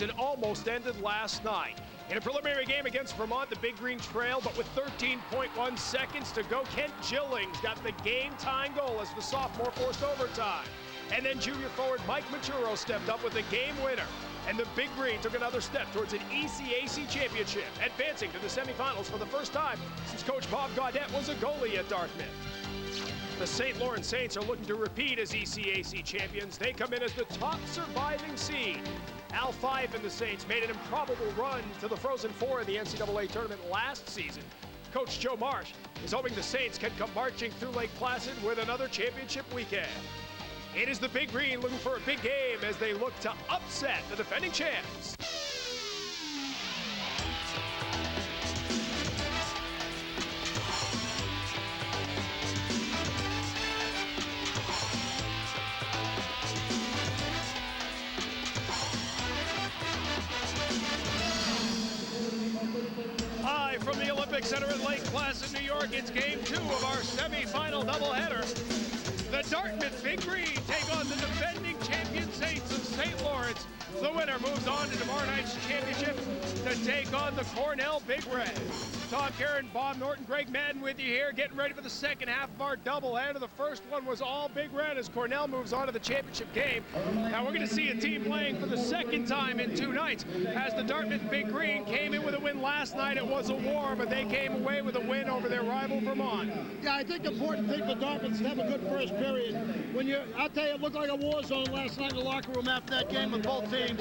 season almost ended last night. In a preliminary game against Vermont, the Big Green trailed, but with 13.1 seconds to go, Kent Gillings got the game-tying goal as the sophomore forced overtime. And then junior forward Mike Machuro stepped up with the game winner. And the Big Green took another step towards an ECAC championship, advancing to the semifinals for the first time since Coach Bob Gaudette was a goalie at Dartmouth. The St. Lawrence Saints are looking to repeat as ECAC champions. They come in as the top surviving seed. Al Fife and the Saints made an improbable run to the Frozen Four in the NCAA tournament last season. Coach Joe Marsh is hoping the Saints can come marching through Lake Placid with another championship weekend. It is the Big Green looking for a big game as they look to upset the defending champs. Live from the Olympic Center at Lake Placid, New York, it's game 2 of our semifinal doubleheader. The Dartmouth Big Green take on the defending champion Saints of St. Lawrence. The winner moves on to tomorrow night's championship to take on the Cornell Big Red. Tom Karen, Bob Norton, Greg Madden with you here, getting ready for the second half of our doubleheader. The first one was all Big Red as Cornell moves on to the championship game. Now we're going to see a team playing for the second time in 2 nights as the Dartmouth Big Green came in with a win last night. It was a war, but they came away with a win over their rival Vermont. Yeah, I think the important thing for Dartmouth is to have a good first period. I'll tell you, it looked like a war zone last night in the locker room after that game with both teams.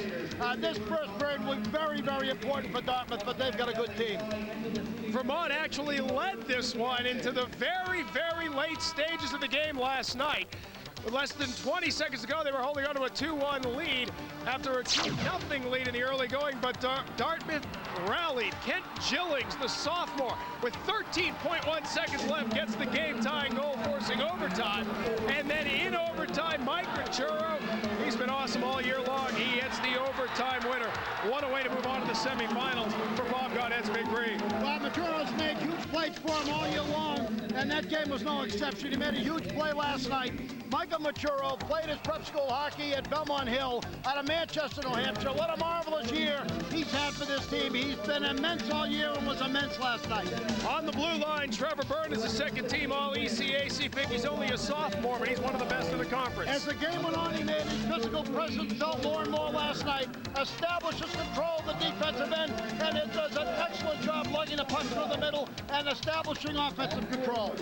This first period was very, very important for Dartmouth, but they've got a good team. Vermont actually led this one into the very, very late stages of the game last night. With less than 20 seconds to go, they were holding on to a 2-1 lead after a 2-0 lead in the early going, but Dartmouth rallied. Kent Gillings, the sophomore, with 13.1 seconds left, gets the game-tying goal, forcing overtime. And then in overtime, Mike Machuro, he's been awesome all year long. He hits the overtime winner. What a way to move on to the semifinals for Bob Gaudette's Big Green. Well, Machuro's made huge plays for him all year long, and that game was no exception. He made a huge play last night. Michael Machuro played his prep school hockey at Belmont Hill out of Manchester, New Hampshire. What a marvelous year he's had for this team. He's been immense all year and was immense last night. On the blue line, Trevor Byrne is a second-team All-ECAC pick. He's only a sophomore, but he's one of the best in the conference. As the game went on, he made his physical presence felt more and more last night, establishes control of the defensive end, and it does an excellent job lugging the puck through the middle and establishing offensive control.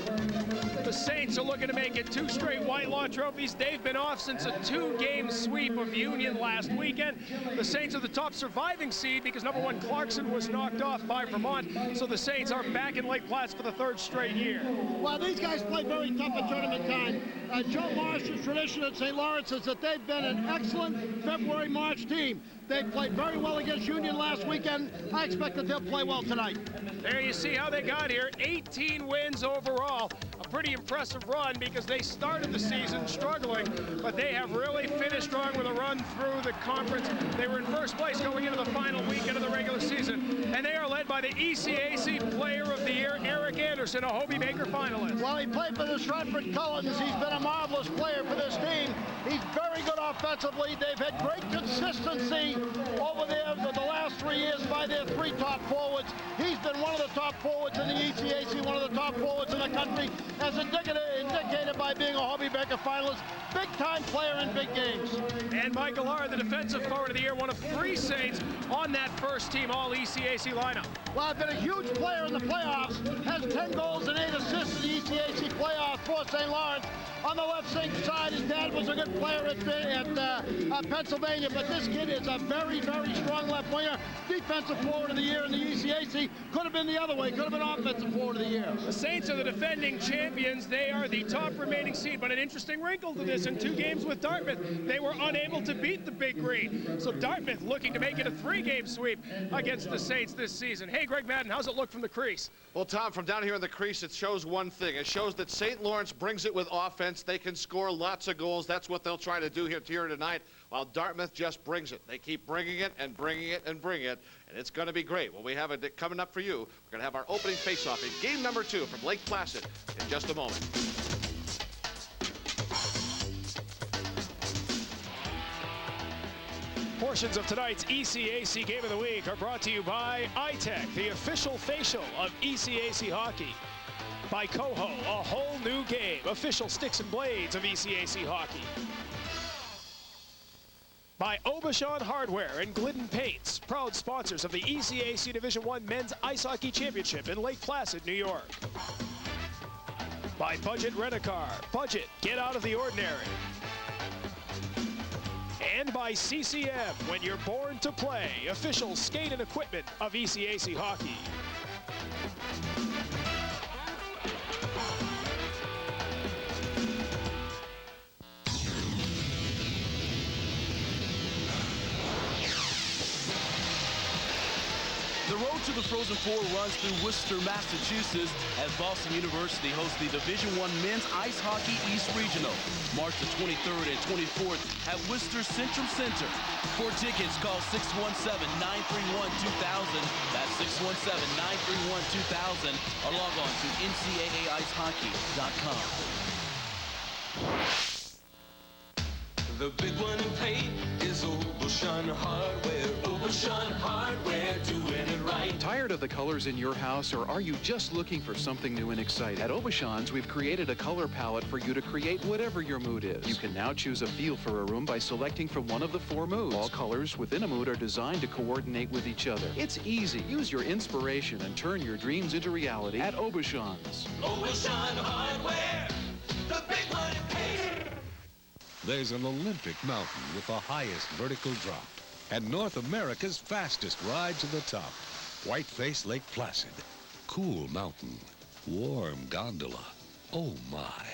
The Saints are looking to make it 2 straight White Law trophies. They've been off since a 2-game sweep of Union last weekend. The Saints are the top surviving seed because number 1 Clarkson was knocked off by Vermont. So the Saints are back in Lake Placid for the 3rd straight year. Well, these guys play very tough at tournament time. Joe Marsh's tradition at St. Lawrence is that they've been an excellent February-March team. They played very well against Union last weekend. I expect that they'll play well tonight. There you see how they got here. 18 wins overall. A pretty impressive run because they started the season struggling, but they have really finished strong with a run through the conference. They were in first place going into the final weekend of the regular season, and they are led by the ECAC Player of the Year, Eric Anderson, a Hobie Baker finalist. Well, he played for the Stratford Cullens. He's been a marvelous player for this team. He's very good offensively. They've had great consistency over there for the last 3 years by their 3 top forwards. He's been one of the top forwards in the ECAC, one of the top forwards in the country, as indicated by being a Hobie Baker finalist. Big-time player in big games. And Michael Hart, the defensive forward of the year, one of 3 Saints on that first-team All-ECAC lineup. Well, been a huge player in the playoffs, has 10 goals and 8 assists in the ECAC playoffs for St. Lawrence. On the left side, his dad was a good player at Pennsylvania, but this kid is a very, very strong left winger. Defensive forward of the year in the ECAC. Could have been the other way. Could have been offensive forward of the year. The Saints are the defending champions. They are the top remaining seed, but an interesting wrinkle to this. In 2 games with Dartmouth, they were unable to beat the Big Green. So Dartmouth looking to make it a 3-game sweep against the Saints this season. Hey, Greg Madden, how's it look from the crease? Well, Tom, from down here in the crease, it shows one thing. It shows that St. Lawrence brings it with offense. They can score lots of goals. That's what they'll try to do here tonight, while Dartmouth just brings it. They keep bringing it and bringing it and bringing it, and it's going to be great. Well, we have it coming up for you. We're going to have our opening face-off in game number 2 from Lake Placid in just a moment. For Portions of tonight's ECAC Game of the Week are brought to you by ECAC, the official facial of ECAC hockey. By Coho, a whole new game, official sticks and blades of ECAC hockey. By Aubuchon Hardware and Glidden Paints, proud sponsors of the ECAC Division I Men's Ice Hockey Championship in Lake Placid, New York. By Budget Rent-A-Car. Budget, get out of the ordinary. And by CCM, when you're born to play, official skate and equipment of ECAC hockey. The road to the Frozen Four runs through Worcester, Massachusetts, as Boston University hosts the Division I Men's Ice Hockey East Regional, March the 23rd and 24th at Worcester Centrum Center. For tickets, call 617-931-2000. That's 617-931-2000, or log on to ncaaIcehockey.com. The big one in paint is Aubuchon Hardware. Aubuchon Hardware, doing it right. Tired of the colors in your house, or are you just looking for something new and exciting? At Aubuchon's, we've created a color palette for you to create whatever your mood is. You can now choose a feel for a room by selecting from one of the 4 moods. All colors within a mood are designed to coordinate with each other. It's easy. Use your inspiration and turn your dreams into reality at Aubuchon's. Aubuchon Hardware, the big one in paint. There's an Olympic mountain with the highest vertical drop and North America's fastest ride to the top. Whiteface Lake Placid. Cool mountain. Warm gondola. Oh my.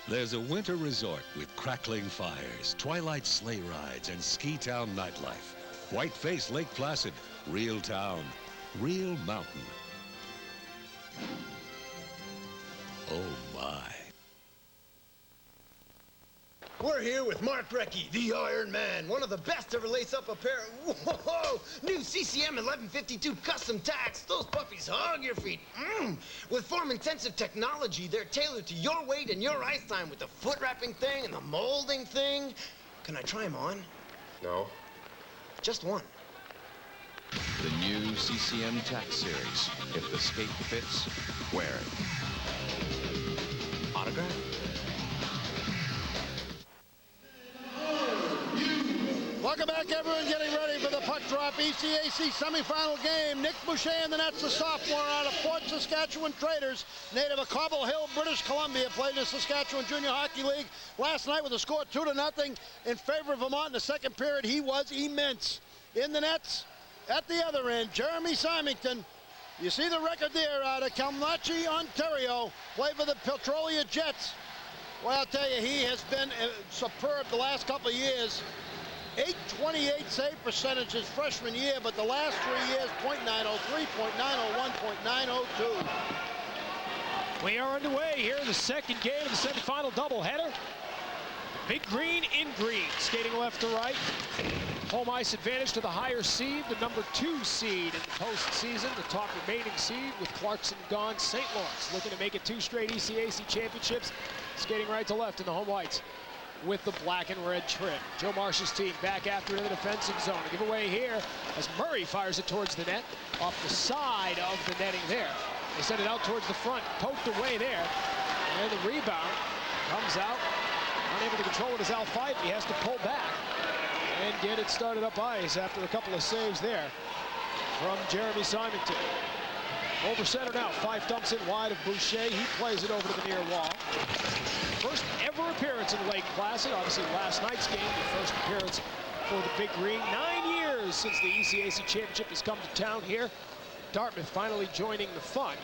There's a winter resort with crackling fires, twilight sleigh rides, and ski town nightlife. Whiteface Lake Placid. Real town. Real mountain. Oh my. We're here with Mark Recchi, the Iron Man, one of the best to ever lace up a pair of, whoa, new CCM 1152 custom tacks. Those puppies hug your feet. With form-intensive technology, they're tailored to your weight and your ice time with the foot wrapping thing and the molding thing. Can I try them on? No. Just one. The new CCM Tack Series. If the skate fits, wear it. Autograph? Welcome back, everyone. Getting ready for the puck drop ECAC semifinal game. Nick Boucher in the nets, the sophomore out of Fort Saskatchewan Traders, native of Cobble Hill, British Columbia, played in the Saskatchewan Junior Hockey League last night with a score 2-0 in favor of Vermont in the second period. He was immense. In the nets, at the other end, Jeremy Symington. You see the record there out of Kalmachi, Ontario, played for the Petrolia Jets. Well, I'll tell you, he has been superb the last couple of years. 828 save percentage his freshman year, but the last 3 years, .903, .901, .902. We are underway here in the second game of the semifinal doubleheader. Big Green in green, skating left to right. Home ice advantage to the higher seed, the number 2 seed in the postseason, the top remaining seed with Clarkson gone. St. Lawrence looking to make it 2 straight ECAC championships, skating right to left in the home whites with the black and red trim. Joe Marsh's team back after in the defensive zone. A giveaway here as Murray fires it towards the net, off the side of the netting there. They send it out towards the front, poked away there, and the rebound comes out. Unable to control it as Al Fife. He has to pull back and get it started up ice after a couple of saves there from Jeremy Symington. Over center now, Fife dumps it wide of Boucher. He plays it over to the near wall. First ever appearance in Lake Placid. Obviously last night's game, the first appearance for the Big Green. 9 years since the ECAC championship has come to town here. Dartmouth finally joining the fun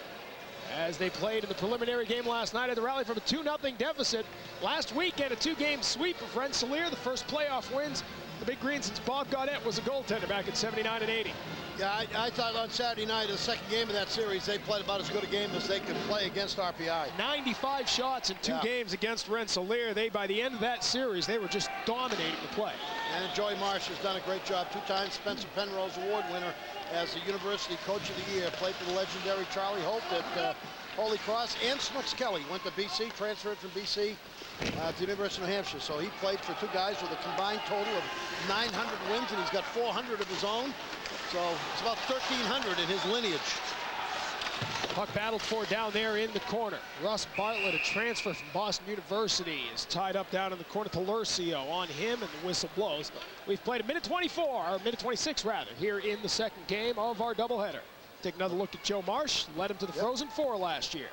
as they played in the preliminary game last night at the rally from a 2-0 deficit. Last weekend, a 2-game sweep of Rensselaer, the first playoff wins. The Big Green since Bob Gaudette was a goaltender back in '79 and '80. Yeah, I thought on Saturday night, the second game of that series, they played about as good a game as they could play against RPI. 95 shots in 2 games against Rensselaer. By the end of that series, they were just dominating the play. And Joey Marsh has done a great job. 2-time Spencer Penrose Award winner as the University Coach of the Year. Played for the legendary Charlie Holt at Holy Cross. And Snooks Kelly went to BC, transferred from BC to the University of New Hampshire. So he played for two guys with a combined total of 900 wins, and he's got 400 of his own. So it's about 1,300 in his lineage. Puck battled for down there in the corner. Russ Bartlett, a transfer from Boston University, is tied up down in the corner. Talercio on him, and the whistle blows. We've played a minute 24, or minute 26 rather, here in the second game of our doubleheader. Take another look at Joe Marsh. Led him to the Frozen Four last year.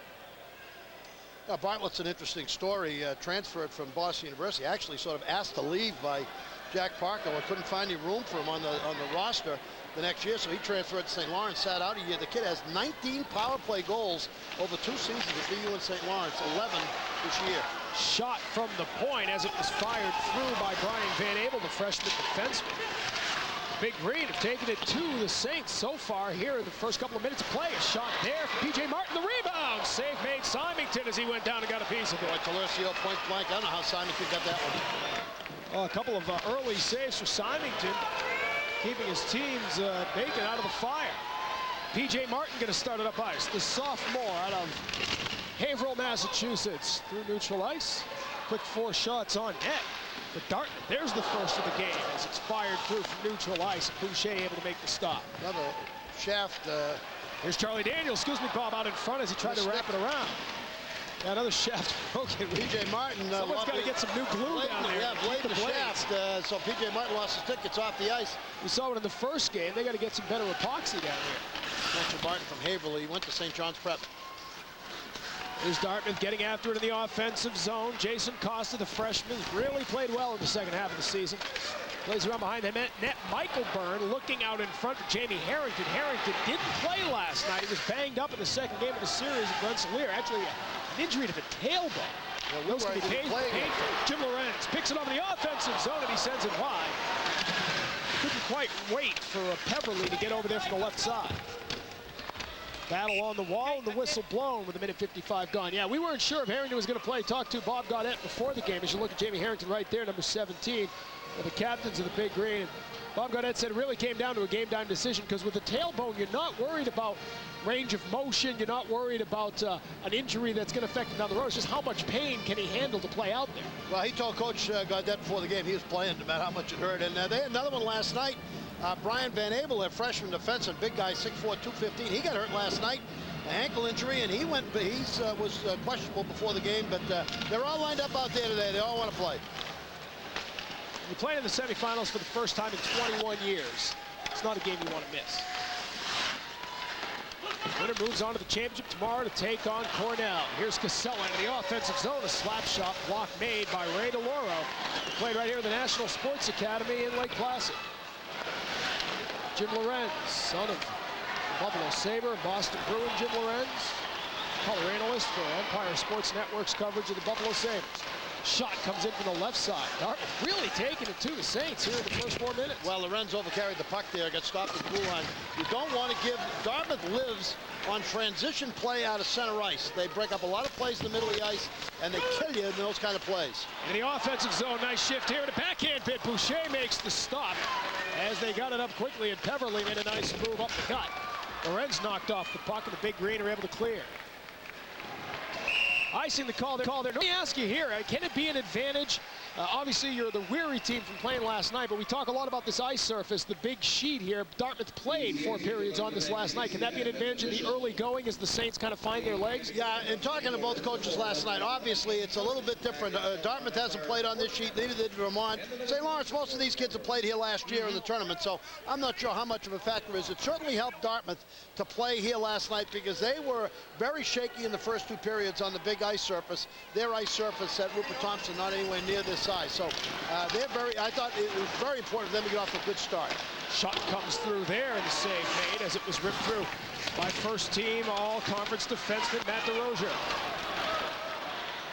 Now, Bartlett's an interesting story. Transferred from Boston University, actually sort of asked to leave by Jack Parker. Couldn't find any room for him on the roster the next year, so he transferred to St. Lawrence, sat out a year. The kid has 19 power play goals over 2 seasons at BU and St. Lawrence, 11 this year. Shot from the point as it was fired through by Brian Van Abel, the freshman defenseman. Big Green have taken it to the Saints so far here in the first couple of minutes of play. A shot there for P.J. Martin, the rebound. Save made Symington as he went down and got a piece of it. Boy, Talercio point blank. I don't know how Symington got that one. A couple of early saves for Symington, keeping his team's bacon out of the fire. P.J. Martin going to start it up ice. The sophomore out of Haverhill, Massachusetts, through neutral ice. Quick 4 shots on net. But Dartmouth, there's the first of the game as it's fired through from neutral ice. Boucher able to make the stop. Another shaft. Here's Charlie Daniels, excuse me, Bob, out in front as he tried to wrap it around. Yeah, another shaft broken. P.J. Martin. Someone's got to get some new glue down there. Yeah, blade the shaft. So P.J. Martin lost his tickets off the ice. We saw it in the first game. They got to get some better epoxy down here. Spencer Martin from Haverhill. He went to St. John's Prep. Here's Dartmouth getting after it in the offensive zone. Jason Costa, the freshman, really played well in the second half of the season. Plays around behind the net. Michael Byrne looking out in front for Jamie Harrington. Harrington didn't play last night. He was banged up in the second game of the series at Rensselaer. Actually, an injury to the tailbone. Well, those can be painful. Jim Lorenz picks it over the offensive zone and he sends it wide. Couldn't quite wait for Peverly to get over there from the left side. Battle on the wall and the whistle blown with a minute 55 gone. Yeah, we weren't sure if Harrington was going to play. Talked to Bob Gaudette before the game. As you look at Jamie Harrington right there, number 17, the captains of the Big Green. And Bob Gaudette said it really came down to a game-time decision because with the tailbone, you're not worried about range of motion. You're not worried about an injury that's going to affect him down the road. It's just how much pain can he handle to play out there. Well, he told Coach Gaudette before the game he was playing no matter how much it hurt. And they had another one last night. Brian Van Abel, a freshman defenseman, big guy, 6'4", 215. He got hurt last night, an ankle injury, and he went. Was questionable before the game. But they're all lined up out there today. They all want to play. You're playing in the semifinals for the first time in 21 years. It's not a game you want to miss. Winner moves on to the championship tomorrow to take on Cornell. Here's Casella in the offensive zone. A slap shot block made by Ray DeLauro. Played right here at the National Sports Academy in Lake Placid. Jim Lorenz, son of Buffalo Sabre, Boston Bruin Jim Lorenz, color analyst for Empire Sports Network's coverage of the Buffalo Sabres. Shot comes in from the left side. Dartmouth really taking it to the Saints here in the first 4 minutes. Well, Lorenz overcarried the puck there, got stopped at the blue line. You don't want to give, Dartmouth lives on transition play out of center ice. They break up a lot of plays in the middle of the ice, and they kill you in those kind of plays. In the offensive zone, nice shift here, and a backhand bit. Boucher makes the stop as they got it up quickly, and Peverly made a nice move up the gut. Lorenz knocked off the puck, and the Big Green are able to clear. Icing the call there. Let me ask you here, can it be an advantage? Obviously, you're the weary team from playing last night, but we talk a lot about this ice surface, the big sheet here. Dartmouth played 4 periods on this last night. Can that be an advantage in the early going as the Saints kind of find their legs? Yeah, and talking to both coaches last night, obviously it's a little bit different. Dartmouth hasn't played on this sheet, neither did Vermont. St. Lawrence, most of these kids have played here last year in the tournament, so I'm not sure how much of a factor it is. It certainly helped Dartmouth to play here last night because they were very shaky in the first 2 periods on the big ice surface. Their ice surface at Rupert Thompson not anywhere near this size. So I thought it was very important for them to get off a good start. Shot comes through there and the save made as it was ripped through by first team all-conference defenseman Matt DeRozier.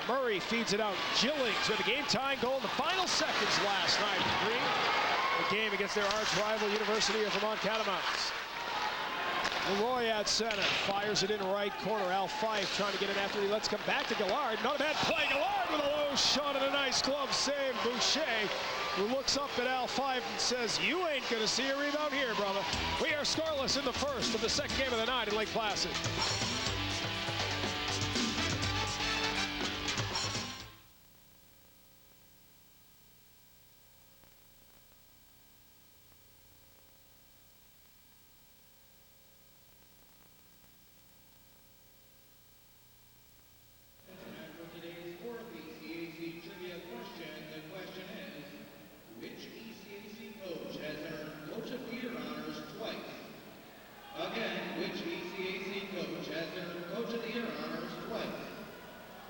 Murray feeds it out. Gillings with a game-tying goal in the final seconds last night. Green, the game against their arch rival University of Vermont Catamounts. Leroy at center, fires it in right corner. Al Fife trying to get it after he lets come back to Gillard. Not a bad play. Gillard with a low shot and a nice glove save. Boucher, who looks up at Al Fife and says, "You ain't gonna see a rebound here, brother." We are scoreless in the first of the second game of the night in Lake Placid.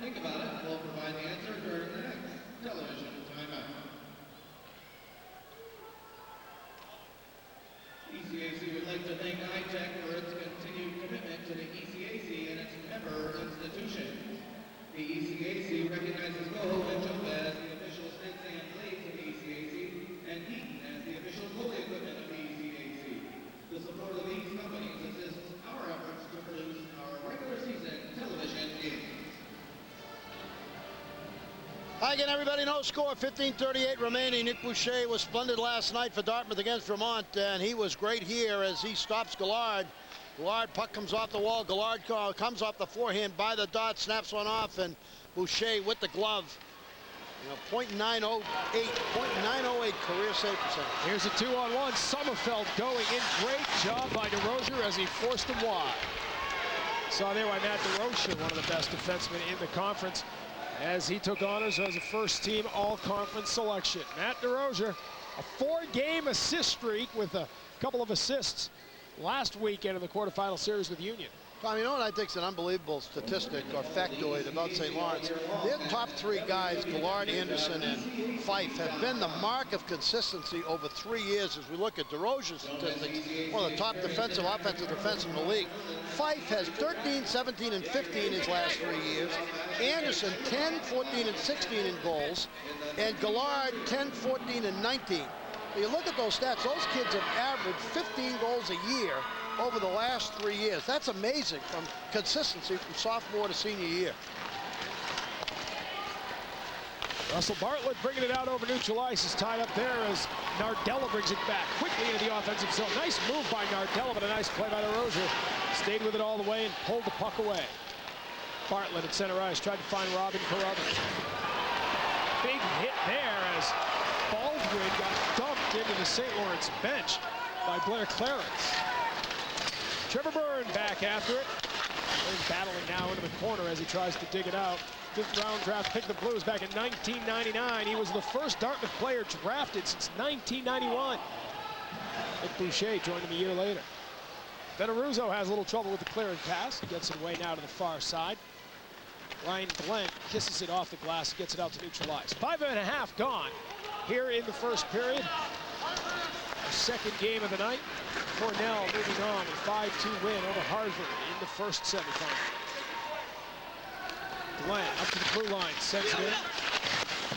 Think about it. We'll provide the answer during the next television timeout. ECAC would like to thank ITech for its continued commitment to the ECAC and its member institutions. The ECAC recognizes Go and Joe as the official sticks and blades of the ECAC and Eaton as the official goalie equipment of the ECAC. The support of these companies assists our efforts to produce our regular season television games. Hi again, everybody. No score, 15:38 remaining. Nick Boucher was splendid last night for Dartmouth against Vermont, and he was great here as he stops Gillard. Gillard, puck comes off the wall. Gillard comes off the forehand by the dot, snaps one off, and Boucher with the glove. You know, .908 career save percentage. Here's a 2-on-1. Sommerfeld going in. Great job by DeRozier as he forced him wide. Saw there by Matt DeRozier, one of the best defensemen in the conference, as he took honors as a first-team all-conference selection. Matt DeRozier, a 4-game assist streak with a couple of assists last weekend in the quarterfinal series with Union. Tom, you know what I think is an unbelievable statistic or factoid about St. Lawrence? Their top 3 guys, Gillard, Anderson, and Fife, have been the mark of consistency over 3 years. As we look at DeRozier's statistics, one of the top defensive, offensive defense in the league. Fife has 13, 17, and 15 his last 3 years. Anderson, 10, 14, and 16 in goals. And Gillard, 10, 14, and 19. You look at those stats, those kids have averaged 15 goals a year over the last 3 years. That's amazing from consistency from sophomore to senior year. Russell Bartlett bringing it out over neutral ice is tied up there as Nardella brings it back quickly into the offensive zone. Nice move by Nardella, but a nice play by DeRozier. Stayed with it all the way and pulled the puck away. Bartlett at center ice tried to find Robin Carruthers. Big hit there as Baldwin got dumped into the St. Lawrence bench by Blair Clarence. Trevor Byrne back after it. He's battling now into the corner as he tries to dig it out. 5th round draft pick of the Blues back in 1999. He was the first Dartmouth player drafted since 1991. Nick Boucher joined him a year later. Benaruzo has a little trouble with the clearing pass. He gets it away now to the far side. Ryan Glenn kisses it off the glass, gets it out to neutral ice. 5.5 gone here in the first period. Our second game of the night. Cornell moving on a 5-2 win over Harvard in the first semifinal. Glenn up to the blue line, sends it in.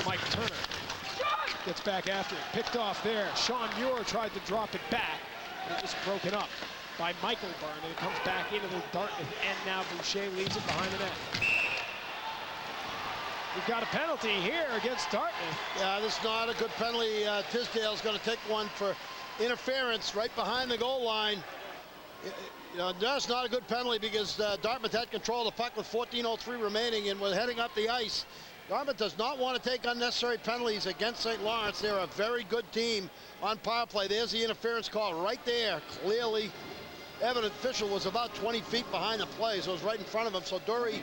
Mike Turner gets back after it, picked off there. Sean Muir tried to drop it back. It was broken up by Michael Byrne, and it comes back into the Dartmouth end now. Boucher leaves it behind the net. We've got a penalty here against Dartmouth. Yeah, this is not a good penalty. Tisdale's going to take one for interference right behind the goal line. You know, that's not a good penalty because Dartmouth had control of the puck with 14:03 remaining and was heading up the ice. Dartmouth does not want to take unnecessary penalties against St. Lawrence. They're a very good team on power play. There's the interference call right there. Clearly evident. Official was about 20 feet behind the play, so it was right in front of him. So Dory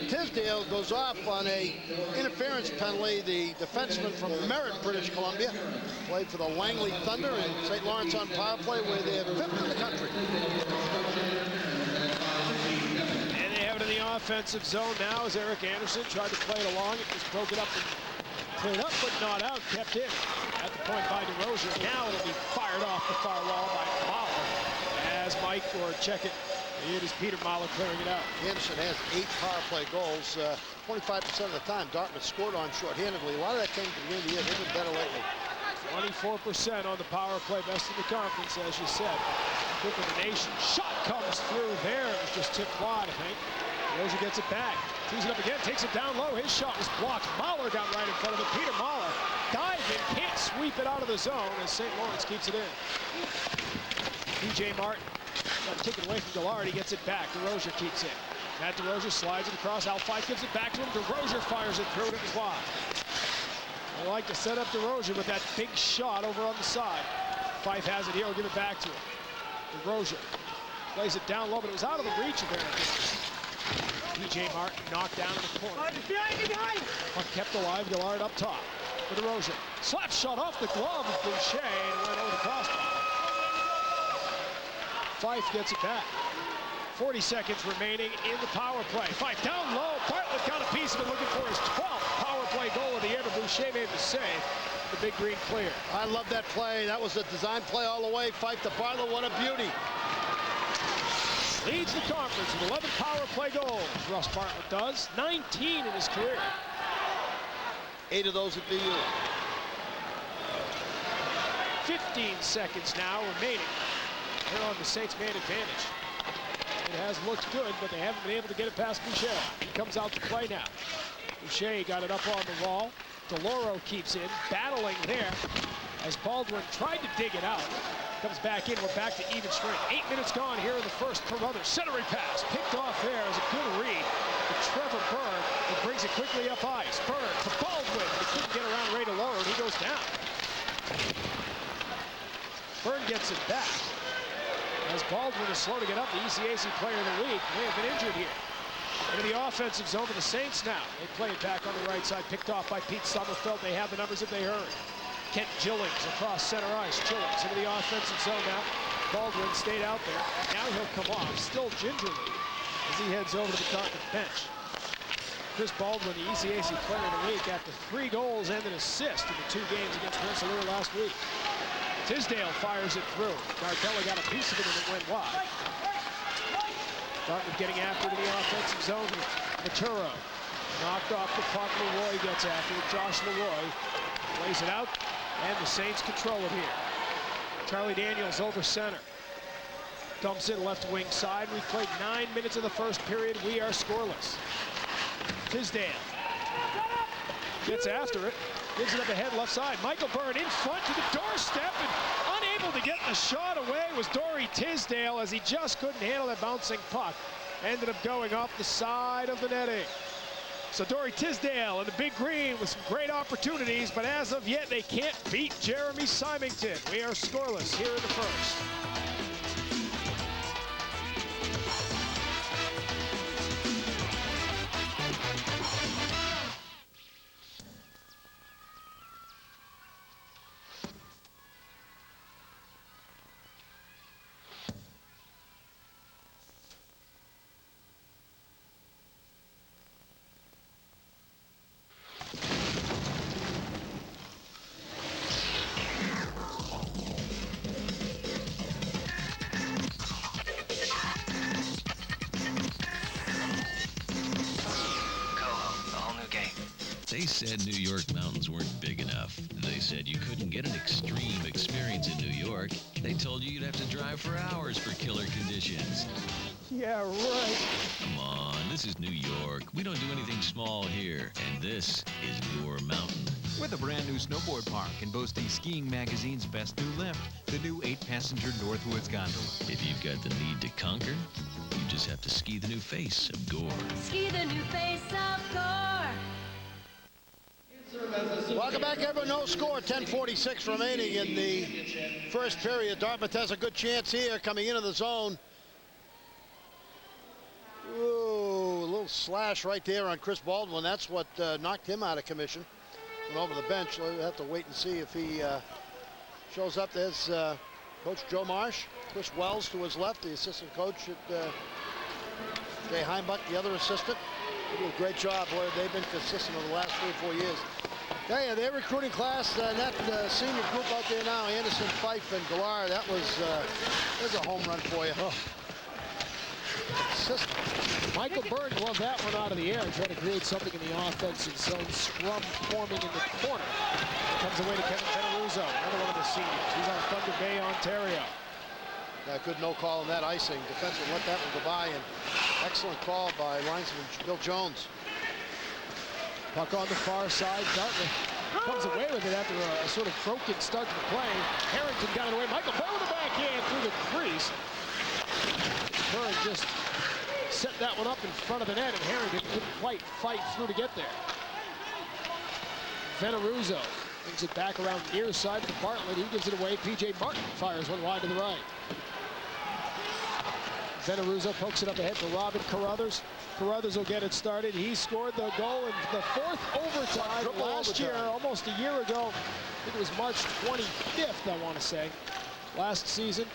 Tisdale goes off on a interference penalty. The defenseman from Merritt, British Columbia, played for the Langley Thunder, and St. Lawrence on power play where they're 5th in the country. And they have it in the offensive zone now as Eric Anderson tried to play it along. It was broken up and cleared up, but not out, kept in. At the point by DeRozier. Now it'll be fired off the far wall by Mahler. As Mike, or check it, it is Peter Mahler clearing it out. Anderson has 8 power play goals. 25% of the time Dartmouth scored on shorthandedly. A lot of that came to the end of the year. They've been better lately. 24% on the power play, best in the conference, as you said. Quick of the nation. Shot comes through there. It was just tipped wide, I think. Rozier gets it back. Tees it up again, takes it down low. His shot was blocked. Mahler got right in front of it. Peter Mahler dives in, can't sweep it out of the zone as St. Lawrence keeps it in. P.J. Martin got taken away from Gillard. He gets it back. DeRozier keeps it. Matt DeRozier slides it across. Al Fife gives it back to him. DeRozier fires it through, and it was wide. They like to set up DeRozier with that big shot over on the side. Fife has it here. He'll give it back to him. DeRozier plays it down low, but it was out of the reach of Aaron. P.J. Martin knocked down in the corner. Puck kept alive. Gillard up top for DeRozier. Slap shot off the glove of Boucher and went over the crossbar. Fife gets it back. 40 seconds remaining in the power play. Fife down low. Bartlett got a piece of it, looking for his 12th power play goal of the year, but Boucher made the save. The big green clear. I love that play. That was a design play all the way. Fife to Bartlett. What a beauty. Leads the conference with 11 power play goals. Russ Bartlett does. 19 in his career. 8 of those at BU. 15 seconds now remaining. They're on the Saints' man advantage. It has looked good, but they haven't been able to get it past Boucher. He comes out to play now. Boucher got it up on the wall. DeLauro keeps in, battling there as Baldwin tried to dig it out. Comes back in. We're back to even strength. 8 minutes gone here in the first. Carruthers centering pass picked off there as a good read to Trevor Byrne, who brings it quickly up ice. Byrne to Baldwin. He couldn't get around Ray DeLauro, and he goes down. Byrne gets it back as Baldwin is slow to get up. The ECAC player of the week may have been injured here. Into the offensive zone for the Saints now. They play it back on the right side, picked off by Pete Sommerfeld. They have the numbers if they hurry. Kent Gillings across center ice. Gillings into the offensive zone now. Baldwin stayed out there. Now he'll come off, still gingerly, as he heads over to the Dartmouth bench. Chris Baldwin, the ECAC player of the week, after 3 goals and an assist in the 2 games against Rensselaer last week. Tisdale fires it through. Gardella got a piece of it and it went wide. Dartmouth getting after it in the offensive zone. Maturo knocked off the puck. Leroy gets after it. Josh Leroy lays it out, and the Saints control it here. Charlie Daniels over center. Dumps in left wing side. We've played 9 minutes of the first period. We are scoreless. Tisdale gets after it. Gives it up ahead left side. Michael Byrne in front to the doorstep, and unable to get the shot away was Dory Tisdale as he just couldn't handle that bouncing puck. Ended up going off the side of the netting. So Dory Tisdale and the Big Green with some great opportunities, but as of yet they can't beat Jeremy Symington. We are scoreless here in the first. They said New York mountains weren't big enough. They said you couldn't get an extreme experience in New York. They told you you'd have to drive for hours for killer conditions. Yeah, right. Come on, this is New York. We don't do anything small here. And this is your mountain. With a brand new snowboard park and boasting Skiing Magazine's best new lift, the new 8-passenger Northwoods gondola. If you've got the need to conquer, you just have to ski the new face of Gore. Ski the new face of Gore. Welcome back, everyone. No score. 10:46 remaining in the first period. Dartmouth has a good chance here coming into the zone. Ooh, a little slash right there on Chris Baldwin. That's what knocked him out of commission. Went over the bench. We'll have to wait and see if he shows up. There's Coach Joe Marsh. Chris Wells to his left, the assistant coach at Jay Heimbach, the other assistant. They do a great job. Boy, they've been consistent over the last 3 or 4 years. Yeah, their recruiting class, that senior group out there now, Anderson, Fife, and Gillard, that was there's a home run for you. Oh. Michael Byrne loved that one out of the air. Trying to create something in the offensive zone. Scrum forming in the corner. Comes away to Kevin Benarou Russo, another one of the seniors. He's on Thunder Bay, Ontario. Good no call on that icing. Defenseman let that one go by, and excellent call by linesman Bill Jones. Puck on the far side. Dartmouth comes away with it after a sort of broken start to the play. Harrington got it away. Michael Bell with the backhand through the crease. Curran just set that one up in front of the net, and Harrington couldn't quite fight through to get there. Veneruso brings it back around near side to Bartlett. He gives it away. P.J. Martin fires one wide to the right. Veneruso pokes it up ahead for Robin Carruthers. Carruthers will get it started. He scored the goal in the 4th overtime last year, almost a year ago. I think it was March 25th, I want to say, last season.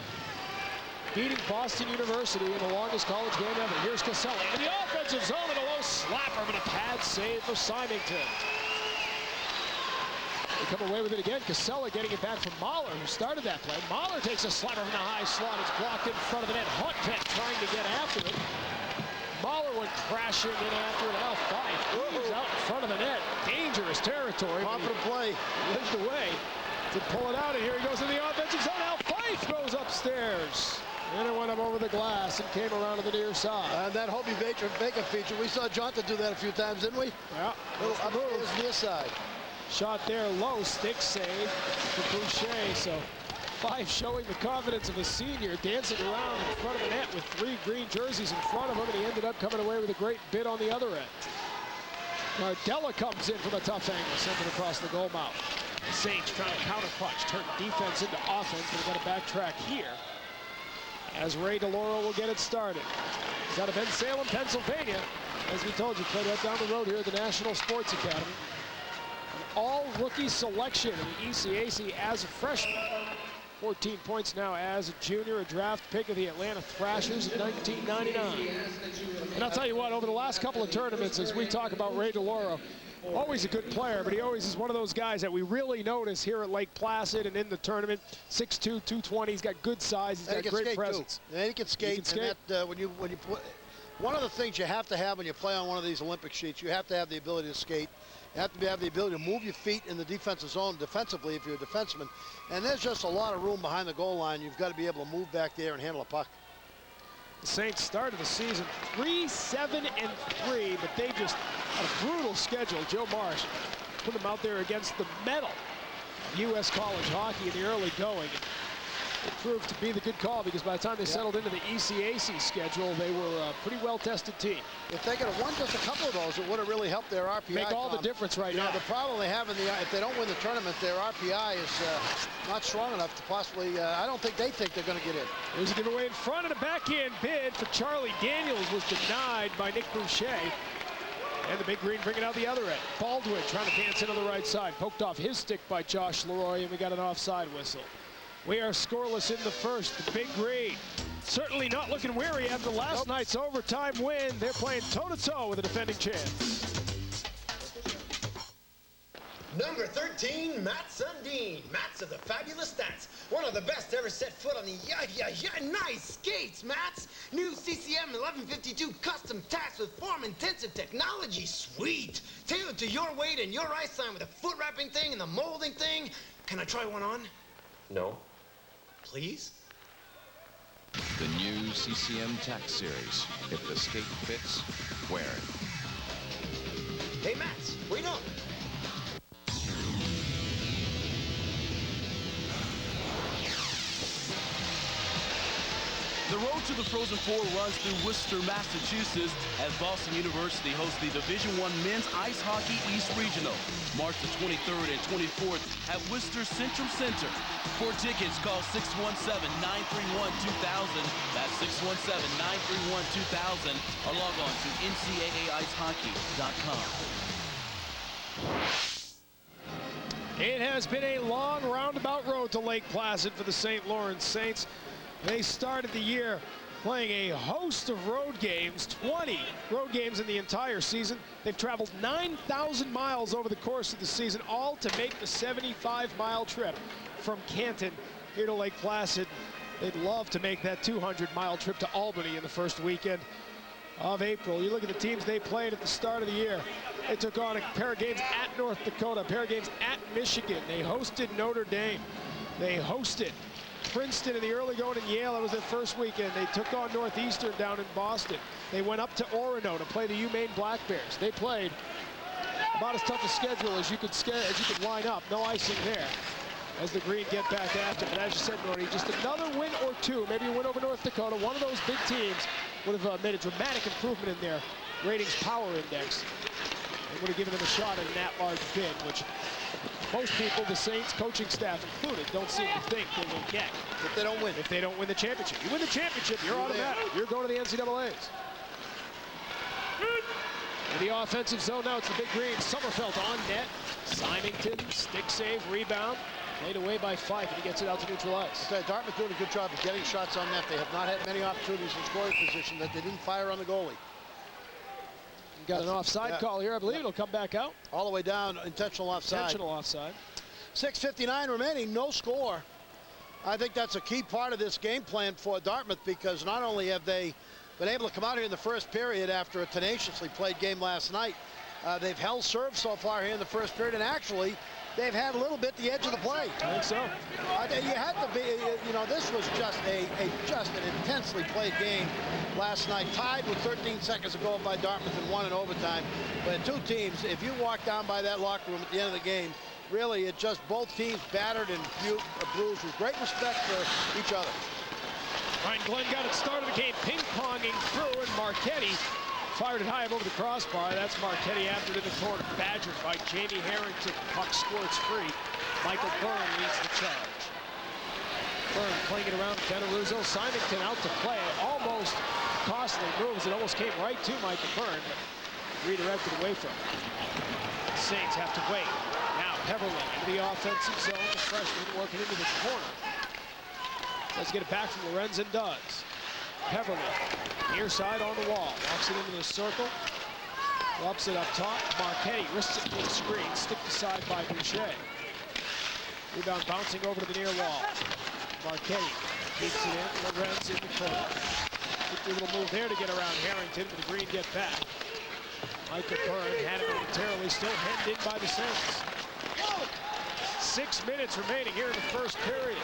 Beating Boston University in the longest college game ever. Here's Casella in the offensive zone, and a low slapper, but a pad save for Symington. They come away with it again. Casella getting it back from Mahler, who started that play. Mahler takes a slapper from the high slot. It's blocked in front of the net. Huntbeck trying to get after it. Mahler went crashing in after it. Al Fife moves out in front of the net. Dangerous territory. Confident play. Lived away to pull it out, and here he goes in the offensive zone. Al Fife goes upstairs. And it went up over the glass and came around to the near side. And that Hobie Baker feature, we saw Jonathan do that a few times, didn't we? Yeah. Little upstairs near side. Shot there low, stick save for Boucher. So Fife showing the confidence of a senior, dancing around in front of the net with 3 green jerseys in front of him, and he ended up coming away with a great bid on the other end. Nardella comes in from a tough angle, sent it across the goal mouth. The Saints trying to counterpunch, turn defense into offense, but they've got to backtrack here as Ray DeLauro will get it started. He's out of Bensalem, Pennsylvania. As we told you, played right down the road here at the National Sports Academy. All-rookie selection in the ECAC as a freshman. 14 points now as a junior, a draft pick of the Atlanta Thrashers in 1999. And I'll tell you what, over the last couple of tournaments, as we talk about Ray DeLauro, always a good player, but he always is one of those guys that we really notice here at Lake Placid and in the tournament. 6'2", 220. He's got good size. He's got great presence. And he can skate. He can skate. And that, when you put, one of the things you have to have when you play on one of these Olympic sheets, you have to have the ability to skate. You have to have the ability to move your feet in the defensive zone defensively if you're a defenseman. And there's just a lot of room behind the goal line. You've got to be able to move back there and handle a puck. The Saints started the season 3-7-3, but they just had a brutal schedule. Joe Marsh put them out there against the mettle of U.S. college hockey in the early going. It proved to be the good call because by the time they settled into the ECAC schedule, they were a pretty well-tested team. If they could have won just a couple of those, it would have really helped their RPI. Make all the difference right now. The problem they have if they don't win the tournament, their RPI is not strong enough to possibly, I don't think they think they're going to get in. There's a giveaway in front, and a backhand bid for Charlie Daniels was denied by Nick Boucher. And the Big Green bringing out the other end. Baldwin trying to dance into the right side. Poked off his stick by Josh Leroy, and we got an offside whistle. We are scoreless in the first. The Big Green certainly not looking weary after last night's overtime win. They're playing toe-to-toe with a defending champs. Number 13, Matt Sundin. Matt's of the fabulous stats. One of the best ever set foot on the nice skates, Matt's. New CCM 1152 custom tacks with form-intensive technology. Sweet. Tailored to your weight and your ice time with a foot wrapping thing and the molding thing. Can I try one on? No. Please? The new CCM tack series. If the skate fits, wear it. Hey, Mats, wait up. The road to the Frozen Four runs through Worcester, Massachusetts, as Boston University hosts the Division I Men's Ice Hockey East Regional, March the 23rd and 24th at Worcester Centrum Center. For tickets, call 617-931-2000. That's 617-931-2000, or log on to NCAAIcehockey.com. It has been a long roundabout road to Lake Placid for the St. Lawrence Saints. They started the year playing a host of road games, 20 road games in the entire season. They've traveled 9,000 miles over the course of the season, all to make the 75-mile trip from Canton here to Lake Placid. They'd love to make that 200-mile trip to Albany in the first weekend. of April. You look at the teams they played at the start of the year. They took on a pair of games at North Dakota, a pair of games at Michigan. They hosted Notre Dame. They hosted Princeton in the early going in Yale. That was their first weekend. They took on Northeastern down in Boston. They went up to Orono to play the UMaine Black Bears. They played about as tough a schedule as you could line up. No icing there as the Green get back after. But as you said, Norty, just another win or two, maybe a win over North Dakota. One of those big teams would have made a dramatic improvement in their ratings power index. It would have given them a shot at an at-large bid, which most people, the Saints coaching staff included, don't seem to think they will get. If they don't win. If they don't win the championship. You win the championship, you're automatic. You're going to the NCAAs. In the offensive zone now, it's the Big Green. Sommerfeld on net. Symington, stick save, rebound. Made away by Fife, and he gets it out to neutral ice. Okay, Dartmouth doing a good job of getting shots on net. They have not had many opportunities in scoring position that they didn't fire on the goalie. Got an offside call here. I believe it'll come back out. All the way down, intentional offside. Intentional offside. 6:59 remaining, no score. I think that's a key part of this game plan for Dartmouth, because not only have they been able to come out here in the first period after a tenaciously played game last night, they've held serve so far here in the first period, and actually they've had a little bit the edge of the play. I think so. You had to be, you know, this was just an intensely played game last night. Tied with 13 seconds to go by Dartmouth and won in overtime. But two teams, if you walk down by that locker room at the end of the game, really it just both teams battered and bruised with great respect for each other. Ryan Glenn got it started the game ping-ponging through, and Marchetti fired it high up over the crossbar. That's Marchetti after it in the corner. Badgered by Jamie Harrington. Puck squirts free. Michael Byrne leads the charge. Byrne playing it around Benaruzo. Symington out to play. Almost costly moves. It almost came right to Michael Byrne, but redirected away from him. The Saints have to wait. Now Heverly into the offensive zone. The freshman working into the corner. Let's get it back from Lorenz, and does. Heverly, near side on the wall, walks it into the circle, flops it up top. Marchetti wrists it to the screen, sticked aside by Boucher. Rebound bouncing over to the near wall. Marchetti keeps it in. Lorenz in the corner. A little move there to get around Harrington, but the Green get back. Michael Byrne had it momentarily, still hemmed in by the Saints. 6 minutes remaining here in the first period.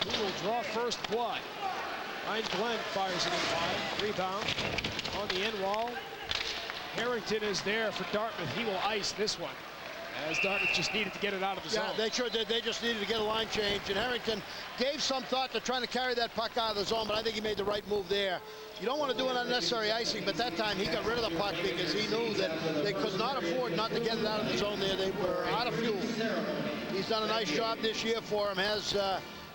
Who will draw first blood? Ryan Glenn fires it in wide. Rebound on the end wall. Harrington is there for Dartmouth. He will ice this one, as Dartmouth just needed to get it out of the zone. Yeah, they sure did. They just needed to get a line change, and Harrington gave some thought to trying to carry that puck out of the zone, but I think he made the right move there. You don't want to do an unnecessary icing, but that time he got rid of the puck because he knew that they could not afford not to get it out of the zone there. They were out of fuel. He's done a nice job this year for him. Has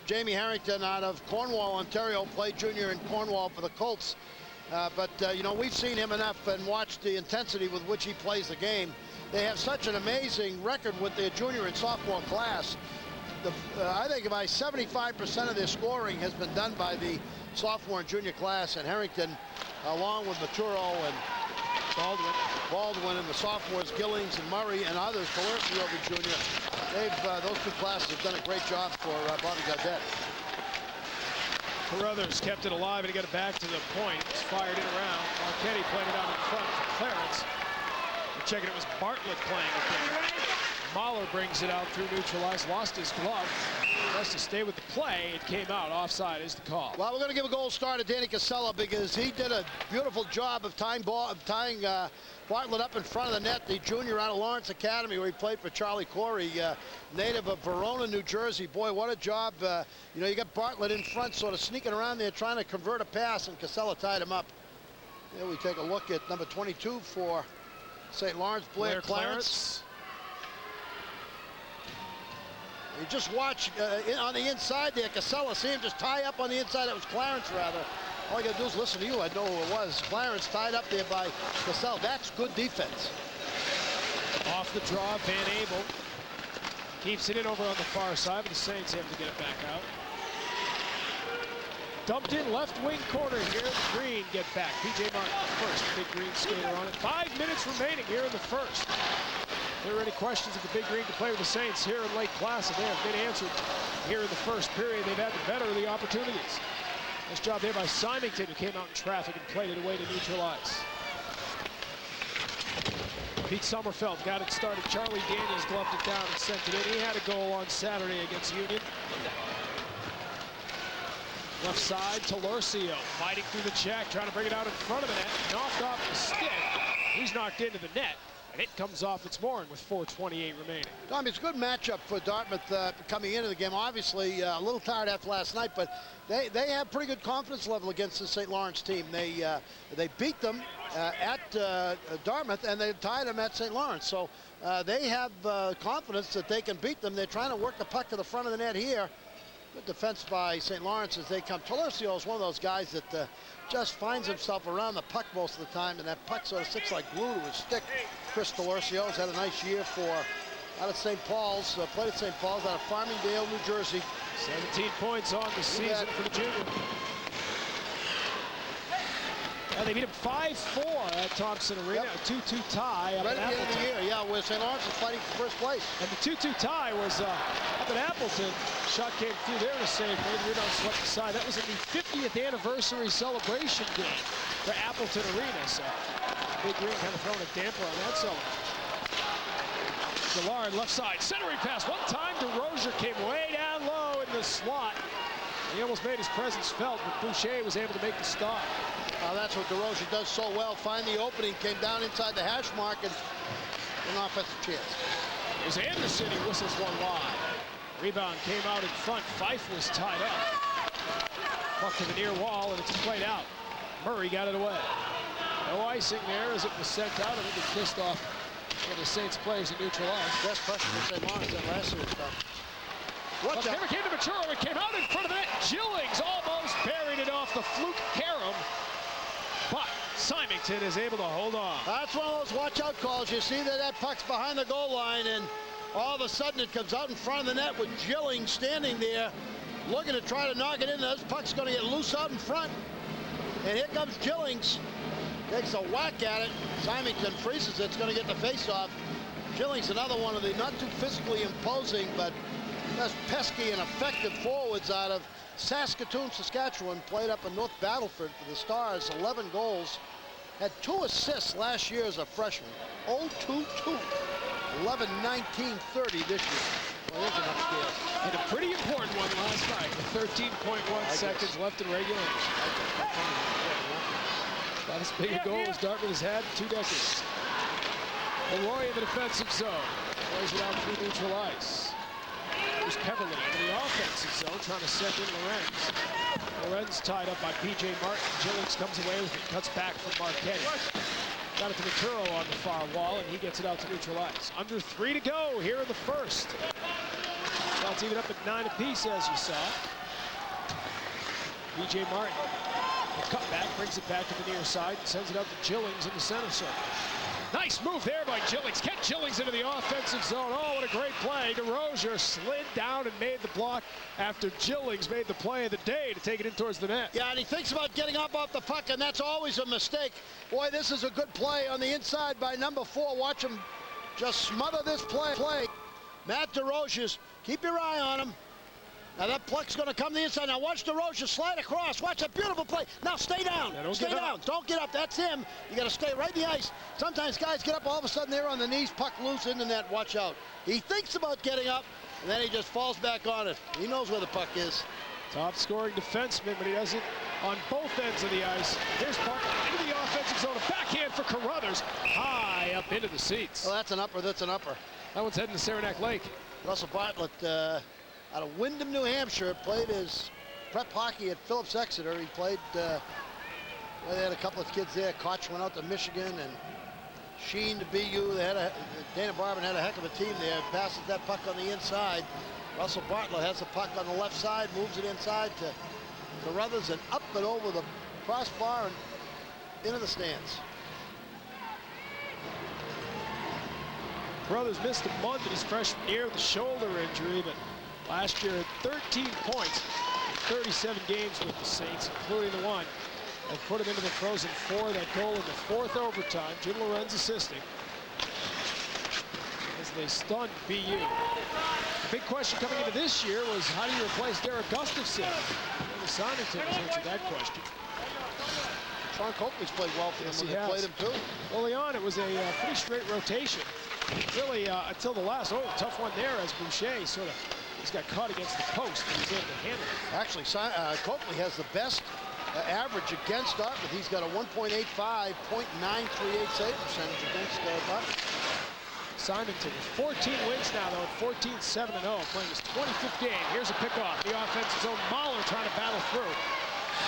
Jamie Harrington out of Cornwall, Ontario, played junior in Cornwall for the Colts. But you know, we've seen him enough and watched the intensity with which he plays the game. They have such an amazing record with their junior and sophomore class. I think about 75% of their scoring has been done by the sophomore and junior class, and Harrington, along with Maturo and Baldwin and the sophomores, Gillings and Murray and others, Coercio, the junior, those two classes have done a great job for Bobby Gaudette. Carruthers kept it alive and he got it back to the point. It's fired in around. Marchetti playing it out in front for Clarence. We're checking it was Bartlett playing it there. Mahler brings it out through neutral ice, lost his glove. Has to stay with the play. It came out. Offside is the call. Well, we're going to give a goal star to Danny Casella because he did a beautiful job of tying Bartlett up in front of the net, the junior out of Lawrence Academy, where he played for Charlie Corey, native of Verona, New Jersey. Boy, what a job. You know, you got Bartlett in front, sort of sneaking around there, trying to convert a pass, and Casella tied him up. Here we take a look at number 22 for St. Lawrence, Blair Clarence. You just watch on the inside there, Casella, see him just tie up on the inside. That was Clarence, rather. All you got to do is listen to you. I know who it was. Clarence tied up there by Casella. That's good defense. Off the draw, Van Abel keeps it in over on the far side, but the Saints have to get it back out. Dumped in left wing corner here. The Green get back. P.J. Martin first. Big Green skater on it. 5 minutes remaining here in the first. If there are any questions if the Big Green can play with the Saints here in Lake Placid, they have been answered here in the first period. They've had the better of the opportunities. Nice job there by Symington, who came out in traffic and played it away to neutral ice. Pete Sommerfeld got it started. Charlie Daniels gloved it down and sent it in. He had a goal on Saturday against Union. Left side, Talorcio fighting through the check, trying to bring it out in front of the net. Knocked off the stick. He's knocked into the net. And it comes off its mooring with 4:28 remaining. Tom, it's a good matchup for Dartmouth coming into the game. Obviously, a little tired after last night, but they have pretty good confidence level against the St. Lawrence team. They beat them at Dartmouth, and they tied them at St. Lawrence. So they have confidence that they can beat them. They're trying to work the puck to the front of the net here. Good defense by St. Lawrence as they come. Talorcio is one of those guys that just finds himself around the puck most of the time, and that puck sort of sticks like glue to his stick. Chris Talorcio has had a nice year out of St. Paul's, played at St. Paul's out of Farmingdale, New Jersey. 17 points on the season for the junior. And they beat him 5-4 at Thompson Arena, a 2-2 tie up right at at the end of the Appleton. year, yeah, where St. Lawrence is fighting for first place. And the 2-2 tie was up at Appleton. Shot came through there to save. Made the rebound, swept aside. That was in the 50th anniversary celebration game for Appleton Arena. So Big Green kind of throwing a damper on that celebration. Gillard left side, centering pass. One time, DeRozier came way down low in the slot. He almost made his presence felt, but Boucher was able to make the stop. That's what DeRozier does so well. Find the opening, came down inside the hash mark, and an offensive chance. It was Anderson, he whistles one wide. Rebound came out in front. Fife was tied up. Puck to the near wall, and it's played out. Murray got it away. No icing there as it was sent out. I think it pissed off one of the Saints players in neutral ice. Best pressure for St. Lawrence that last year's stuff. Watch out. Never came to Maturo. It came out in front of the net. Gillings almost buried it off the fluke carom. But Symington is able to hold on. That's one of those watch-out calls. You see that puck's behind the goal line, and all of a sudden it comes out in front of the net with Gillings standing there looking to try to knock it in. This puck's going to get loose out in front. And here comes Gillings. Takes a whack at it. Symington freezes it. It's going to get the face-off. Gillings, another one of the not too physically imposing, but just pesky and effective forwards out of Saskatoon, Saskatchewan. Played up in North Battleford for the Stars. 11 goals. Had 2 assists last year as a freshman. 0-2-2. 11-19-30 this year. Well, there's an upscale. And a pretty important one last night with 13.1 seconds left in regulation. About as big a goal as Dartmouth has had in 2 decades. Leroy in the defensive zone. Plays it out through neutral ice. Here's Peverly in the offensive zone trying to set in Lorenz. Lorenz tied up by P.J. Martin. Gillings comes away with it, cuts back from Marquetti. Got it to Maturo on the far wall, and he gets it out to neutral ice. Under 3 to go here in the first. Shots even up at 9 apiece, as you saw. P.J. Martin, a cutback, brings it back to the near side and sends it out to Gillings in the center circle. Nice move there by Gillings. Get Gillings into the offensive zone. Oh, what a great play. DeRozier slid down and made the block after Gillings made the play of the day to take it in towards the net. Yeah, and he thinks about getting up off the puck, and that's always a mistake. Boy, this is a good play on the inside by number 4. Watch him just smother this play. Matt DeRozier, keep your eye on him. Now that puck's going to come to the inside. Now watch DeRozier slide across. Watch that beautiful play. Now stay down. Yeah, stay down. Don't get up. That's him. You got to stay right in the ice. Sometimes guys get up, all of a sudden they're on the knees, puck loose in the net. Watch out. He thinks about getting up, and then he just falls back on it. He knows where the puck is. Top scoring defenseman, but he does it on both ends of the ice. Here's Park into the offensive zone. A backhand for Carruthers. High up into the seats. Oh, that's an upper. That's an upper. That one's heading to Saranac Lake. Russell Bartlett, out of Windham, New Hampshire, played his prep hockey at Phillips Exeter. He played, they had a couple of kids there. Koch went out to Michigan, and Sheen to BU. They had Dana Barban had a heck of a team there. Passes that puck on the inside. Russell Bartlett has the puck on the left side, moves it inside to Carruthers and up and over the crossbar and into the stands. Carruthers missed a month in his freshman year with a shoulder injury, but last year, 13 points in 37 games with the Saints, including the one that put him into the Frozen Four. That goal in the 4th overtime. Jim Lorenz assisting as they stunned BU. The big question coming into this year was, how do you replace Derek Gustafson? The Symington has answered that question. Sean Copley's played well for them when they played him too. Early on, it was a pretty straight rotation. Really, until the last, tough one there as Boucher sort of, he's got caught against the post, and he's able to handle it. Actually, Copley has the best average against Dartmouth. He's got a 1.85, .938 save percentage against Dartmouth. Symington with 14 wins now, though, at 14-7-0, playing his 25th game. Here's a pickoff. The offensive zone. Mahler trying to battle through.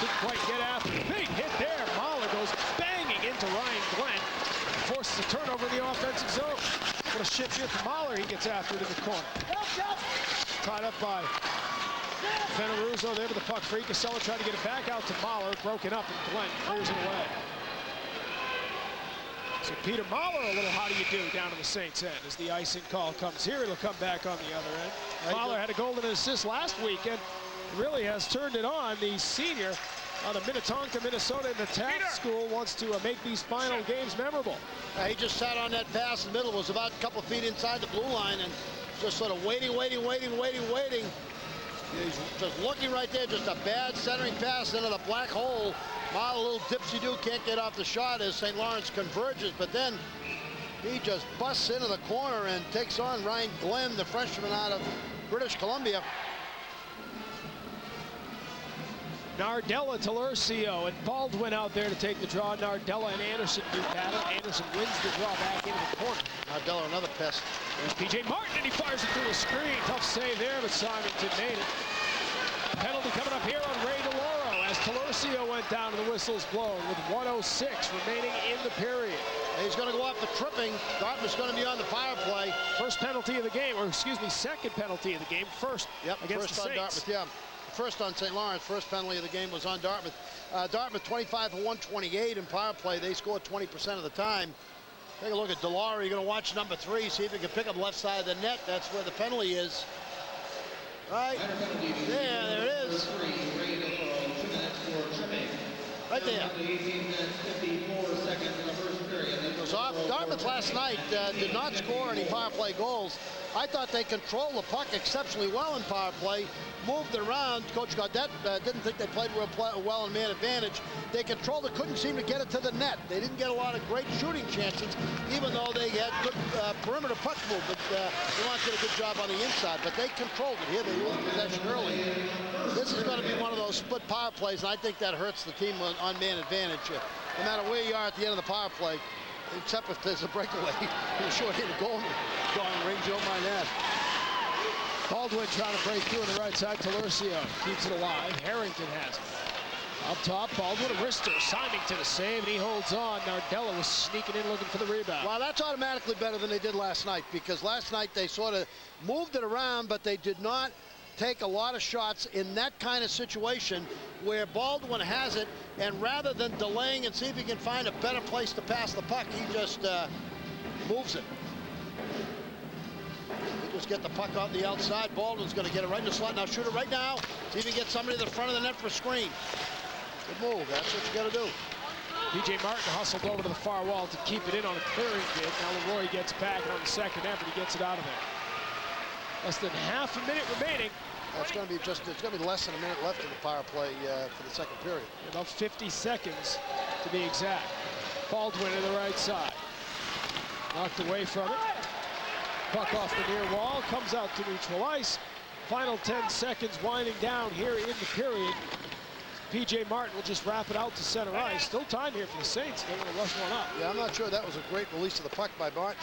Didn't quite get after it. Big hit there. Mahler goes banging into Ryan Glenn. Forces a turnover in the offensive zone. What a shift here from Mahler. He gets after it in the corner. Tied up by Veneruso there with the puck free. Casella tried to get it back out to Mahler. Broken up, and Glenn clears it away. So Peter Mahler, a little how do you do down to the Saints' end as the icing call comes here. It'll come back on the other end. Mahler had a golden assist last weekend. Really has turned it on. The senior out of Minnetonka, Minnesota in the Taft School wants to make these final games memorable. He just sat on that pass in the middle. It was about a couple feet inside the blue line and just sort of waiting. He's just looking right there. Just a bad centering pass into the black hole. Mahler, a little dipsy-do, can't get off the shot as St. Lawrence converges, but then he just busts into the corner and takes on Ryan Glenn, the freshman out of British Columbia. Nardella, Talercio, and Baldwin out there to take the draw. Nardella and Anderson do battle. Anderson wins the draw back into the corner. Nardella, another pest. There's P.J. Martin, and he fires it through the screen. Tough save there, but Symington made it. Penalty coming up here on Ray DeLauro as Talercio went down and the whistle's blown with 1:06 remaining in the period. He's going to go off the tripping. Dartmouth's going to be on the power play. First penalty of the game, or excuse me, second penalty of the game. First against first the on Saints. Dartmouth, yeah. First on St. Lawrence. First penalty of the game was on Dartmouth. Dartmouth 25 for 128 in power play. They scored 20% of the time. Take a look at DeLauro. You're going to watch number 3, see if he can pick up left side of the net. That's where the penalty is. Right there it is. Right there. Goes off. Dartmouth last night did not score any power play goals. I thought they controlled the puck exceptionally well in power play. Moved it around. Coach Gaudette didn't think they played well in man advantage. They controlled it, couldn't seem to get it to the net. They didn't get a lot of great shooting chances, even though they had good perimeter puck movement. They did a good job on the inside, but they controlled it. Here they lose possession early. This is going to be one of those split power plays, and I think that hurts the team on man advantage. No matter where you are at the end of the power play, except if there's a breakaway, you're short-handed goal, going range, you don't mind that. Baldwin trying to break through on the right side. Talercio keeps it alive. Harrington has it. Up top, Baldwin, a wrister. Symington a save, and he holds on. Nardella was sneaking in looking for the rebound. Well, that's automatically better than they did last night, because last night they sort of moved it around, but they did not take a lot of shots in that kind of situation where Baldwin has it, and rather than delaying and see if he can find a better place to pass the puck, he just moves it. Just get the puck out the outside. Baldwin's going to get it right in the slot. Now shoot it right now. See if he can get somebody to the front of the net for a screen. Good move. That's what you got to do. P.J. Martin hustled over to the far wall to keep it in on a clearing bid. Now Leroy gets back on the second effort. He gets it out of there. Less than half a minute remaining. It's going to be less than a minute left in the power play for the second period. About 50 seconds to be exact. Baldwin to the right side. Knocked away from it. Puck off the near wall, comes out to neutral ice. Final 10 seconds winding down here in the period. P.J. Martin will just wrap it out to center ice. Still time here for the Saints. They want to rush one up. Yeah, I'm not sure that was a great release of the puck by Martin.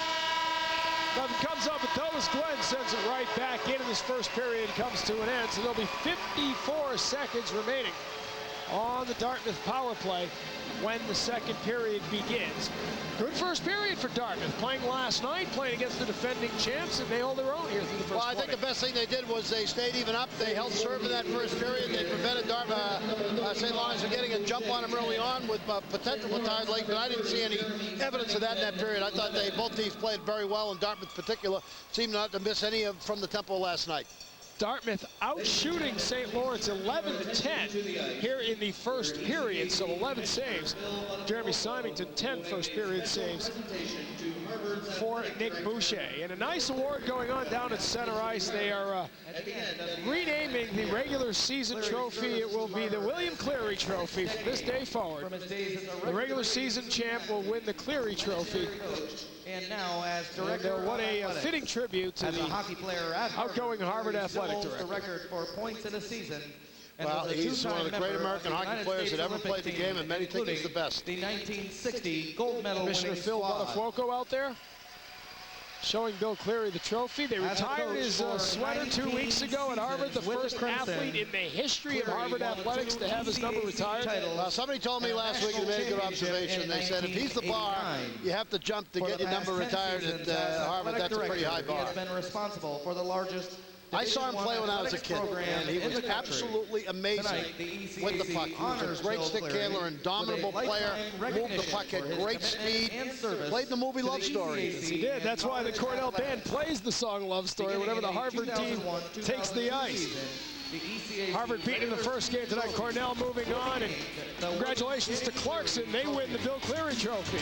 Nothing comes up with Thomas Glenn, sends it right back in, and this first period comes to an end. So there'll be 54 seconds remaining on the Dartmouth power play when the second period begins. Good first period for Dartmouth, playing last night, playing against the defending champs, and they hold their own here through the first 20. Well, I think the best thing they did was they stayed even up. They held serve in that first period. They prevented St. Lawrence from getting a jump on them early on with potential for tired legs, but I didn't see any evidence of that in that period. I thought both teams played very well, and Dartmouth in particular seemed not to miss any from the tempo last night. Dartmouth outshooting St. Lawrence 11-10 here in the first period, so 11 saves. Jeremy Symington, 10 first period saves for Nick Boucher. And a nice award going on down at center ice. They are renaming the regular season trophy. It will be the William Cleary Trophy from this day forward. The regular season champ will win the Cleary Trophy. And now, as director, what a fitting tribute to the hockey player at outgoing Harvard athletic director. The record for points in a season. Well, he's one of the great American hockey players that ever played the game, and many think he's the best. The 1960 gold medal Commissioner winning Phil squad. Buttafuoco out there showing Bill Cleary the trophy. They retired his sweater 2 weeks ago at Harvard, the first athlete in the history of Harvard athletics to have his number retired. Somebody told me last week, and made a good observation. They said if he's the bar, you have to jump to get your number retired at Harvard. That's a pretty high bar. He has been responsible for the largest I saw him play when I was a kid, and he was absolutely amazing with the puck. He was a great stick handler, indomitable player, moved the puck, had great speed, played the movie Love Story. Yes, he did. That's why the Cornell band plays the song Love Story whenever the Harvard team takes the ice. Harvard beaten in the first game tonight. Cornell moving on, and congratulations to Clarkson. They win the Bill Cleary Trophy.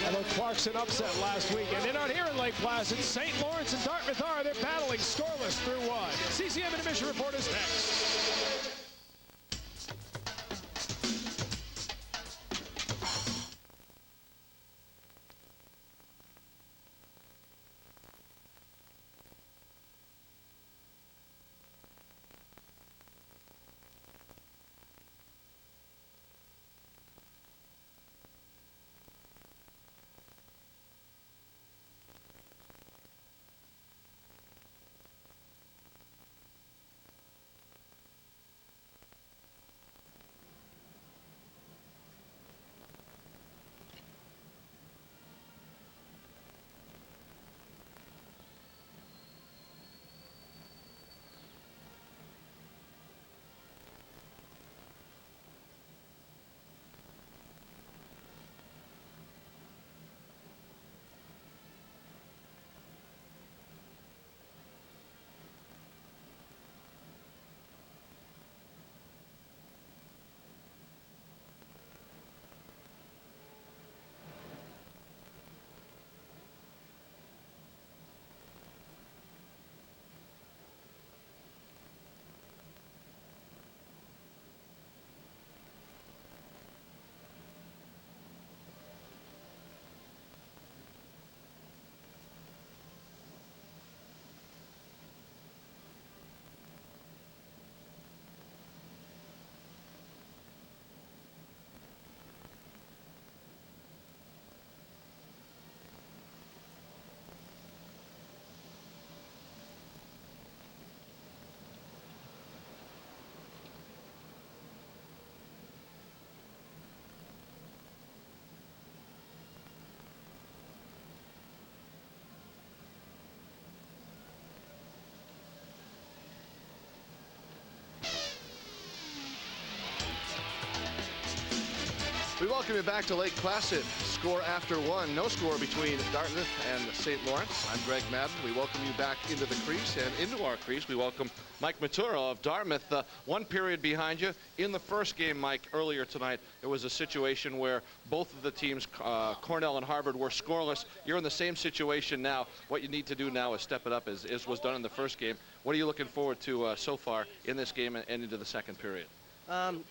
Although Clarkson upset last week. And then out here in Lake Placid, St. Lawrence and Dartmouth are. They're battling scoreless through one. CCM Intermission Report is next. We welcome you back to Lake Placid. Score after one. No score between Dartmouth and St. Lawrence. I'm Greg Madden. We welcome you back into the crease, and into our crease we welcome Mike Maturo of Dartmouth. One period behind you. In the first game, Mike, earlier tonight, there was a situation where both of the teams, Cornell and Harvard, were scoreless. You're in the same situation now. What you need to do now is step it up, as was done in the first game. What are you looking forward to so far in this game and into the second period?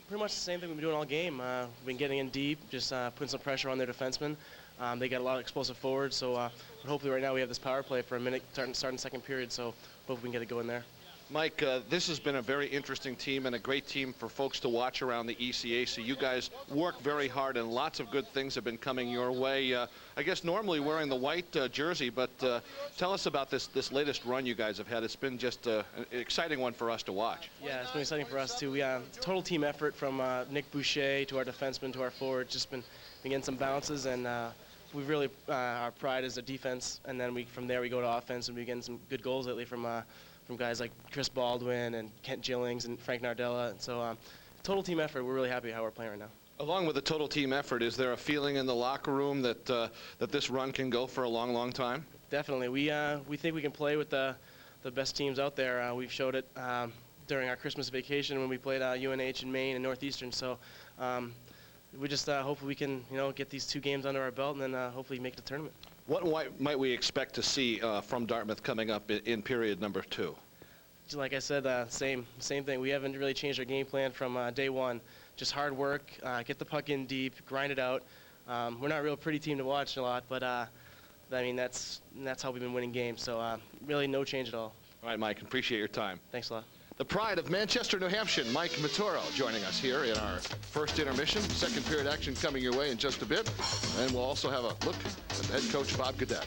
Pretty much the same thing we've been doing all game. We've been getting in deep, just putting some pressure on their defensemen. They got a lot of explosive forwards, so hopefully right now we have this power play for a minute starting second period, so hopefully we can get it going there. Mike, this has been a very interesting team and a great team for folks to watch around the ECAC. You guys work very hard, and lots of good things have been coming your way. I guess normally wearing the white jersey, but tell us about this latest run you guys have had. It's been just an exciting one for us to watch. Yeah, it's been exciting for us too. We total team effort from Nick Boucher to our defensemen to our forwards. Just been getting some bounces, and we really our pride is the defense, and then from there we go to offense, and we're getting some good goals lately from guys like Chris Baldwin and Kent Gillings and Frank Nardella. And so total team effort. We're really happy how we're playing right now. Along with the total team effort, is there a feeling in the locker room that that this run can go for a long, long time? Definitely. We think we can play with the best teams out there. We've showed it during our Christmas vacation when we played UNH in Maine and Northeastern. So we just hopefully we can get these 2 games under our belt and then hopefully make the tournament. What might we expect to see from Dartmouth coming up in period number 2? Like I said, same thing. We haven't really changed our game plan from day one. Just hard work, get the puck in deep, grind it out. We're not a real pretty team to watch a lot, but I mean that's how we've been winning games. So really no change at all. All right, Mike, appreciate your time. Thanks a lot. The pride of Manchester, New Hampshire, Mike Maturo, joining us here in our first intermission. Second period action coming your way in just a bit. And we'll also have a look at head coach Bob Gaudette.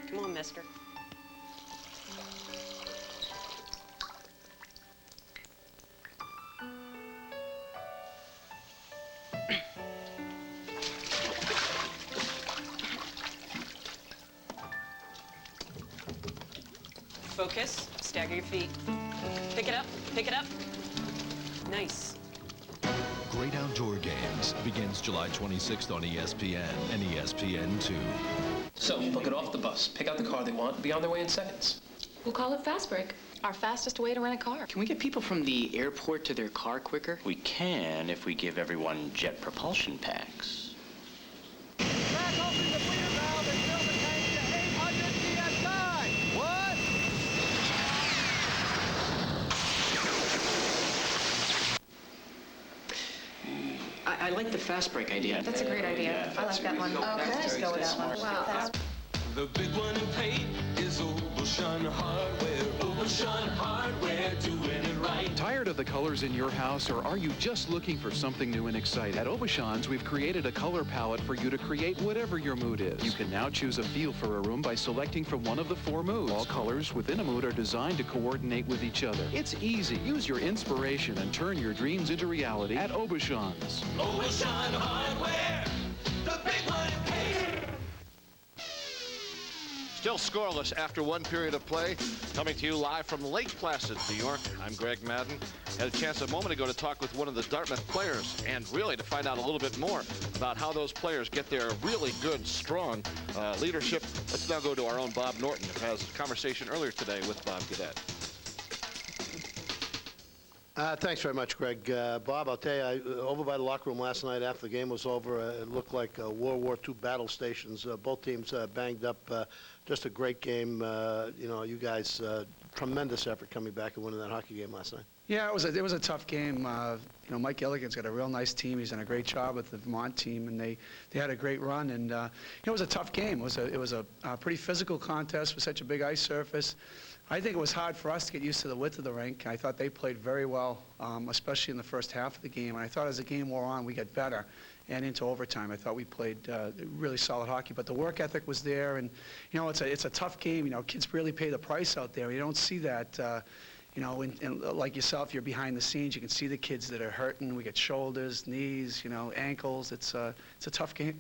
Come on, mister. Focus, stagger your feet. Pick it up, pick it up. Nice. Great Outdoor Games begins July 26th on ESPN and ESPN2. So, they'll get off the bus, pick out the car they want, be on their way in seconds. We'll call it Fast Break, our fastest way to rent a car. Can we get people from the airport to their car quicker? We can if we give everyone jet propulsion packs. Back opening the bleeder valve and fill the tank to 800 psi. What? I like the Fast Break idea. That's a great idea. I like that one. Okay, let's go with that one. Wow. The big one in paint is Ocean Hardware. Ocean Hardware, doing it right. Tired of the colors in your house, or are you just looking for something new and exciting? At Aubuchon's, we've created a color palette for you to create whatever your mood is. You can now choose a feel for a room by selecting from one of the 4 moods. All colors within a mood are designed to coordinate with each other. It's easy. Use your inspiration and turn your dreams into reality at Aubuchon's. Ocean Hardware, the big one in paint. Still scoreless after 1 period of play. Coming to you live from Lake Placid, New York. I'm Greg Madden. Had a chance a moment ago to talk with one of the Dartmouth players and really to find out a little bit more about how those players get their really good, strong leadership. Let's now go to our own Bob Norton, who has a conversation earlier today with Bob Gaudette. Thanks very much, Greg. Bob, I'll tell you, over by the locker room last night after the game was over, it looked like World War II battle stations. Both teams banged up. Just a great game. You know, you guys, tremendous effort coming back and winning that hockey game last night. Yeah, it was a tough game. You know, Mike Gilligan's got a real nice team. He's done a great job with the Vermont team, and they had a great run. And it was a tough game. It was a pretty physical contest with such a big ice surface. I think it was hard for us to get used to the width of the rink. I thought they played very well, especially in the first half of the game. And I thought as the game wore on, we got better. And into overtime, I thought we played really solid hockey. But the work ethic was there, and you know, it's a tough game. You know, kids really pay the price out there. You don't see that. You know, and like yourself, you're behind the scenes. You can see the kids that are hurting. We get shoulders, knees, you know, ankles. It's a tough game.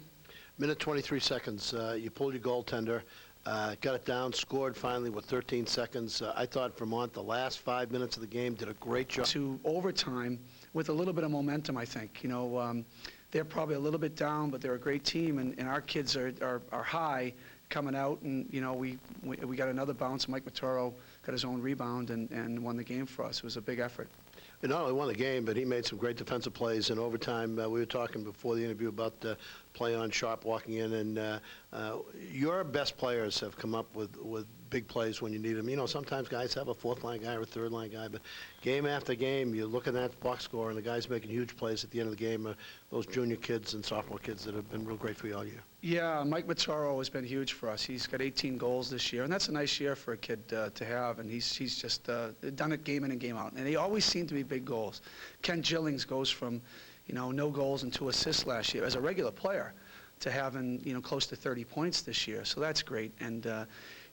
Minute 23 seconds. You pulled your goaltender. Got it down, scored finally with 13 seconds. I thought Vermont, the last 5 minutes of the game, did a great job. To overtime with a little bit of momentum, I think. You know, they're probably a little bit down, but they're a great team, and our kids are high coming out, and, you know, we got another bounce. Mike Maturo got his own rebound and won the game for us. It was a big effort. He not only won the game, but he made some great defensive plays in overtime. We were talking before the interview about play on Sharp walking in, and your best players have come up with big plays when you need them. You know, sometimes guys have a 4th-line guy or a 3rd-line guy, but game after game, you look at that box score, and the guys making huge plays at the end of the game. Those junior kids and sophomore kids that have been real great for you all year. Yeah, Mike Maturo has been huge for us. He's got 18 goals this year, and that's a nice year for a kid to have, and he's just done it game in and game out. And they always seem to be big goals. Ken Gillings goes from, you know, no goals and 2 assists last year as a regular player to having, you know, close to 30 points this year. So that's great. And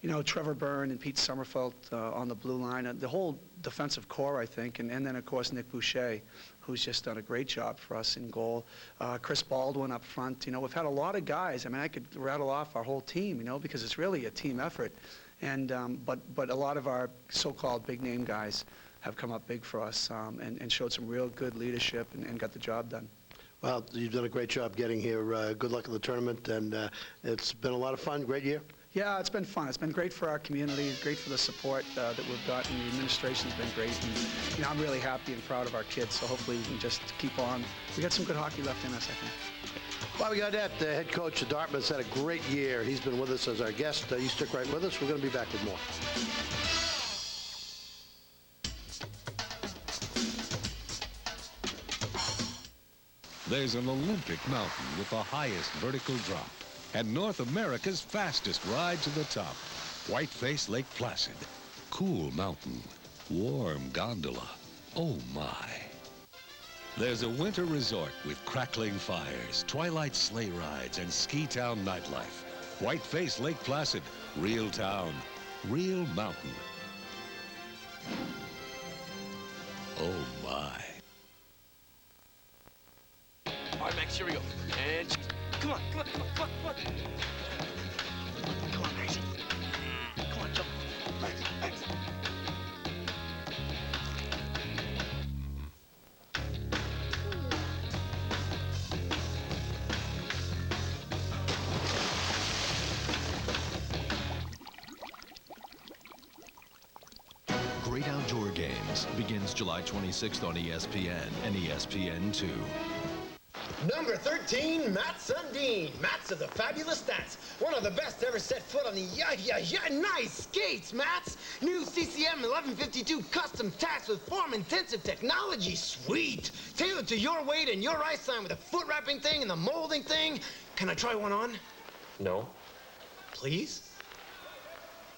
you know, Trevor Byrne and Pete Sommerfeld on the blue line, the whole defensive core, I think, and then, of course, Nick Boucher, who's just done a great job for us in goal. Chris Baldwin up front. You know, we've had a lot of guys. I mean, I could rattle off our whole team, you know, because it's really a team effort. And but a lot of our so-called big-name guys have come up big for us and showed some real good leadership and got the job done. Well, you've done a great job getting here. Good luck in the tournament, and it's been a lot of fun. Great year. Yeah, it's been fun. It's been great for our community, great for the support that we've gotten. The administration's been great, and you know, I'm really happy and proud of our kids, so hopefully we can just keep on. We got some good hockey left in us, I think. Well, we got that. The head coach of Dartmouth had a great year. He's been with us as our guest. You stick right with us. We're going to be back with more. There's an Olympic mountain with the highest vertical drop and North America's fastest ride to the top. Whiteface Lake Placid. Cool mountain. Warm gondola. Oh my. There's a winter resort with crackling fires, twilight sleigh rides, and ski town nightlife. Whiteface Lake Placid. Real town. Real mountain. Oh my. All right, Max, here we go. And come on, come on, come on, come on, come on. Come on, Maxie. Come on, jump. Max, Max. Great Outdoor Games begins July 26th on ESPN and ESPN2. Number 13, Matt Sundin. Matt's of the fabulous stats. One of the best to ever set foot on the nice skates, Matt's. New CCM 1152 custom tacks with form-intensive technology. Sweet. Tailored to your weight and your ice line with the foot wrapping thing and the molding thing. Can I try one on? No. Please?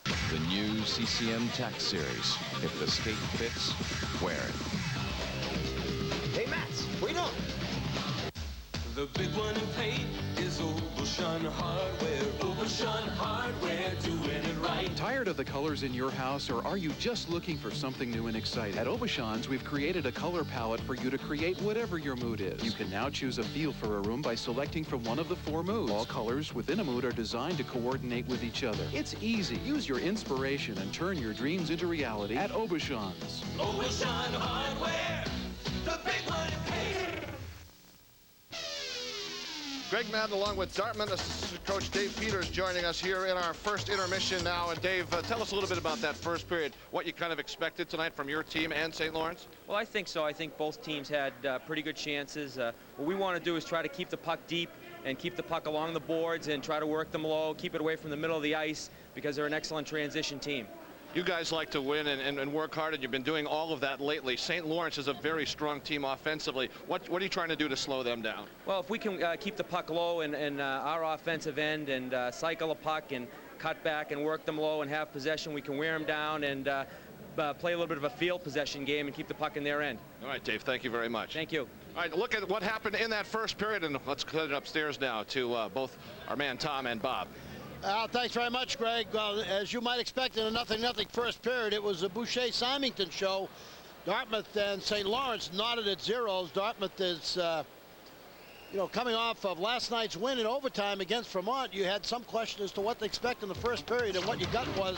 The new CCM Tax Series. If the skate fits, wear it. Hey, Matt's, wait on. The big one in paint is Ocean Hardware. Ocean Hardware, doing it right. Tired of the colors in your house, or are you just looking for something new and exciting? At Aubuchon's, we've created a color palette for you to create whatever your mood is. You can now choose a feel for a room by selecting from one of the 4 moods. All colors within a mood are designed to coordinate with each other. It's easy. Use your inspiration and turn your dreams into reality at Aubuchon's. Ocean Hardware, the big one in paint. Greg Madden along with Dartmouth assistant coach Dave Peters joining us here in our first intermission now. And Dave, tell us a little bit about that first period, what you kind of expected tonight from your team and St. Lawrence. Well, I think so. I think both teams had pretty good chances. What we want to do is try to keep the puck deep and keep the puck along the boards and try to work them low, keep it away from the middle of the ice because they're an excellent transition team. You guys like to win and work hard, and you've been doing all of that lately. St. Lawrence is a very strong team offensively. What are you trying to do to slow them down? Well, if we can keep the puck low and our offensive end and cycle the puck and cut back and work them low and have possession, we can wear them down and play a little bit of a field possession game and keep the puck in their end. All right, Dave, thank you very much. Thank you. All right, look at what happened in that first period, and let's cut it upstairs now to both our man Tom and Bob. Thanks very much, Greg. Well, as you might expect in a 0-0 first period, it was a Boucher-Symington show. Dartmouth and St. Lawrence knotted at zeros. Dartmouth is, coming off of last night's win in overtime against Vermont. You had some question as to what to expect in the first period, and what you got was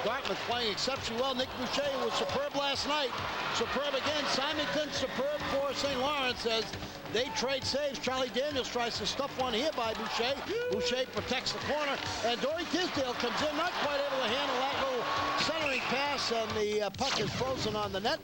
Dartmouth playing exceptionally well. Nick Boucher was superb last night. Superb again. Symington superb for St. Lawrence as they trade saves. Charlie Daniels tries to stuff one here by Boucher. Boucher protects the corner, and Dory Tisdale comes in, not quite able to handle that little centering pass, and the puck is frozen on the net.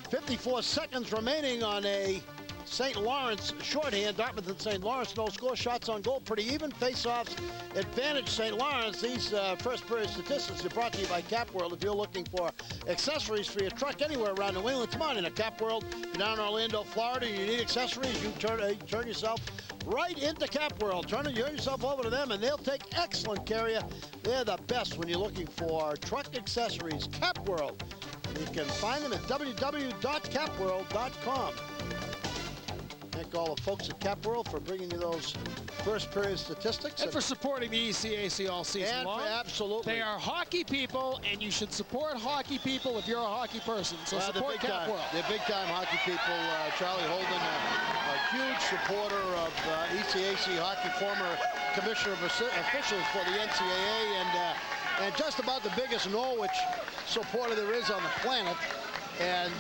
54 seconds remaining on a St. Lawrence shorthand. Dartmouth and St. Lawrence no score. Shots on goal pretty even. Face-offs advantage St. Lawrence. These first period statistics are brought to you by Cap World. If you're looking for accessories for your truck anywhere around New England, come on in. At Cap World, you're down in Orlando, Florida, and you need accessories, you turn yourself right into Cap World. Turn yourself over to them, and they'll take excellent care of you. They're the best when you're looking for truck accessories. Cap World. And you can find them at www.capworld.com. Thank all the folks at Cap World for bringing you those first period statistics. And for supporting the ECAC all season long. Absolutely. They are hockey people, and you should support hockey people if you're a hockey person. So support Cap World. They're big-time hockey people. Charlie Holden, a huge supporter of ECAC hockey, former commissioner of officials for the NCAA, and just about the biggest Norwich supporter there is on the planet. And,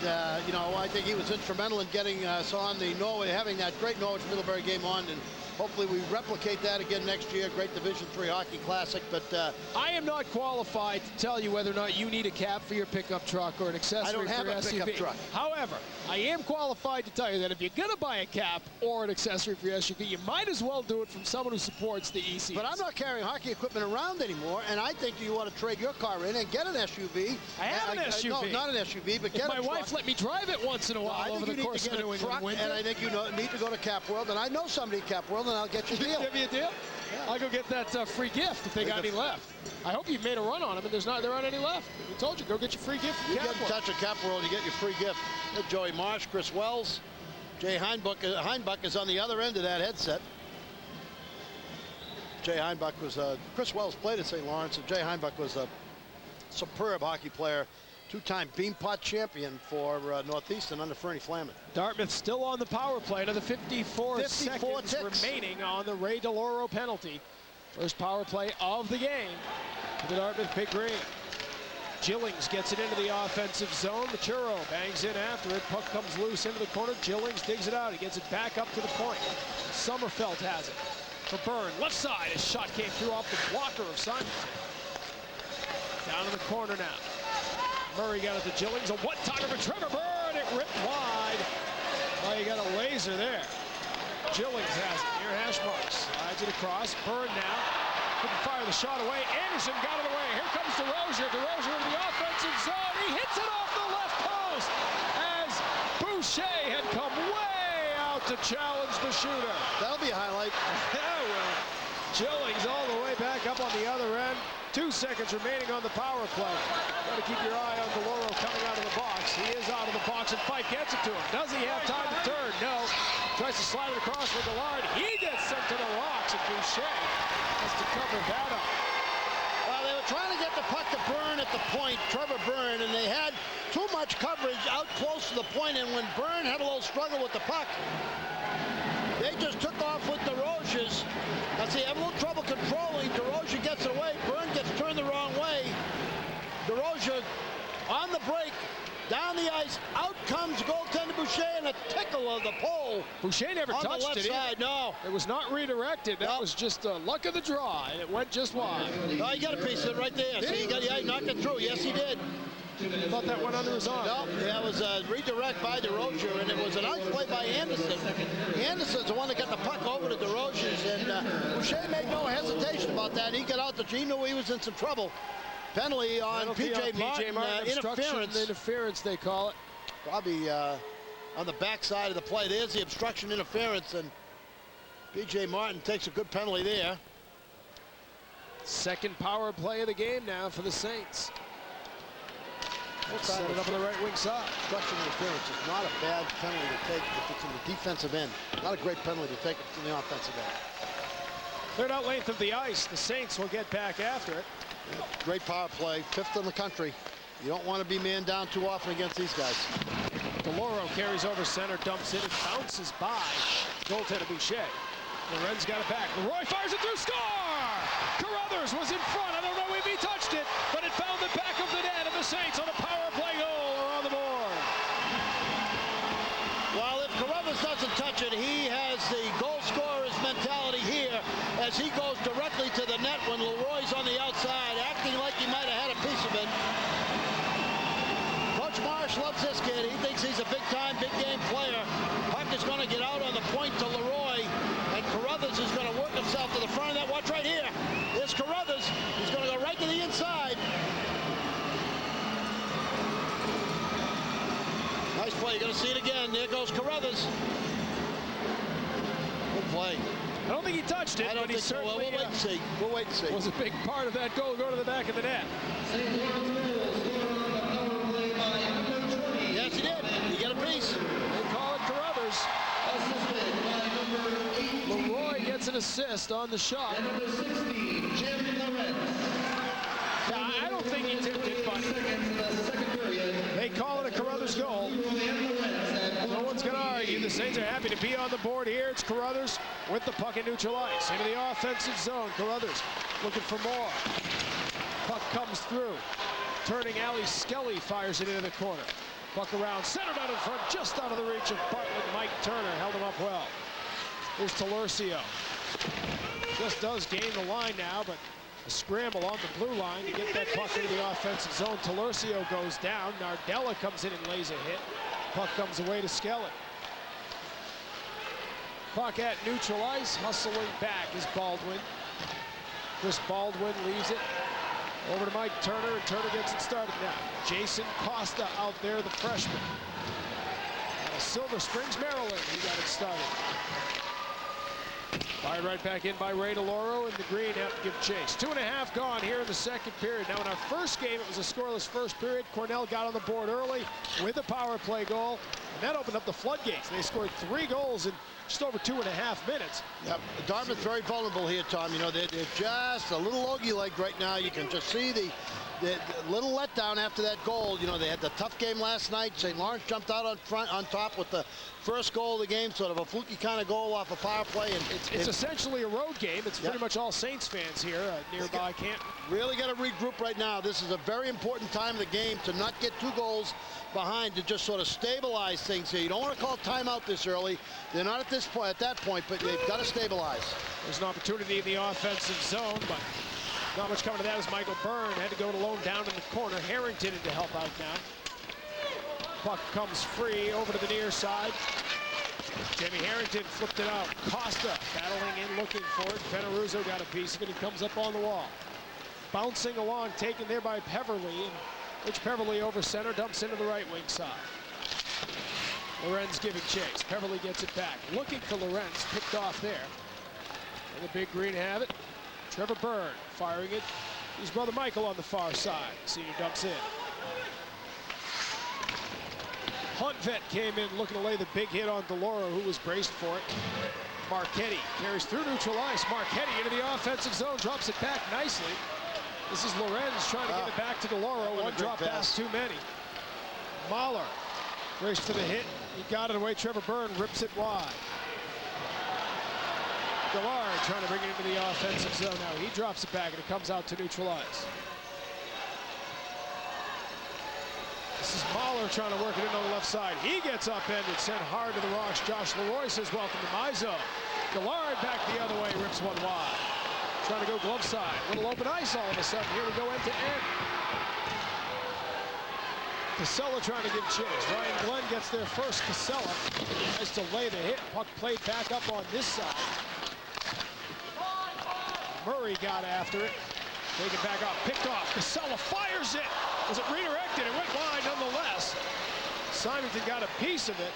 you know, I think he was instrumental in getting us on the having that great Norwich-Middlebury game on. And hopefully we replicate that again next year. Great Division III Hockey Classic. But I am not qualified to tell you whether or not you need a cap for your pickup truck or an accessory for your SUV. I don't have a pickup truck. However, I am qualified to tell you that if you're going to buy a cap or an accessory for your SUV, you might as well do it from someone who supports the ECAC. But I'm not carrying hockey equipment around anymore, and I think you want to trade your car in and get an SUV. I have an SUV. No, not an SUV, but get a truck. My wife let me drive it once in a while over the course of the winter. And I think you need to go to Cap World, and I know somebody at Cap World, and I'll get you a deal. Give me a deal? Yeah. I'll go get that free gift if they got any left. I hope you've made a run on them, and there aren't any left. We told you, go get your free gift from You Cap get in World. touch with Cap World, you get your free gift. Joey Marsh, Chris Wells, Jay Heinbuck is on the other end of that headset. Jay Heinbuck was Chris Wells played at St. Lawrence, and Jay Heinbuck was a superb hockey player, two-time Beanpot champion for Northeastern under Fernie Flaman. Dartmouth still on the power play. Another 54 seconds remaining on the Ray DeLauro penalty. First power play of the game for the Dartmouth Big Green. Gillings gets it into the offensive zone. Machuro bangs in after it. Puck comes loose into the corner. Gillings digs it out. He gets it back up to the point. Sommerfeld has it for Byrne. Left side. His shot came through off the blocker of Simon. Down in the corner now. Murray got it to Gillings. A one-timer for Trevor Byrne. It ripped wide. Oh, you got a laser there. Gillings has it near hash marks. Slides it across. Byrne now. Couldn't fire the shot away. Anderson got it away. Here comes DeRozier. DeRozier into the offensive zone. He hits it off the left post as Boucher had come way out to challenge the shooter. That'll be a highlight. Yeah, well. Gillings all the way back up on the other end. 2 seconds remaining on the power play. Got to keep your eye on DeLauro coming out of the box. He is out of the box, and Fife gets it to him. Does he have time to turn? No. Tries to slide it across for Gillard. He gets sent to the rocks, and Boucher has to cover that up. Well, they were trying to get the puck to Byrne at the point, Trevor Byrne, and they had too much coverage out close to the point, and when Byrne had a little struggle with the puck, they just took off with DeRoziers. Now see, have a little trouble controlling. DeRozier gets it away. Byrne gets turned the wrong way. DeRozier on the break, down the ice. Out comes goaltender Boucher and a tickle of the pole. Boucher never on touched the left it. Side. No, it was not redirected. That was just luck of the draw, and it went just wide. No, he got a piece of it right there. See, he knocked it through. Yes, he did. Thought that went under his arm. No, that was a redirect by DeRozier, and it was a nice play by Anderson. Anderson's the one that got the puck over to DeRozier's, and Boucher made no hesitation about that. He got out the he knew he was in some trouble. Penalty on P.J. Martin, interference they call it. Probably on the backside of the play. There's the obstruction interference, and P.J. Martin takes a good penalty there. Second power play of the game now for the Saints. Set it up on the right wing side. Obstruction interference is not a bad penalty to take if it's in the defensive end. Not a great penalty to take if it's in the offensive end. Third out length of the ice. The Saints will get back after it. Great power play, 5th in the country. You don't want to be man down too often against these guys. DeLauro carries over center, dumps it, it bounces by goaltender Boucher. Lorenz got it back. Leroy fires it through, score! Carruthers was in front. I don't know if he touched it, but it found the back of the net, and the Saints on a power play goal are on the board. Well, if Carruthers doesn't touch it, he has the goal scorer's mentality here as he goes directly to the net when Leroy's on the outside, acting like he might have had a piece of it. Coach Marsh loves this kid. He thinks he's a big-time, big-game player. Puck is going to get out on the point to Leroy, and Carruthers is going to work himself to the front of that. Watch right here. Here's Carruthers. He's going to go right to the inside. Nice play. You're going to see it again. There goes Carruthers. Good play. I don't think he touched it. I don't think so. Well, we'll wait and see. We'll wait and see. Was a big part of that goal go to the back of the net. Yes, he did. He got a piece. They call it Carruthers. assist on the shot. And number 60, Jim Lawrence. I don't think he tipped it, but they call it a Carruthers goal. No one's going to argue. The Saints are happy to be on the board here. It's Carruthers with the puck in neutral ice. Into the offensive zone. Carruthers looking for more. Puck comes through. Turning alley, Skelly fires it into the corner. Puck around, centered out in front, just out of the reach of Bartlett. Mike Turner held him up well. Here's Talurcio. Just does gain the line now, but a scramble on the blue line to get that puck into the offensive zone. Talurcio goes down. Nardella comes in and lays a hit. Puck comes away to Skelly. Puck at neutral ice, hustling back is Baldwin. Chris Baldwin leaves it over to Mike Turner, and Turner gets it started now. Jason Costa out there, the freshman. Out of Silver Springs, Maryland, he got it started. Fired right back in by Ray DeLauro, and the Green have to give chase. 2.5 gone here in the second period. Now in our first game, it was a scoreless first period. Cornell got on the board early with a power play goal, and that opened up the floodgates. They scored 3 goals in just over 2.5 minutes. Yep, Dartmouth's very vulnerable here, Tom. You know, they're just a little logy-legged right now. You can just see the little letdown after that goal. You know, they had the tough game last night. St. Lawrence jumped out on top with the first goal of the game, sort of a fluky kind of goal off a power play. And it's essentially a road game. It's pretty much all Saints fans here nearby. Can't really got to regroup right now. This is a very important time of the game to not get 2 goals behind, to just sort of stabilize things here. You don't want to call timeout this early. They're not at that point, but they've got to stabilize. There's an opportunity in the offensive zone, but not much coming to that as Michael Byrne had to go alone down in the corner. Harrington in to help out now. Puck comes free over to the near side. Jamie Harrington flipped it out. Costa battling in, looking for it. Penaruzzo got a piece of it. He comes up on the wall. Bouncing along, taken there by Peverly. And Rich Peverly over center, dumps into the right wing side. Lorenz giving chase. Peverly gets it back. Looking for Lorenz, picked off there. And the Big Green have it. Trevor Byrne firing it. His brother Michael on the far side. Senior dumps in. Huntvet came in looking to lay the big hit on DeLauro, who was braced for it. Marchetti carries through neutral ice. Marchetti into the offensive zone, drops it back nicely. This is Lorenz trying to get it back to DeLauro. One drop pass too many. Mahler raced for the hit. He got it away. Trevor Byrne rips it wide. Gallard trying to bring it into the offensive zone now. He drops it back and it comes out to neutral ice. This is Mahler trying to work it in on the left side. He gets upended, sent hard to the rocks. Josh Leroy says welcome to my zone. Gallard back the other way, rips one wide. Trying to go glove side. Little open ice all of a sudden. Here we go end to end. Casella trying to give chase. Ryan Glenn gets there first. Casella tries to lay the hit. Puck played back up on this side. Murray got after it. Taken back up, picked off. Casella fires it. Was it redirected? It went wide nonetheless. Simonton got a piece of it.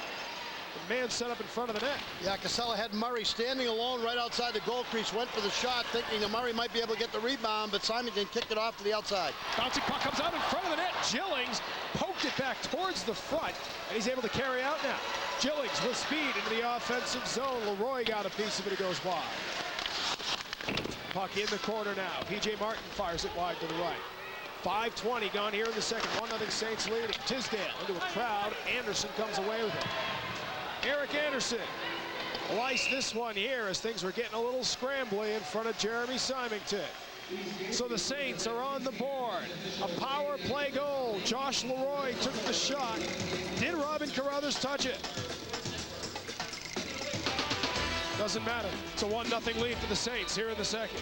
The man set up in front of the net. Yeah, Casella had Murray standing alone right outside the goal crease, went for the shot, thinking that Murray might be able to get the rebound, but Simonton kicked it off to the outside. Bouncing puck comes out in front of the net. Gillings poked it back towards the front, and he's able to carry out now. Gillings with speed into the offensive zone. Leroy got a piece of it. It goes wide. Puck in the corner now. P.J. Martin fires it wide to the right. 5:20 gone here in the second. 1-0 Saints leading. Tisdale into a crowd. Anderson comes away with it. Eric Anderson will ice this one here as things were getting a little scrambly in front of Jeremy Symington. So the Saints are on the board. A power play goal. Josh Leroy took the shot. Did Robin Carruthers touch it? Doesn't matter. It's a 1-0 lead for the Saints here in the second.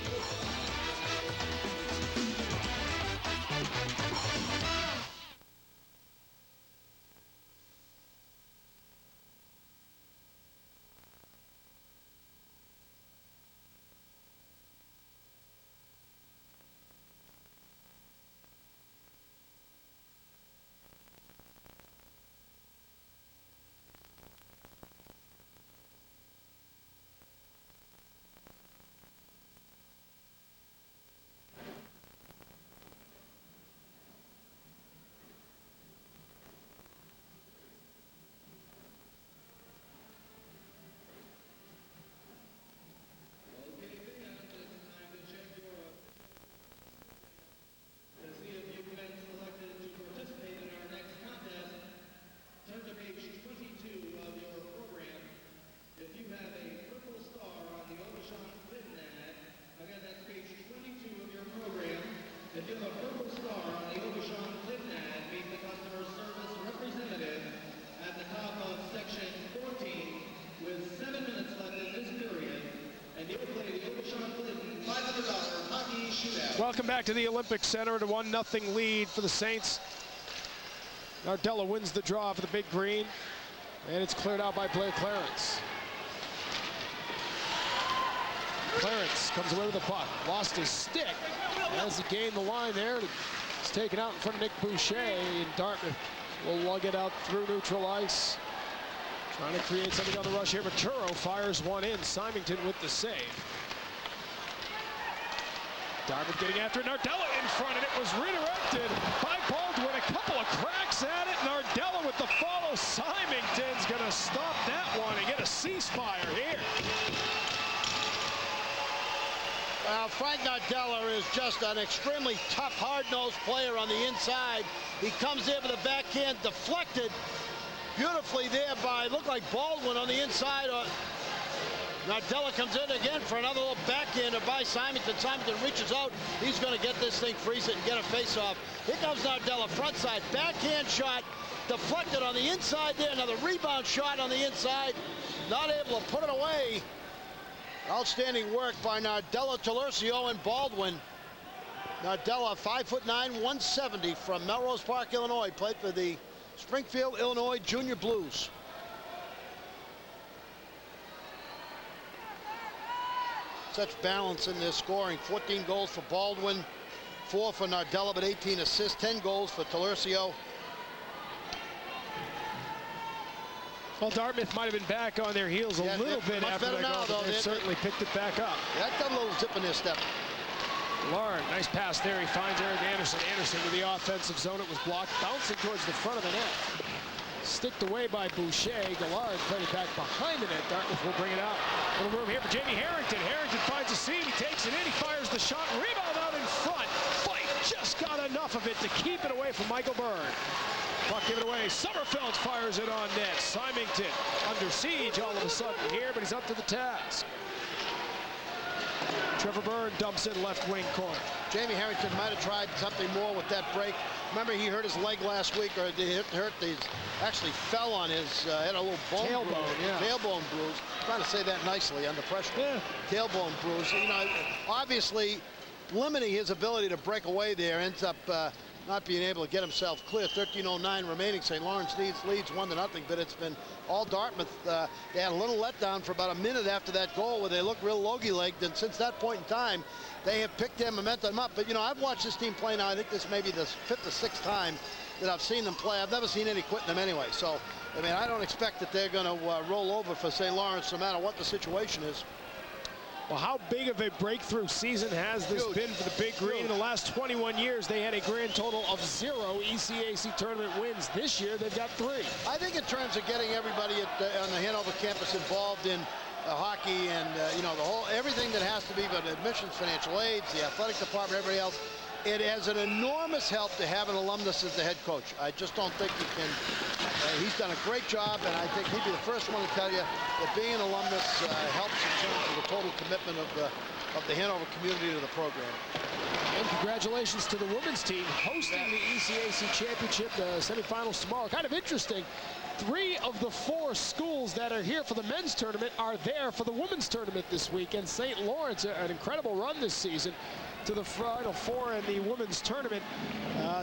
Welcome back to the Olympic Center at a 1-0 lead for the Saints. Nardella wins the draw for the Big Green, and it's cleared out by Blair Clarence. Clarence comes away with the puck, lost his stick as he gained the line there. It's taken out in front of Nick Boucher, and Dartmouth will lug it out through neutral ice. Trying to create something on the rush here, but Turo fires one in. Symington with the save. Dartmouth getting after it. Nardella in front, and it was redirected by Baldwin. A couple of cracks at it. Nardella with the follow. Symington's going to stop that one and get a ceasefire here. Frank Nardella is just an extremely tough, hard-nosed player on the inside. He comes in with a backhand deflected beautifully there by, looked like Baldwin on the inside. Nardella comes in again for another little backhander by Symington. Symington reaches out. He's going to get this thing, freeze it, and get a face-off. Here comes Nardella, front side, backhand shot, deflected on the inside there. Another rebound shot on the inside. Not able to put it away. Outstanding work by Nardella, Talercio, and Baldwin. Nardella, 5'9", 170 from Melrose Park, Illinois. Played for the Springfield, Illinois Junior Blues. Such balance in their scoring. 14 goals for Baldwin, 4 for Nardella, but 18 assists, 10 goals for Talercio. Well, Dartmouth might have been back on their heels a little bit after that goal, but they've certainly picked it back up. That got a little zip in their step. Lauren, nice pass there. He finds Eric Anderson. Anderson to the offensive zone. It was blocked, bouncing towards the front of the net. Sticked away by Boucher. Gallard played it back behind the net. Dartmouth will bring it out. Little room here for Jamie Harrington. Harrington finds a seam. He takes it in. He fires the shot. Rebound out in front. Fight just got enough of it to keep it away from Michael Byrne. Puck given away. Sommerfeld fires it on net. Symington under siege all of a sudden here, but he's up to the task. Trevor Byrne dumps in left wing corner. Jamie Harrington might have tried something more with that break. Remember, he hurt his leg last week, or he actually fell on his, had a little bone tailbone, bruise, yeah. Tailbone bruise. I'm trying to say that nicely under pressure. Yeah. Tailbone bruise. You know, obviously limiting his ability to break away there, ends up not being able to get himself clear. 13:09 remaining. St. Lawrence leads 1-0, but it's been all Dartmouth. They had a little letdown for about a minute after that goal where they looked real logy-legged, and since that point in time, they have picked their momentum up. But, you know, I've watched this team play now. I think this may be the 5th or 6th time that I've seen them play. I've never seen any quitting them anyway. So, I mean, I don't expect that they're going to roll over for St. Lawrence no matter what the situation is. Well, how big of a breakthrough season has this been for the Big Green? In the last 21 years, they had a grand total of 0 ECAC tournament wins. This year, they've got 3. I think in terms of getting everybody on the Hanover campus involved in hockey and, you know, everything that has to be about admissions, financial aids, the athletic department, everybody else, it has an enormous help to have an alumnus as the head coach. I just don't think he can. He's done a great job, and I think he'd be the first one to tell you that being an alumnus helps in terms of the total commitment of the Hanover community to the program. And congratulations to the women's team hosting the ECAC Championship semifinals tomorrow. Kind of interesting. 3 of the 4 schools that are here for the men's tournament are there for the women's tournament this week. And St. Lawrence, an incredible run this season to the Final Four in the women's tournament.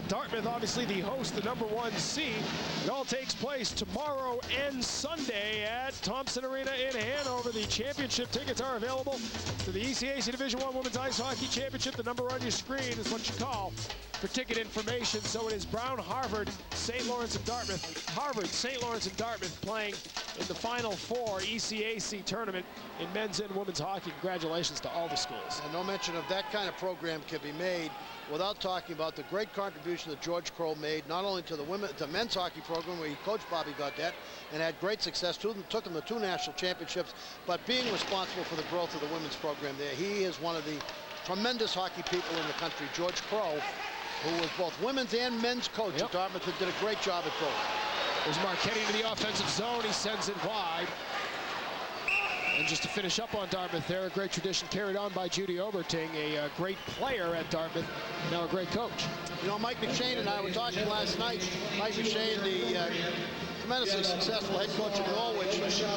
Dartmouth, obviously the host, the #1 seed. It all takes place tomorrow and Sunday at Thompson Arena in Hanover. The championship tickets are available to the ECAC Division I Women's Ice Hockey Championship. The number on your screen is what you call for ticket information. So it is Brown, Harvard, St. Lawrence, and Dartmouth. Harvard, St. Lawrence, and Dartmouth playing in the Final Four ECAC tournament in men's and women's hockey. Congratulations to all the schools. And no mention of that kind of program can be made without talking about the great contribution that George Crow made, not only to the men's hockey program where he coached Bobby Gaudette and had great success, took them to 2 national championships, but being responsible for the growth of the women's program there. He is one of the tremendous hockey people in the country, George Crow, who was both women's and men's coach at Dartmouth, and did a great job at both. There's Marchetti to the offensive zone. He sends it wide. And just to finish up on Dartmouth there, a great tradition carried on by Judy Oberting, a great player at Dartmouth, now a great coach. You know, Mike McShane and I were talking last night. Mike McShane, the tremendously successful head coach in Norwich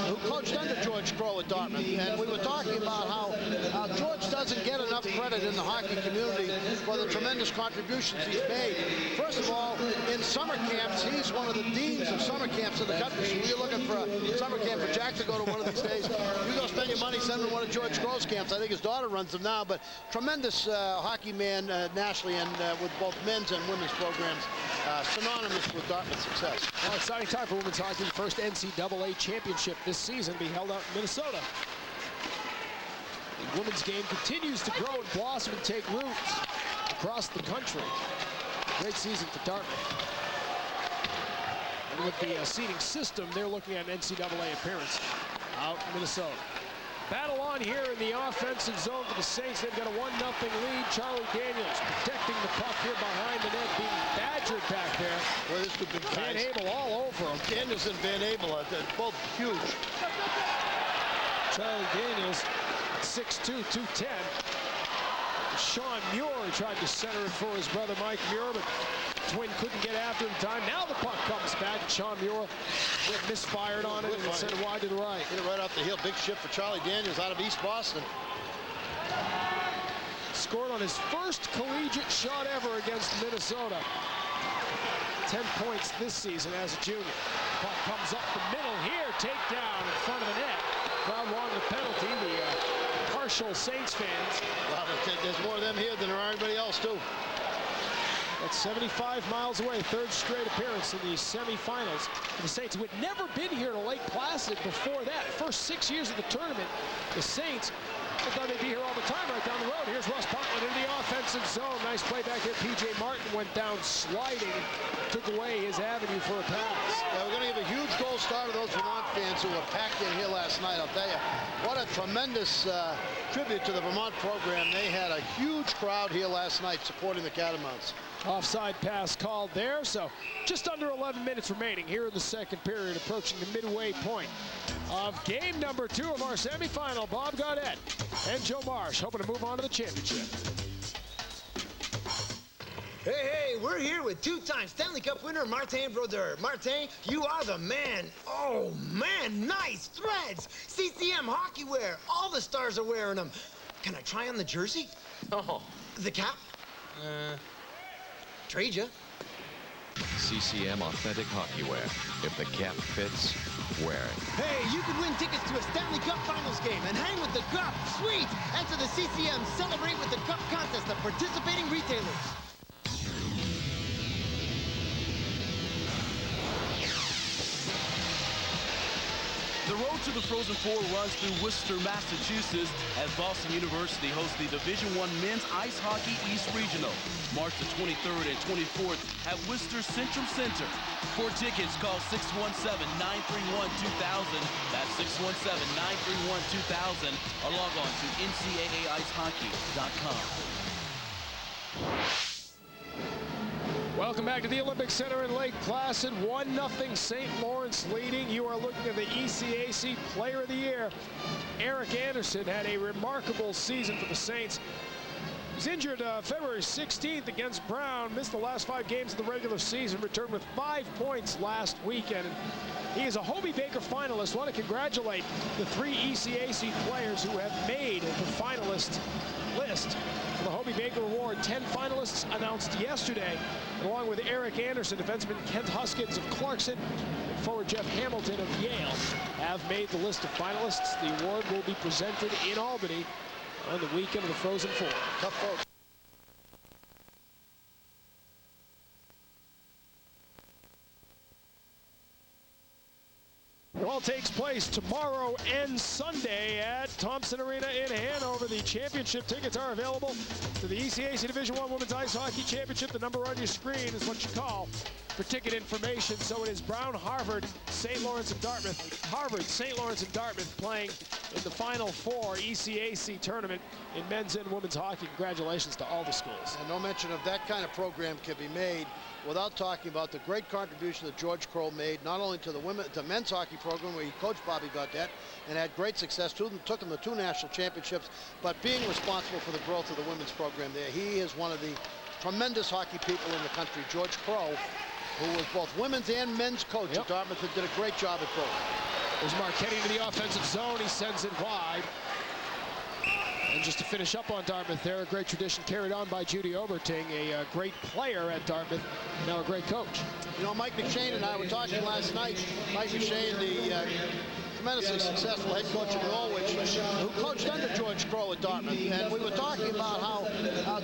who coached under George Crow at Dartmouth. And we were talking about how George doesn't get enough credit in the hockey community for the tremendous contributions he's made. First of all, in summer camps, he's one of the deans of summer camps in the country. So you're looking for a summer camp for Jack to go to one of these days. You go spend your money, send him to one of George Crow's camps. I think his daughter runs them now, but tremendous hockey man nationally and with both men's and women's programs, synonymous with Dartmouth's success. Well, exciting time for women's hockey. The first NCAA championship this season be held out in Minnesota. The women's game continues to grow and blossom and take roots across the country. Great season for Dartmouth. And with the seeding system, they're looking at an NCAA appearance out in Minnesota. Battle on here in the offensive zone for the Saints. They've got a 1-0 lead. Charlie Daniels protecting the puck here behind the net, being badgered back there. Well, this could be Van Abel all over him. Daniels and Van Abel are both huge. Charlie Daniels, 6'2", 210. Sean Muir tried to center it for his brother Mike Muir, but Twin couldn't get after him in time. Now the puck comes back. Sean Muir misfired on it and sent it wide to the right. Hit it right off the heel. Big shift for Charlie Daniels out of East Boston. Scored on his first collegiate shot ever against Minnesota. 10 points this season as a junior. Puck comes up the middle here. Takedown in front of the net. Crowd wanted a penalty. The partial Saints fans. Well, there's more of them here than there are anybody else, too. That's 75 miles away, third straight appearance in the semifinals for the Saints, who had never been here to Lake Placid before that. First 6 years of the tournament, the Saints, I thought they'd be here all the time right down the road. Here's Russ Buckland into the offensive zone. Nice play back here. P.J. Martin went down sliding, took away his avenue for a pass. Yeah, we're going to give a huge goal star to those Vermont fans who were packed in here last night. I'll tell you, what a tremendous tribute to the Vermont program. They had a huge crowd here last night supporting the Catamounts. Offside pass called there, so just under 11 minutes remaining here in the second period, approaching the midway point of game number 2 of our semifinal. Bob Gaudette and Joe Marsh hoping to move on to the championship. Hey, we're here with 2-time Stanley Cup winner Martin Brodeur. Martin, you are the man. Oh, man, nice threads. CCM hockey wear. All the stars are wearing them. Can I try on the jersey? Oh. The cap? Trade ya. CCM authentic hockey wear. If the cap fits, wear it. Hey, you could win tickets to a Stanley Cup Finals game and hang with the Cup. Sweet! Enter the CCM Celebrate with the Cup contest at participating retailers. The road to the Frozen Four runs through Worcester, Massachusetts, as Boston University hosts the Division I Men's Ice Hockey East Regional, March the 23rd and 24th at Worcester Centrum Center. For tickets, call 617-931-2000. That's 617-931-2000, or log on to ncaaIcehockey.com. Welcome back to the Olympic Center in Lake Placid. 1-0 St. Lawrence leading. You are looking at the ECAC Player of the Year. Eric Anderson had a remarkable season for the Saints. He was injured February 16th against Brown, missed the last 5 games of the regular season, returned with 5 points last weekend. He is a Hobie Baker finalist. I want to congratulate the 3 ECAC players who have made the finalist list for the Hobie Baker Award. 10 finalists announced yesterday, along with Eric Anderson, defenseman Kent Huskins of Clarkson, and forward Jeff Hamilton of Yale, have made the list of finalists. The award will be presented in Albany on the weekend of the Frozen Four. Tough folks. It all takes place tomorrow and Sunday at Thompson Arena in Hanover. The championship tickets are available to the ECAC Division I Women's Ice Hockey Championship. The number on your screen is what you call for ticket information. So it is Brown, Harvard, St. Lawrence, and Dartmouth. Harvard, St. Lawrence, and Dartmouth playing in the Final Four ECAC tournament in men's and women's hockey. Congratulations to all the schools. And no mention of that kind of program can be made without talking about the great contribution that George Crow made, not only to the men's hockey program where he coached Bobby Gaudette and had great success, took him to 2 national championships, but being responsible for the growth of the women's program there. He is one of the tremendous hockey people in the country. George Crow who was both women's and men's coach at Dartmouth, and did a great job at both. There's Marchetti into the offensive zone. He sends it wide. And just to finish up on Dartmouth there, a great tradition carried on by Judy Oberting, a great player at Dartmouth, now a great coach. You know, Mike McShane and I were talking last night. Mike McShane, the tremendously successful head coach of Norwich, who coached under George Crowe at Dartmouth. And we were talking about how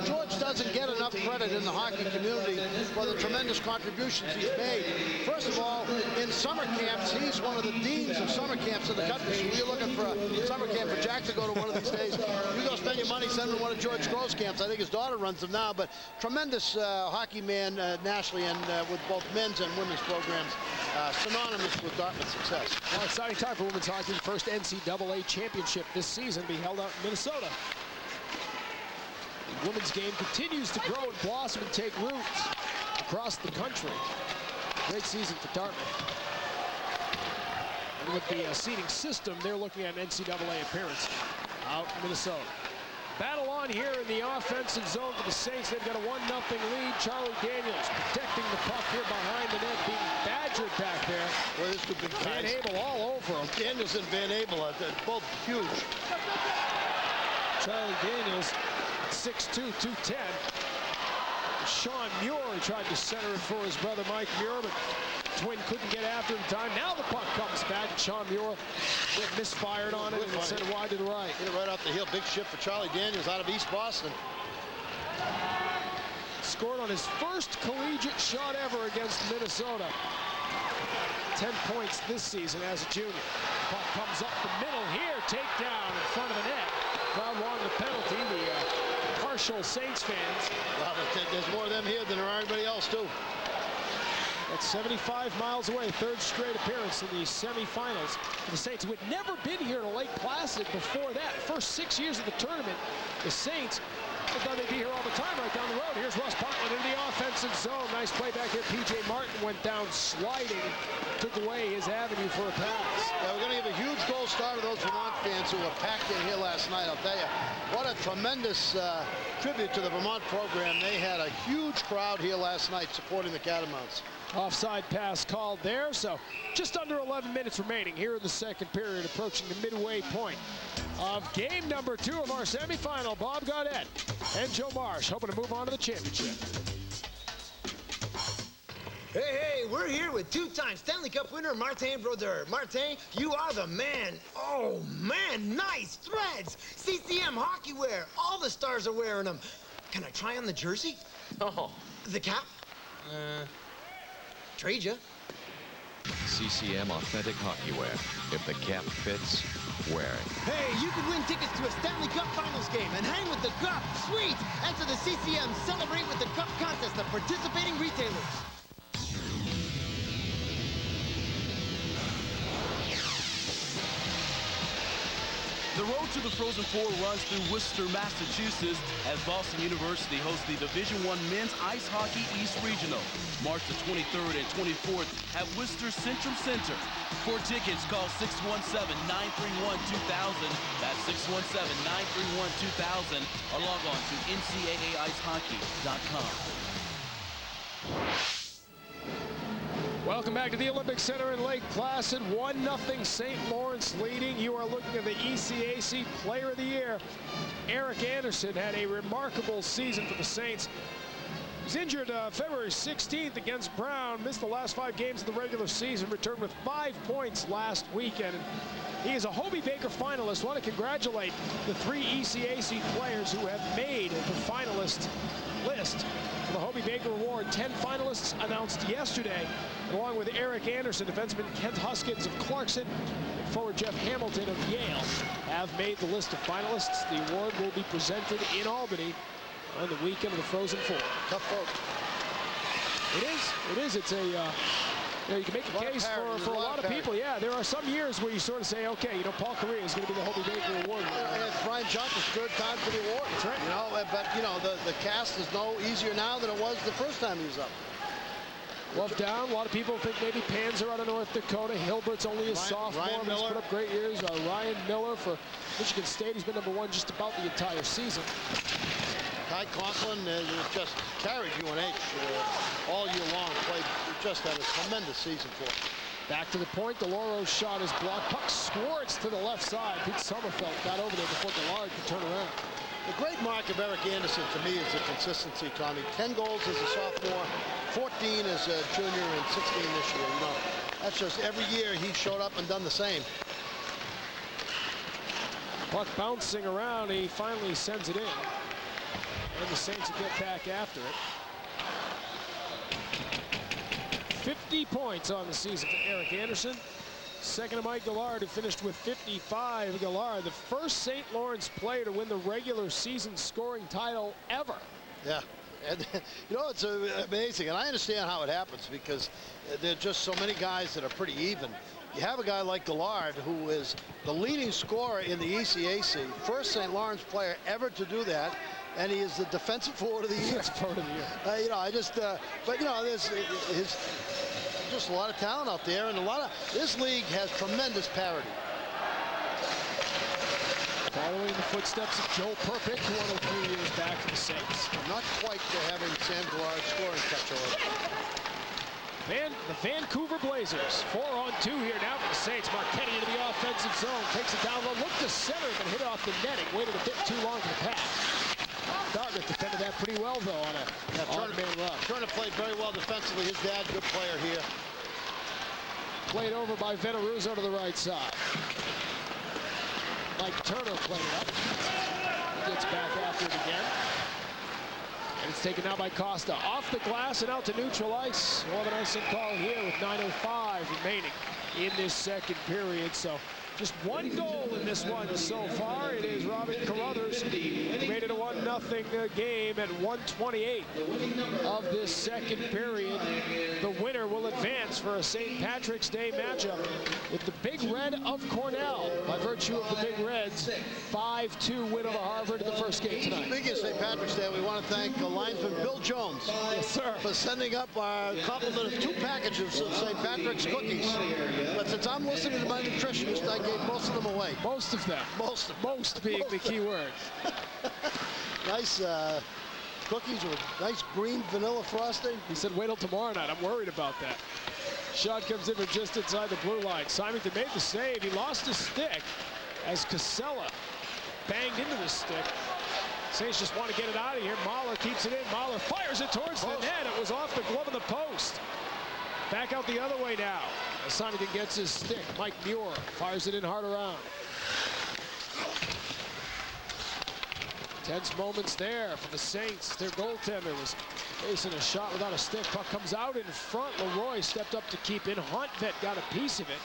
George doesn't get enough credit in the hockey community for the tremendous contributions he's made. First of all, in summer camps, he's one of the deans of summer camps in the country. So if you're looking for a summer camp for Jack to go to one of these days, you go spend your money, send him to one of George Crowe's camps. I think his daughter runs them now, but tremendous hockey man nationally, and with both men's and women's programs, synonymous with Dartmouth's success. Well, exciting time for women's hockey. The first NCAA championship this season be held out in Minnesota. The women's game continues to grow and blossom and take roots across the country. Great season for Dartmouth. And with the seeding system, they're looking at an NCAA appearance out in Minnesota. Battle on here in the offensive zone for the Saints. They've got a 1-0 lead. Charlie Daniels protecting the puck here behind the net, being badgered back there. Well, this could be Van Abel all over him. Daniels and Van Abel are both huge. Charlie Daniels, 6'2", 210. Sean Muir tried to center it for his brother Mike Muir, but Twin couldn't get after him in time. Now the puck comes back, and Sean Muir misfired on it and sent it wide to the right. Hit it right off the heel. Big shift for Charlie Daniels out of East Boston. Scored on his first collegiate shot ever against Minnesota. 10 points this season as a junior. Puck comes up the middle here. Takedown in front of the net. Crowd wanting the penalty. The partial Saints fans. Well, there's more of them here than there are anybody else, too. That's 75 miles away. Third straight appearance in the semifinals for the Saints, who had never been here to Lake Placid before that. First 6 years of the tournament, the Saints, I thought they'd be here all the time right down the road. Here's Russ Potlin into the offensive zone. Nice play back here. P.J. Martin went down sliding, took away his avenue for a pass. Yeah, we're going to give a huge goal star to those Vermont fans who were packed in here last night. I'll tell you, what a tremendous tribute to the Vermont program. They had a huge crowd here last night supporting the Catamounts. Offside pass called there, so just under 11 minutes remaining here in the second period, approaching the midway point of game number 2 of our semifinal. Bob Gaudette and Joe Marsh hoping to move on to the championship. Hey, we're here with 2-time Stanley Cup winner Martin Brodeur. Martin, you are the man. Oh, man, nice threads. CCM hockey wear. All the stars are wearing them. Can I try on the jersey? Oh. The cap? Trade ya. CCM authentic hockey wear. If the cap fits, wear it. Hey, you could win tickets to a Stanley Cup Finals game and hang with the Cup. Sweet! Enter the CCM Celebrate with the Cup contest at participating retailers. The road to the Frozen Four runs through Worcester, Massachusetts, as Boston University hosts the Division I Men's Ice Hockey East Regional, March the 23rd and 24th at Worcester Centrum Center. For tickets, call 617-931-2000. That's 617-931-2000, or log on to NCAAIceHockey.com. Welcome back to the Olympic Center in Lake Placid. 1-0 St. Lawrence leading. You are looking at the ECAC Player of the Year. Eric Anderson had a remarkable season for the Saints. He was injured February 16th against Brown, missed the last 5 games of the regular season, returned with 5 points last weekend. He is a Hobie Baker finalist. I want to congratulate the 3 ECAC players who have made the finalist list for the Hobie Baker Award. 10 finalists announced yesterday, along with Eric Anderson, defenseman Kent Huskins of Clarkson, and forward Jeff Hamilton of Yale, have made the list of finalists. The award will be presented in Albany on the weekend of the Frozen Four. Tough vote. It is. It's a, you can make a case for a lot of people. Yeah, there are some years where you sort of say, okay, Paul Correa is going to be the Hobie Baker Award winner. And it's Brian Johnson's third time for the award. That's right. But, the cast is no easier now than it was the first time he was up. Wolf down. A lot of people think maybe Panzer out of North Dakota. Hilbert's only a sophomore. He's put up great years. Ryan Miller for Michigan State. He's been #1 just about the entire season. Ty Conklin just carried UNH all year long. Played, just had a tremendous season for him. Back to the point. DeLauro's shot is blocked. Puck squirts to the left side. Pete Sommerfeld got over there before Gillard could turn around. The great mark of Eric Anderson to me is the consistency, Tommy. 10 goals as a sophomore, 14 as a junior, and 16 this year. You know, that's just every year he showed up and done the same. Puck bouncing around. He finally sends it in. And the Saints will get back after it. 50 points on the season for Eric Anderson. Second to Mike Gillard, who finished with 55. Gillard, the first St. Lawrence player to win the regular season scoring title ever. Yeah, and you know, it's amazing, and I understand how it happens because there are just so many guys that are pretty even. You have a guy like Gillard, who is the leading scorer in the ECAC, first St. Lawrence player ever to do that, and he is the defensive forward of the year. Forward of the year. You know, I just, but you know, there's just a lot of talent out there, and this league has tremendous parity. Following the footsteps of Joe Perpick, who won a few years back for the Saints. Not quite having Sam Gillard scoring touch over. The Vancouver Blazers, 4-on-2 here now for the Saints. Marchetti into the offensive zone, takes it down low, looked to center, but hit off the netting. Waited a bit too long for the pass. Dartmouth defended that pretty well, though, on a odd-man run. Turner played very well defensively. His dad, good player here. Played over by Veneruso to the right side. Mike Turner played it up. Gets back after it again. And it's taken now by Costa. Off the glass and out to neutral ice. We'll have an icing call here with 9:05 remaining in this second period. So just one goal in this one so far. It is Robin Carruthers who made it a 1-0 game at 1:28 of this second period. The winner will advance for a St. Patrick's Day matchup with the Big Red of Cornell. By virtue of the Big Reds, 5-2 win over Harvard in the first game tonight. Speaking of St. Patrick's Day, we want to thank linesman Bill Jones, yes, sir, for sending up our compliment of 2 packages of St. Patrick's cookies. But since I'm listening to my nutritionist, I gave most of them away. Most of them. Most being the key word. Nice cookies with nice green vanilla frosting. He said, wait till tomorrow night. I'm worried about that. Shot comes in from just inside the blue line. Symington made the save. He lost his stick as Casella banged into the stick. Saints just want to get it out of here. Mahler keeps it in. Mahler fires it towards the net. It was off the glove of the post. Back out the other way now. Symington gets his stick. Mike Muir fires it in hard around. Tense moments there for the Saints. Their goaltender was facing a shot without a stick. Puck comes out in front. Leroy stepped up to keep in. Huntvet got a piece of it.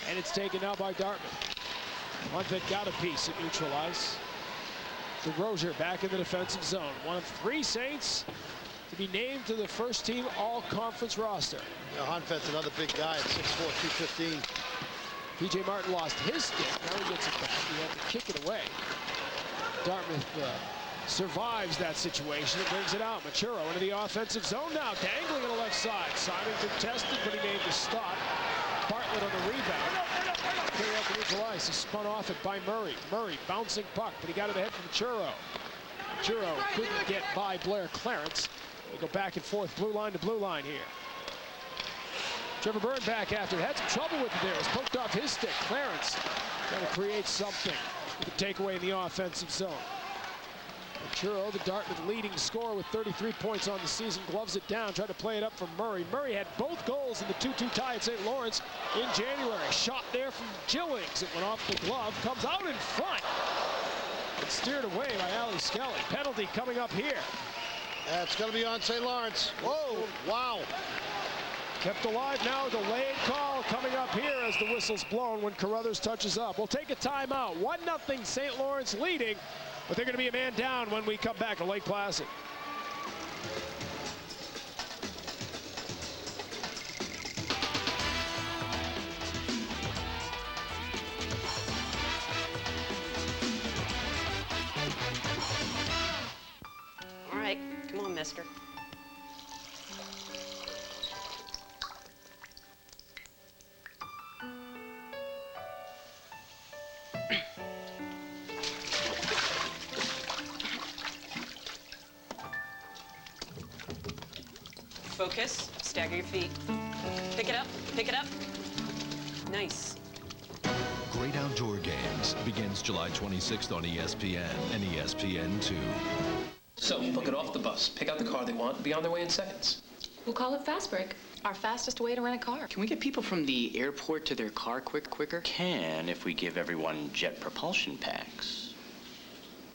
And it's taken now by Dartmouth. Huntvet got a piece at neutral ice. DeGrozier back in the defensive zone. One of 3 Saints to be named to the first team all-conference roster. Yeah, Huntvet's another big guy at 6'4", 215. P.J. Martin lost his stick. Now he gets it back. He had to kick it away. Dartmouth survives that situation and brings it out. Machuro into the offensive zone now, dangling on the left side. Symington tested, but he made the stop. Bartlett on the rebound. Clear out the neutral ice. He spun off it by Murray. Murray bouncing puck, but he got it ahead from Machuro. Machuro couldn't get by Blair Clarence. They go back and forth, blue line to blue line here. Trevor Byrne back after it. Had some trouble with it there. It's poked off his stick. Clarence trying to create something with the takeaway in the offensive zone. Machuro, the Dartmouth leading scorer with 33 points on the season, gloves it down, tried to play it up for Murray. Murray had both goals in the 2-2 tie at St. Lawrence in January. Shot there from Gillings. It went off the glove, comes out in front. It's steered away by Ali Skelly. Penalty coming up here. It's going to be on St. Lawrence. Whoa, wow. Kept alive now, delayed call coming up here as the whistle's blown when Carruthers touches up. We'll take a timeout. 1-0 St. Lawrence leading, but they're going to be a man down when we come back to Lake Placid. All right, come on, mister. Focus. Stagger your feet. Pick it up. Pick it up. Nice. Great Outdoor Games begins July 26th on ESPN and ESPN2. So, they'll get off the bus, pick out the car they want, be on their way in seconds. We'll call it Fast Break. Our fastest way to rent a car. Can we get people from the airport to their car quicker? Can if we give everyone jet propulsion packs.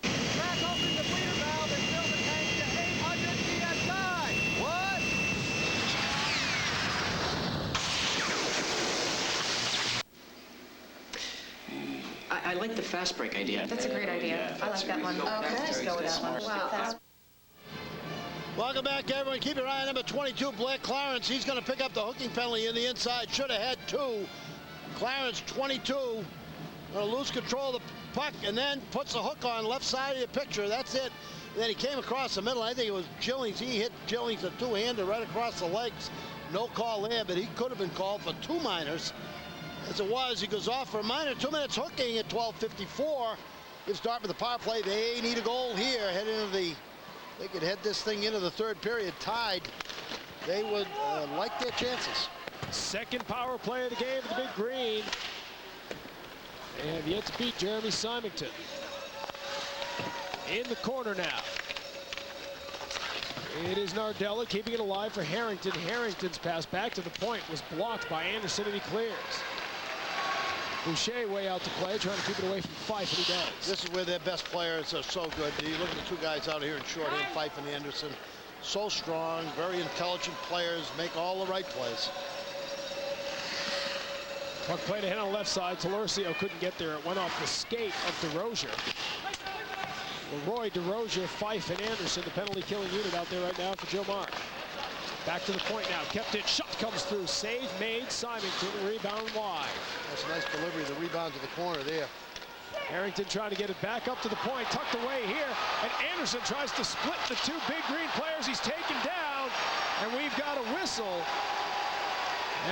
Crack open the bleeder valve and fill the tank to 800 psi. What? I like the fast break idea. That's a great idea. I like that one. Okay, let's go with that one. Wow. Welcome back, everyone. Keep your eye on number 22, Blair Clarence. He's going to pick up the hooking penalty in the inside. Should have had 2. Clarence, 22, going to lose control of the puck and then puts the hook on left side of the picture. That's it. And then he came across the middle. I think it was Jillings. He hit Jillings a two-hander right across the legs. No call there, but he could have been called for 2 minors. As it was, he goes off for a minor. 2 minutes hooking at 12:54. Gives Dartmouth the power play. They need a goal here. Head into the. They could head this thing into the 3rd period tied. They would like their chances. Second power play of the game for the Big Green. They have yet to beat Jeremy Symington. In the corner now. It is Nardella keeping it alive for Harrington. Harrington's pass back to the point was blocked by Anderson, and he clears. Boucher way out to play, trying to keep it away from Fife, and he does. This is where their best players are so good. You look at the 2 guys out here in shorthand, Fife and Anderson. So strong, very intelligent players, make all the right plays. Puck played ahead on the left side. Tolorcio couldn't get there. It went off the skate of DeRozier. Roy, DeRozier, Fife, and Anderson, the penalty-killing unit out there right now for Joe Mark. Back to the point now. Kept it. Shot comes through. Save made. Symington. Rebound wide. That's a nice delivery. The rebound to the corner there. Harrington trying to get it back up to the point. Tucked away here. And Anderson tries to split the 2 Big Green players. He's taken down. And we've got a whistle.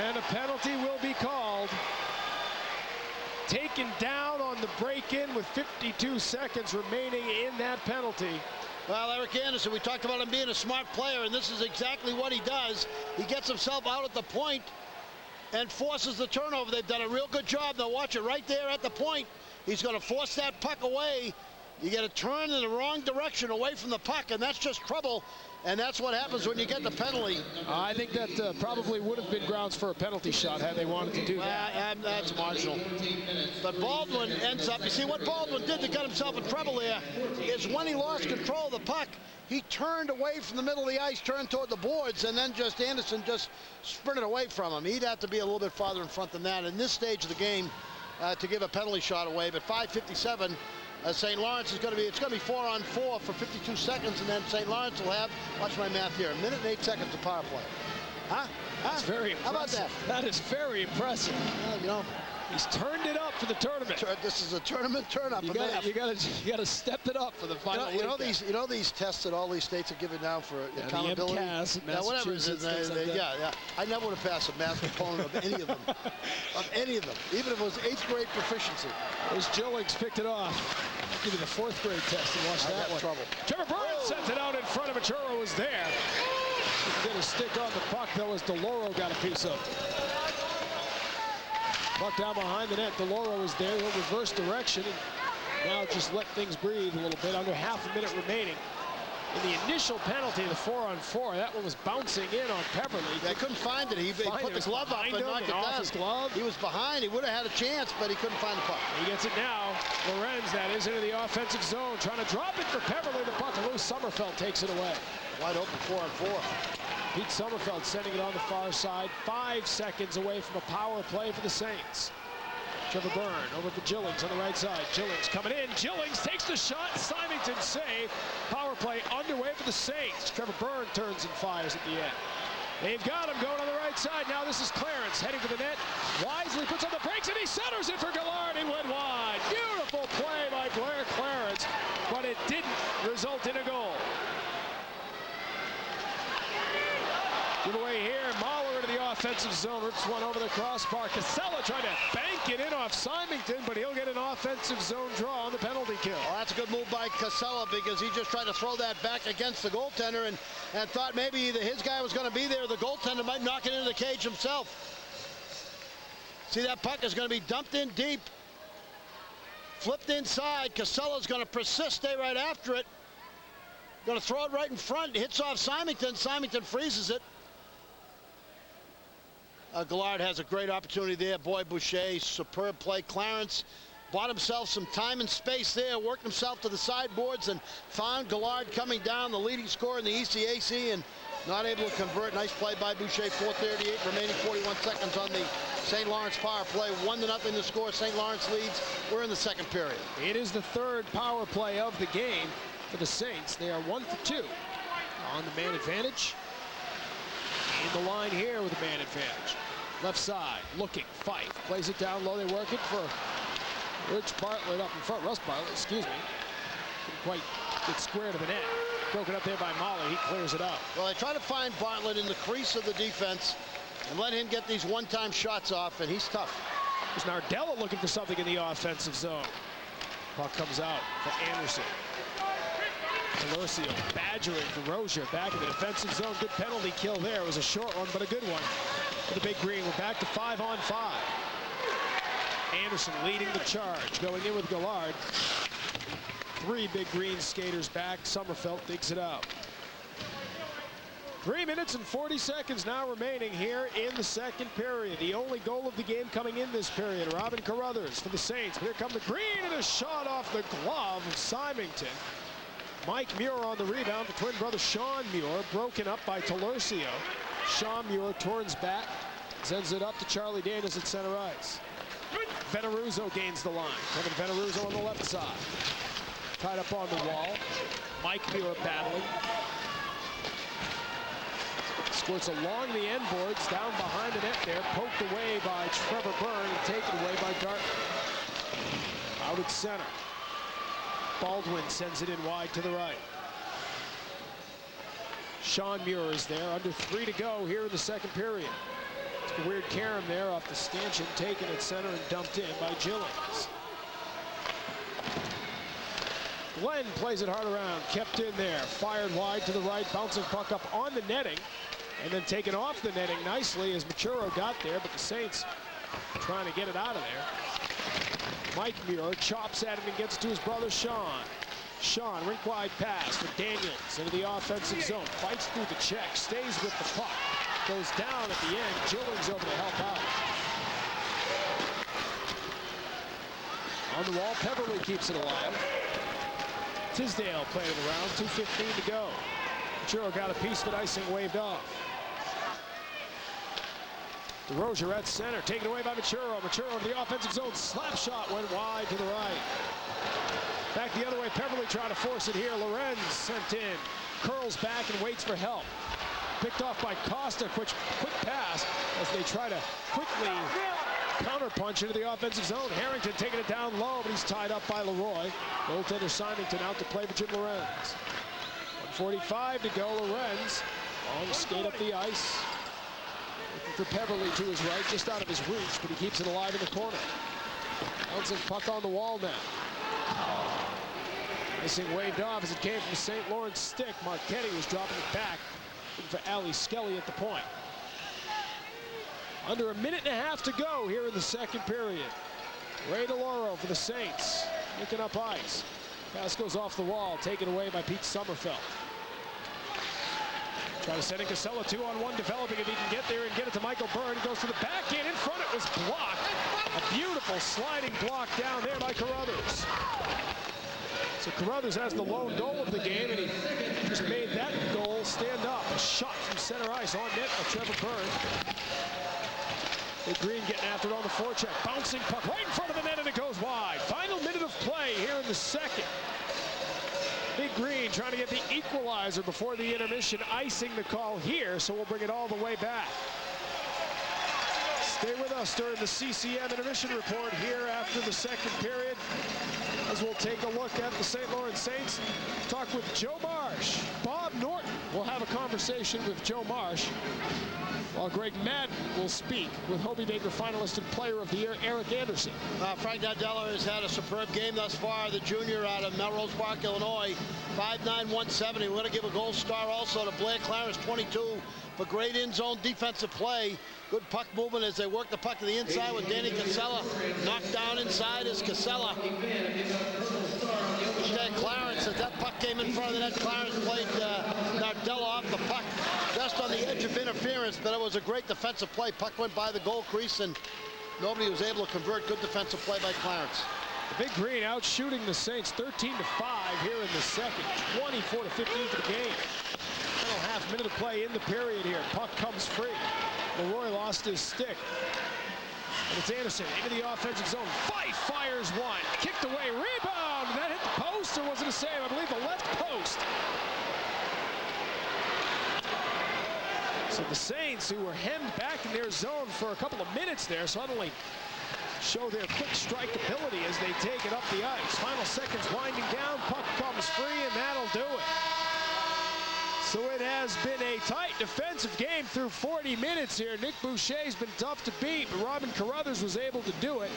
And a penalty will be called. Taken down on the break-in with 52 seconds remaining in that penalty. Well, Eric Anderson, we talked about him being a smart player, and this is exactly what he does. He gets himself out at the point and forces the turnover. They've done a real good job. Now watch it right there at the point. He's going to force that puck away. You get a turn in the wrong direction away from the puck, and that's just trouble. And that's what happens when you get the penalty. I think that probably would have been grounds for a penalty shot had they wanted to do that. That's marginal. But Baldwin ends up, you see what Baldwin did to get himself in trouble there is when he lost control of the puck, he turned away from the middle of the ice, turned toward the boards, and then Anderson just sprinted away from him. He'd have to be a little bit farther in front than that in this stage of the game to give a penalty shot away. But 5:57. St. Lawrence is going to be, it's going to be 4-on-4 for 52 seconds, and then St. Lawrence will have, watch my math here, 1 minute and 8 seconds of power play. That's very impressive. How about that? That is very impressive. Well, you know, he's turned it up for the tournament. This is a tournament turn-up. You got to step it up for the final. You know these tests that all these states are giving now for accountability. The MCAS, yeah, whatever. Yeah. I never would have passed a math component of any of them. Even if it was 8th grade proficiency. As Jillings picked it off. I'll give you the 4th grade test and watch that one. Trouble. Trevor Burns sent it out in front of Machuro was there. Didn't get a stick on the puck though as DeLauro got a piece of it. Puck down behind the net. DeLauro was there. He'll reverse direction and now just let things breathe a little bit. Under half a minute remaining. In the initial penalty, the 4-on-4, that one was bouncing in on Pepperly. They couldn't find it. He put the glove up and knocked it down. His glove. He was behind. He would have had a chance, but he couldn't find the puck. He gets it now. Lorenz, that is, into the offensive zone. Trying to drop it for Pepperly. The puck loose. Sommerfeld takes it away. Wide open 4-on-4. Pete Sommerfeld sending it on the far side. 5 seconds away from a power play for the Saints. Trevor Byrne over for Jillings on the right side. Jillings coming in. Jillings takes the shot. Symington save. Power play underway for the Saints. Trevor Byrne turns and fires at the end. They've got him going on the right side. Now this is Clarence heading to the net. Wisely puts on the brakes and he centers it for Gillard. He went wide. Beautiful play by Blair Clarence, but it didn't result in a goal. Give away here. Mahler into the offensive zone. Rips one over the crossbar. Casella trying to bank it in off Symington, but he'll get an offensive zone draw on the penalty kill. Well, that's a good move by Casella because he just tried to throw that back against the goaltender and thought maybe either his guy was going to be there or the goaltender might knock it into the cage himself. See, that puck is going to be dumped in deep. Flipped inside. Casella's going to persist, stay right after it. Going to throw it right in front. Hits off Symington. Symington freezes it. Gallard has a great opportunity there. Boy, Boucher, superb play. Clarence bought himself some time and space there, worked himself to the sideboards and found Gallard coming down, the leading scorer in the ECAC, and not able to convert. Nice play by Boucher. 4:38 remaining, 41 seconds on the St. Lawrence power play. 1-0 the score. St. Lawrence leads. We're in the second period. It is the third power play of the game for the Saints. They are 1 for 2 on the man advantage. In the line here with the man advantage. Left side, looking, Fife. Plays it down low. They work it for Rich Bartlett up in front. Russ Bartlett, excuse me. Didn't quite get square to the net. Broken up there by Mahler. He clears it out. Well, they try to find Bartlett in the crease of the defense and let him get these one-time shots off, and he's tough. There's Nardella looking for something in the offensive zone. Puck comes out for Anderson. Delorcio badgering for Rozier back in the defensive zone. Good penalty kill there. It was a short one, but a good one for the Big Green. We're back to 5-on-5. Anderson leading the charge, going in with Gallard. 3 Big Green skaters back. Sommerfeld digs it out. 3 minutes and 40 seconds now remaining here in the second period. The only goal of the game coming in this period. Robin Carruthers for the Saints. Here come the Green, and a shot off the glove of Symington. Mike Muir on the rebound. The twin brother Sean Muir broken up by Telurcio. Sean Muir turns back, sends it up to Charlie Daniels at center ice. Veneruzzo gains the line. Kevin Veneruzzo on the left side. Tied up on the wall. Mike Muir battling. Squirts along the end boards, down behind the net there. Poked away by Trevor Byrne and taken away by Dartmouth. Out at center. Baldwin sends it in wide to the right. Sean Muir is there, under 3 to go here in the second period. It's a weird carom there off the stanchion, taken at center and dumped in by Gillings. Glenn plays it hard around, kept in there, fired wide to the right, bouncing puck up on the netting, and then taken off the netting nicely as Machuro got there, but the Saints trying to get it out of there. Mike Muir chops at him and gets to his brother Sean. Sean, rink wide pass for Daniels into the offensive zone. Fights through the check, stays with the puck. Goes down at the end. Gillings over to help out. On the wall, Peverly keeps it alive. Tisdale playing it around, 2:15 to go. Machuro got a piece of it, icing waved off. DeRozier at center, taken away by Machuro. Machuro in the offensive zone, slap shot went wide to the right. Back the other way, Peverly trying to force it here. Lorenz sent in, curls back and waits for help. Picked off by Costa, quick pass as they try to quickly counterpunch into the offensive zone. Harrington taking it down low, but he's tied up by Leroy. Goaltender Symington out to play for Jim Lorenz. 1:45 to go. Lorenz, long skate up the ice. Looking for Peverly to his right, just out of his reach, but he keeps it alive in the corner. Bouncing puck on the wall now. Icing waved off as it came from St. Lawrence stick. Marchetti was dropping it back for Ali Skelly at the point. Under a minute and a half to go here in the second period. Ray DeLauro for the Saints, picking up ice. Pass goes off the wall, taken away by Pete Sommerfeld. Try to send in Casella, 2-on-1 developing if he can get there and get it to Michael Byrne. He goes to the backhand in front, it was blocked. A beautiful sliding block down there by Carruthers. So Carruthers has the lone goal of the game, and he just made that goal stand up. A shot from center ice on net by Trevor Byrne. Big Green getting after it on the forecheck. Bouncing puck right in front of the net, and it goes wide. Final minute of play here in the second. Big Green trying to get the equalizer before the intermission, icing the call here, so we'll bring it all the way back. Stay with us during the CCM intermission report here after the second period, as we'll take a look at the St. Lawrence Saints. Talk with Joe Marsh. Bob Norton will have a conversation with Joe Marsh While Greg Madden will speak with Hobie Baker finalist and Player of the Year Eric Anderson. Frank Nardella has had a superb game thus far. The junior out of Melrose Park, Illinois, 5'9", 170. We're going to give a gold star also to Blair Clarence, 22, for great in-zone defensive play. Good puck movement as they work the puck to the inside with Danny Casella. Knocked down inside is Casella. Clarence, as that puck came in front of the net, Clarence played Nardella off the puck just on the edge of interference, but it was a great defensive play. Puck went by the goal crease and nobody was able to convert. Good defensive play by Clarence. The Big Green out shooting the Saints 13-5 here in the second, 24-15 for the game. Final half minute of play in the period here. Puck comes free. Leroy lost his stick. And it's Anderson into the offensive zone. Fife fires one. Kicked away. Rebound. That hit the post, or was it a save? I believe the left post. So the Saints, who were hemmed back in their zone for a couple of minutes there, suddenly show their quick strike ability as they take it up the ice. Final seconds winding down. Puck comes free, and that'll do it. So it has been a tight defensive game through 40 minutes here. Nick Boucher's been tough to beat, but Robin Carruthers was able to do it.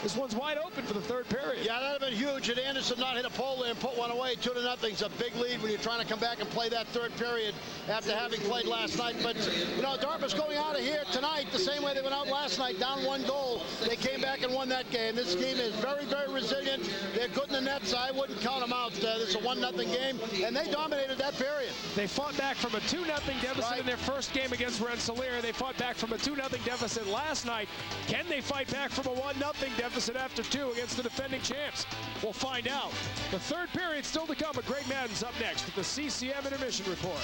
This one's wide open for the third period. Yeah, that would have been huge. And Anderson not hit a pole there and put one away. 2-0. It's a big lead when you're trying to come back and play that third period after having played last night. But, you know, Dartmouth's going out of here tonight the same way they went out last night, down 1 goal. They came back and won that game. This team is very, very resilient. They're good in the net, so I wouldn't count them out. This is a 1-0 game, and they dominated that period. They fought back from a 2-0 deficit in their first game against Rensselaer. They fought back from a 2-0 deficit last night. Can they fight back from a 1-0 deficit after 2 against the defending champs? We'll find out. The third period still to come, but Greg Madden's up next with the CCM Intermission Report.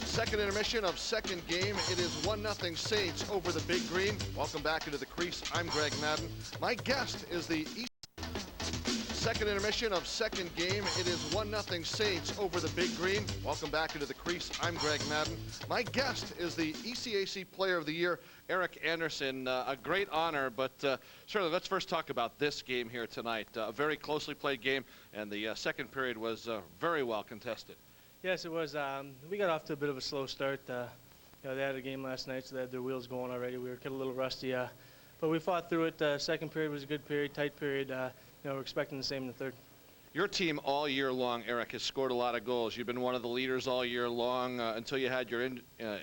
Second intermission of second game. It is 1-0 Saints over the Big Green. Welcome back into the crease. I'm Greg Madden. My guest is the second intermission of second game. It is 1-0 Saints over the Big Green. Welcome back into the crease. I'm Greg Madden. My guest is the ECAC Player of the Year, Eric Anderson. A great honor, but certainly let's first talk about this game here tonight. A very closely played game, and the second period was very well contested. Yes, it was. We got off to a bit of a slow start. You know, they had a game last night, so they had their wheels going already. We were a little rusty, but we fought through it. Second period was a good period, tight period. You know, we're expecting the same in the third. Your team all year long, Eric, has scored a lot of goals. You've been one of the leaders all year long. Until you had your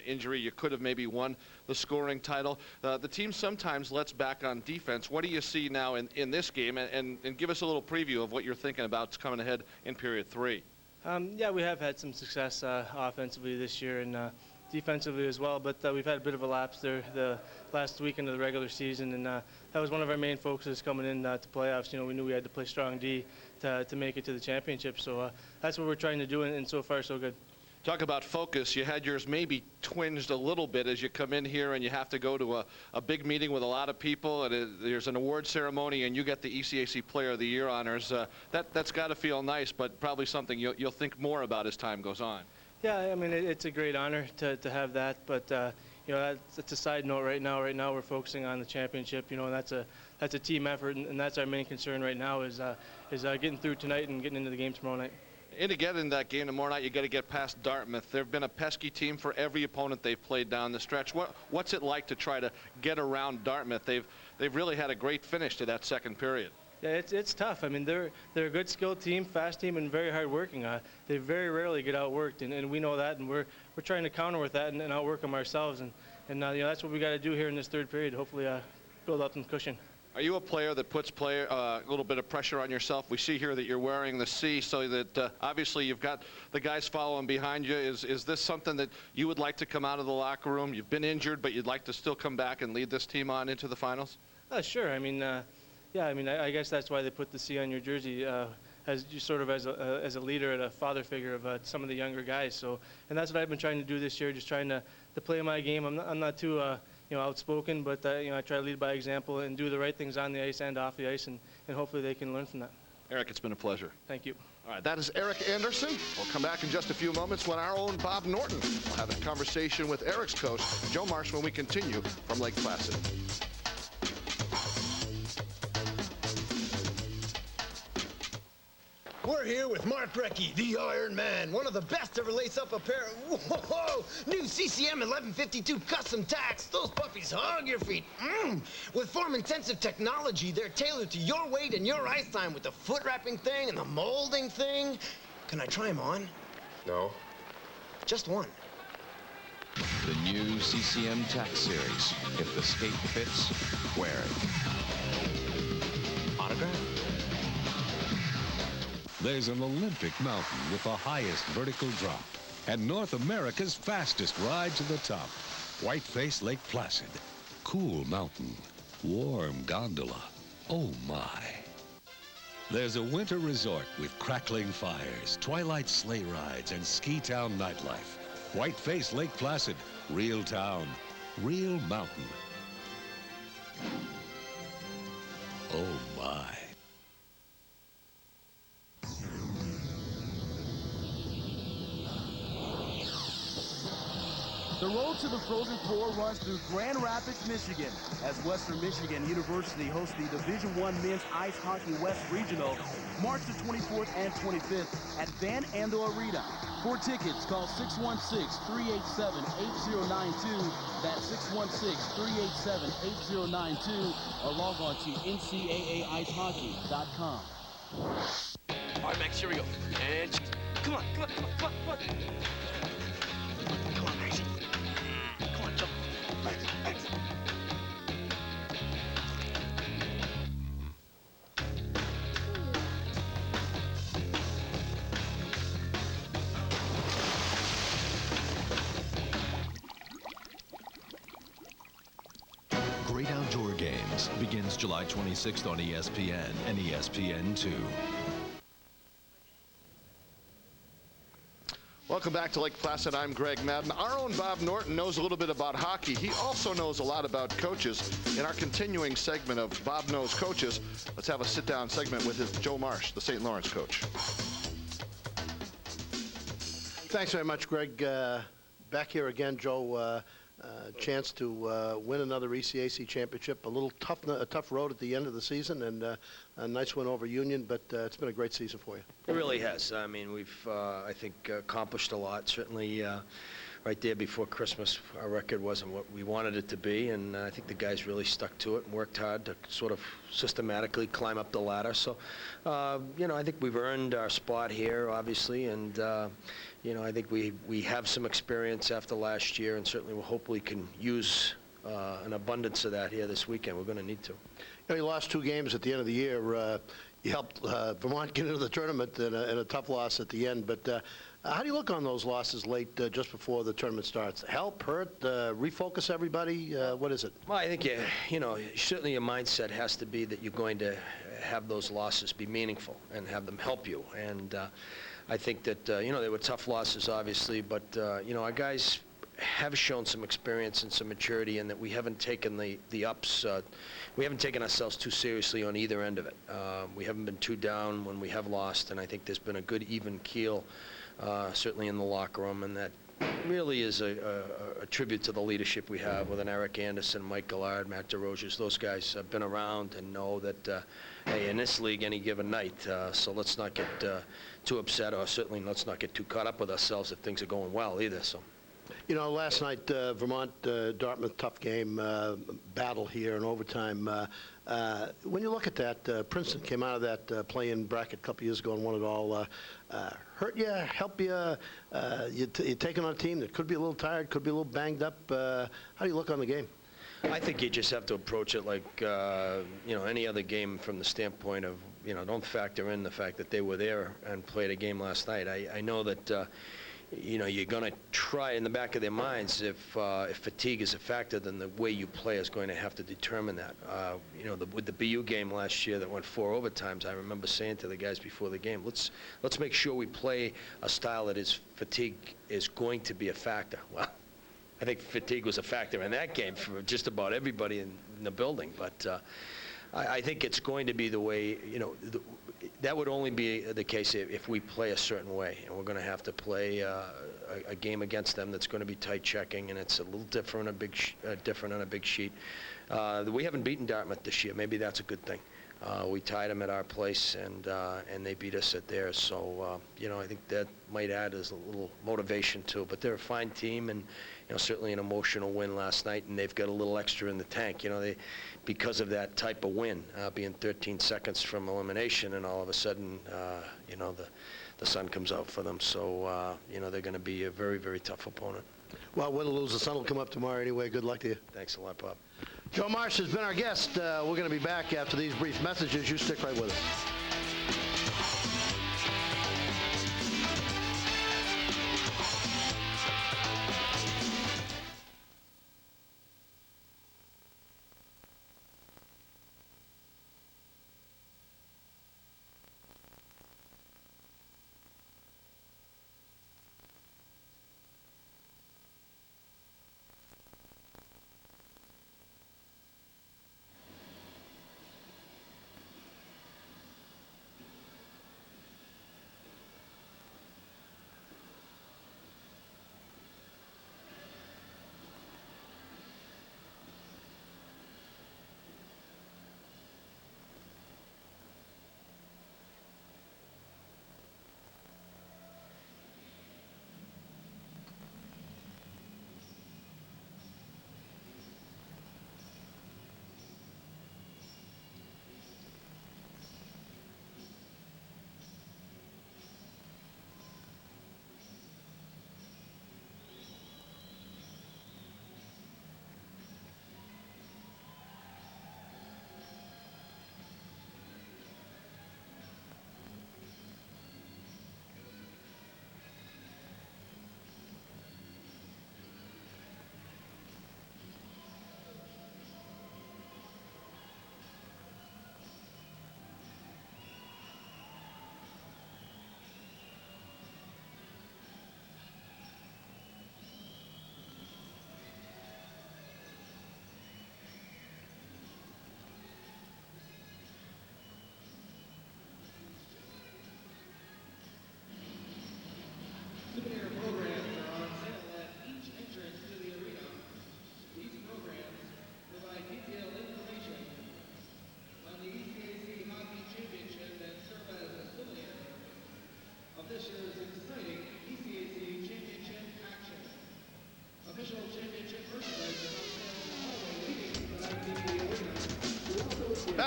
injury, you could have maybe won the scoring title. The team sometimes lets back on defense. What do you see now in this game? And give us a little preview of what you're thinking about coming ahead in period 3. Yeah, we have had some success offensively this year and defensively as well, but we've had a bit of a lapse there the last weekend of the regular season, and that was one of our main focuses coming in to playoffs. You know, we knew we had to play strong D to make it to the championship, so that's what we're trying to do, and so far so good. Talk about focus. You had yours maybe twinged a little bit as you come in here and you have to go to a big meeting with a lot of people, and there's an award ceremony and you get the ECAC Player of the Year honors. That's got to feel nice, but probably something you'll think more about as time goes on. Yeah, I mean, it's a great honor to have that, but you know, that's a side note right now. Right now we're focusing on the championship, you know, and that's a team effort, and that's our main concern right now is getting through tonight and getting into the game tomorrow night. And to get in that game tomorrow night, you got to get past Dartmouth. They've been a pesky team for every opponent they've played down the stretch. What's it like to try to get around Dartmouth? They've really had a great finish to that second period. Yeah, it's tough. I mean, they're a good skilled team, fast team, and very hard working. They very rarely get outworked, and we know that, and we're trying to counter with that and outwork them ourselves. And you know, that's what we got to do here in this third period. Hopefully, build up some cushion. Are you a player that puts a little bit of pressure on yourself? We see here that you're wearing the C, so that obviously you've got the guys following behind you. Is this something that you would like to come out of the locker room? You've been injured, but you'd like to still come back and lead this team on into the finals? Sure. I mean, yeah. I mean, I guess that's why they put the C on your jersey, as you sort of as a leader and a father figure of some of the younger guys. So, and that's what I've been trying to do this year, just trying to play my game. I'm not too you know, outspoken, but you know, I try to lead by example and do the right things on the ice and off the ice, and hopefully they can learn from that. Eric, it's been a pleasure. Thank you. All right, that is Eric Anderson. We'll come back in just a few moments when our own Bob Norton will have a conversation with Eric's coach, Joe Marsh, when we continue from Lake Placid. We're here with Mark Recchi, the Iron Man, one of the best to ever lace up a pair of, whoa, new CCM 1152 custom tacks. Those puppies hug your feet. With form-intensive technology, they're tailored to your weight and your ice time with the foot wrapping thing and the molding thing. Can I try them on? No. Just one. The new CCM Tack Series. If the skate fits, wear it. Autograph? There's an Olympic mountain with the highest vertical drop and North America's fastest ride to the top. Whiteface Lake Placid. Cool mountain. Warm gondola. Oh my. There's a winter resort with crackling fires, twilight sleigh rides, and ski town nightlife. Whiteface Lake Placid. Real town. Real mountain. Oh my. The road to the Frozen Four runs through Grand Rapids, Michigan, as Western Michigan University hosts the Division I Men's Ice Hockey West Regional, March the 24th and 25th at Van Andel Arena. For tickets, call 616-387-8092. That's 616-387-8092, or log on to NCAAIceHockey.com. All right, Max, here we go. And come on. Come on, Max. Come on, jump. Max. Great Outdoor Games begins July 26th on ESPN and ESPN2. Welcome back to Lake Placid. I'm Greg Madden. Our own Bob Norton knows a little bit about hockey. He also knows a lot about coaches. In our continuing segment of Bob Knows Coaches, let's have a sit-down segment with Joe Marsh, the St. Lawrence coach. Thanks very much, Greg. Back here again, Joe. Chance to win another ECAC championship. A tough road at the end of the season, and a nice win over Union, but it's been a great season for you. It really has. I mean, we've, I think, accomplished a lot. Certainly, right there before Christmas, our record wasn't what we wanted it to be, and I think the guys really stuck to it and worked hard to sort of systematically climb up the ladder. So, you know, I think we've earned our spot here, obviously, and you know, I think we have some experience after last year, and certainly we'll hopefully can use an abundance of that here this weekend. We're going to need to. You know, you lost 2 games at the end of the year. You helped Vermont get into the tournament in a tough loss at the end. But how do you look on those losses late, just before the tournament starts? Help, hurt, refocus everybody? What is it? Well, I think, you know, certainly your mindset has to be that you're going to have those losses be meaningful and have them help you. And I think that, you know, they were tough losses, obviously, but, you know, our guys have shown some experience and some maturity, in that we haven't taken the ups. We haven't taken ourselves too seriously on either end of it. We haven't been too down when we have lost, and I think there's been a good even keel, certainly in the locker room, and that really is a tribute to the leadership we have with an Eric Anderson, Mike Gillard, Matt DeRosiers. Those guys have been around and know that, hey, in this league, any given night, so let's not get too upset, or certainly let's not get too caught up with ourselves if things are going well either. So. You know, last night, Vermont, Dartmouth, tough game, battle here in overtime. When you look at that, Princeton came out of that play-in bracket a couple years ago and won it all. Hurt you, help you? You're taking on a team that could be a little tired, could be a little banged up. How do you look on the game? I think you just have to approach it like, you know, any other game, from the standpoint of, you know, don't factor in the fact that they were there and played a game last night. I know that, you know, you're going to try in the back of their minds, if fatigue is a factor, then the way you play is going to have to determine that. You know, with the BU game last year that went 4 overtimes, I remember saying to the guys before the game, let's make sure we play a style that is fatigue is going to be a factor. Well, I think fatigue was a factor in that game for just about everybody in the building, but I think it's going to be the way, you know, that would only be the case if we play a certain way, and we're going to have to play a game against them that's going to be tight checking, and it's a little different, different on a big sheet. We haven't beaten Dartmouth this year. Maybe that's a good thing. We tied them at our place, and they beat us at theirs. So, you know, I think that might add as a little motivation too. But they're a fine team, and, you know, certainly an emotional win last night, and they've got a little extra in the tank. You know, because of that type of win, being 13 seconds from elimination, and all of a sudden, you know, the sun comes out for them. So, you know, they're going to be a very, very tough opponent. Well, win or lose, the sun will come up tomorrow anyway. Good luck to you. Thanks a lot, Bob. Joe Marsh has been our guest. We're going to be back after these brief messages. You stick right with us.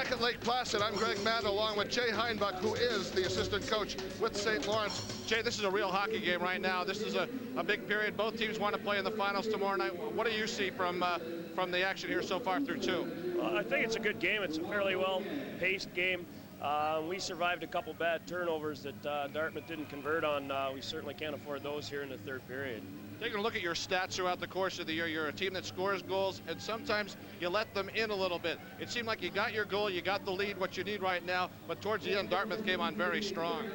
Back at Lake Placid, I'm Greg Madden along with Jay Heinbach, who is the assistant coach with St. Lawrence. Jay, this is a real hockey game right now. This is a big period. Both teams want to play in the finals tomorrow night. What do you see from the action here so far through two? I think it's a good game. It's a fairly well-paced game. We survived a couple bad turnovers that Dartmouth didn't convert on. We certainly can't afford those here in the third period. Taking a look at your stats throughout the course of the year, you're a team that scores goals, and sometimes you let them in a little bit. It seemed like you got your goal, you got the lead, what you need right now, but towards the end, Dartmouth came on very strong.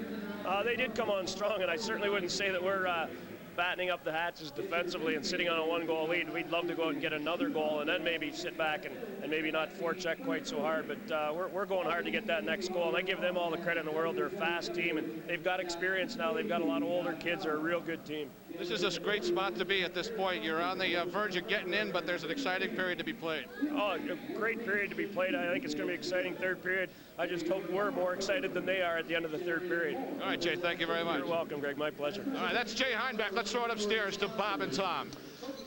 They did come on strong, and I certainly wouldn't say that we're battening up the hatches defensively and sitting on a one-goal lead. We'd love to go out and get another goal and then maybe sit back and maybe not forecheck quite so hard, but we're going hard to get that next goal, and I give them all the credit in the world. They're a fast team, and they've got experience now. They've got a lot of older kids. They're a real good team. This is a great spot to be at this point. You're on the verge of getting in, but there's an exciting period to be played. Oh, a great period to be played. I think it's going to be an exciting third period. I just hope we're more excited than they are at the end of the third period. All right, Jay, thank you very much. You're welcome, Greg. My pleasure. All right, that's Jay Heinbach. Let's throw it upstairs to Bob and Tom.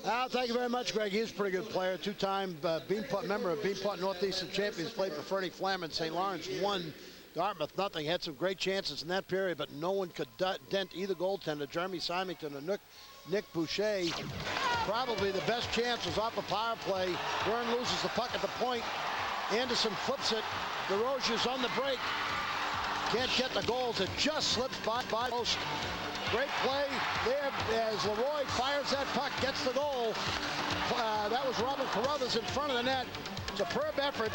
Thank you very much, Greg. He's a pretty good player. Two-time member of Beanpot Northeastern Champions. Played for Fernie Flamin. St. Lawrence won. Dartmouth, nothing. Had some great chances in that period, but no one could dent either goaltender, Jeremy Symington or Nick Boucher. Probably the best chance was off a power play. Byrne loses the puck at the point. Anderson flips it. DeRozier's on the break. Can't get the goals. It just slips by post. Great play there as Leroy fires that puck, gets the goal. That was Robert Carruthers in front of the net. Superb effort.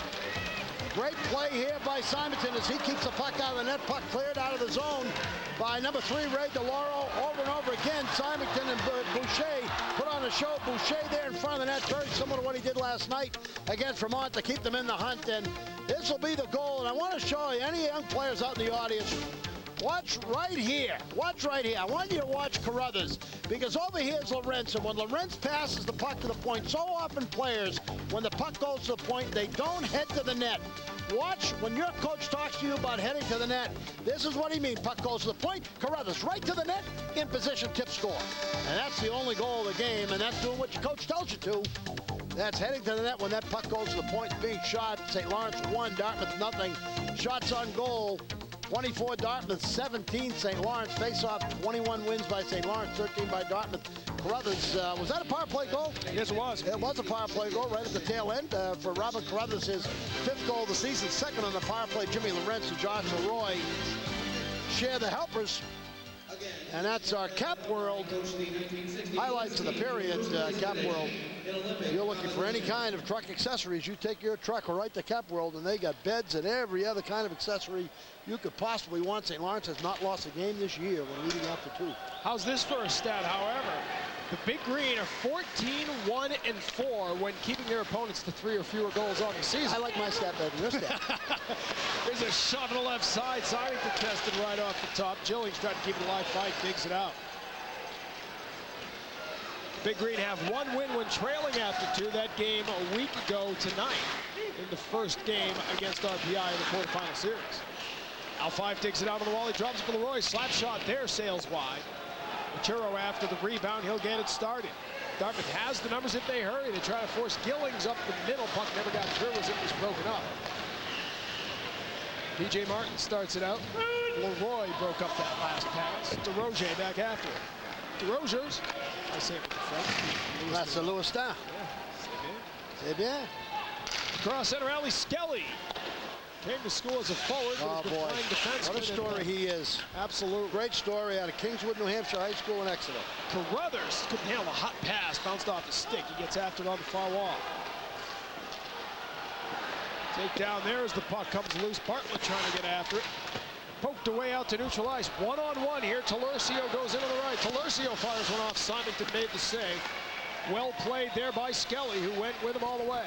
Great play here by Symington as he keeps the puck out of the net. Puck cleared out of the zone by number 3, Ray DeLauro. Over and over again, Symington and Boucher put on a show. Boucher there in front of the net, very similar to what he did last night against Vermont to keep them in the hunt. And this will be the goal. And I want to show you, any young players out in the audience, watch right here. Watch right here. I want you to watch Carruthers, because over here is Lorentz. And when Lorentz passes the puck to the point, so often players, when the puck goes to the point, they don't head to the net. Watch when your coach talks to you about heading to the net. This is what he means. Puck goes to the point. Carruthers right to the net, in position, tip, score. And that's the only goal of the game, and that's doing what your coach tells you to. That's heading to the net when that puck goes to the point, being shot. St. Lawrence 1, Dartmouth nothing. Shots on goal. 24 Dartmouth, 17 St. Lawrence. Face-off, 21 wins by St. Lawrence, 13 by Dartmouth. Carruthers, was that a power play goal? Yes, it was. It was a power play goal right at the tail end for Robert Carruthers, his 5th goal of the season. Second on the power play, Jimmy Lorentz and Josh Leroy share the helpers. And that's our Cap World highlights of the period. Cap World, if you're looking for any kind of truck accessories, you take your truck right to Cap World, and they got beds and every other kind of accessory you could possibly want. St. Lawrence has not lost a game this year when leading after 2. How's this for a stat, however? The Big Green are 14-1-4 when keeping their opponents to 3 or fewer goals on the season. I like my stat better than your stat. There's a shot on the left side. Symington tested right off the top. Jillings tried to keep it alive. Fight digs it out. Big Green have 1 win when trailing after 2. That game a week ago tonight in the first game against RPI in the quarterfinal series. Al 5 takes it out on the wall. He drops it for Leroy. Slap shot there, sails wide. Churro after the rebound, he'll get it started. Dartmouth has the numbers if they hurry. They try to force Gillings up the middle. Puck never got through as it was broken up. P.J. Martin starts it out. Leroy broke up that last pass. DeRozier back after it. DeRozier's, I say it with the French. That's a Louis Star. C'est bien. Across center alley, Skelly. Came to school as a forward, but has been playing defenseman. What a story he is. Absolute. Great story out of Kingswood, New Hampshire High School in Exeter. Carruthers couldn't handle a hot pass. Bounced off the stick. He gets after it on the far wall. Take down there as the puck comes loose. Bartlett trying to get after it. Poked away out to neutral ice. 1-on-1 here. Talercio goes into the right. Talercio fires one off. Symington made the save. Well played there by Skelly, who went with him all the way.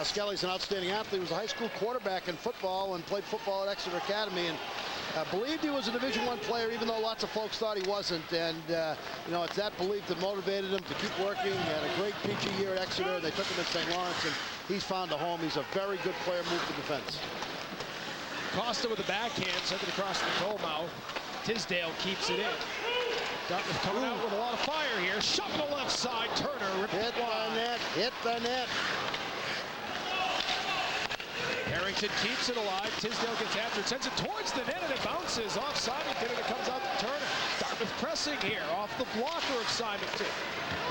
Skelly's an outstanding athlete. He was a high school quarterback in football and played football at Exeter Academy, and believed he was a Division I player, even though lots of folks thought he wasn't. And you know, it's that belief that motivated him to keep working. He had a great peachy year at Exeter, and they took him at St. Lawrence, and he's found a home. He's a very good player, moved to defense. Costa with the backhand, sent it across the goal mouth. Tisdale keeps it in. Dartmouth coming out with a lot of fire here. Shot to the left side. Turner ripped hit it wide. The net. Hit the net. Herring Symington keeps it alive. Tisdale gets after it, sends it towards the net, and it bounces off Symington, and it comes out to Turner. Dartmouth pressing here off the blocker of Symington.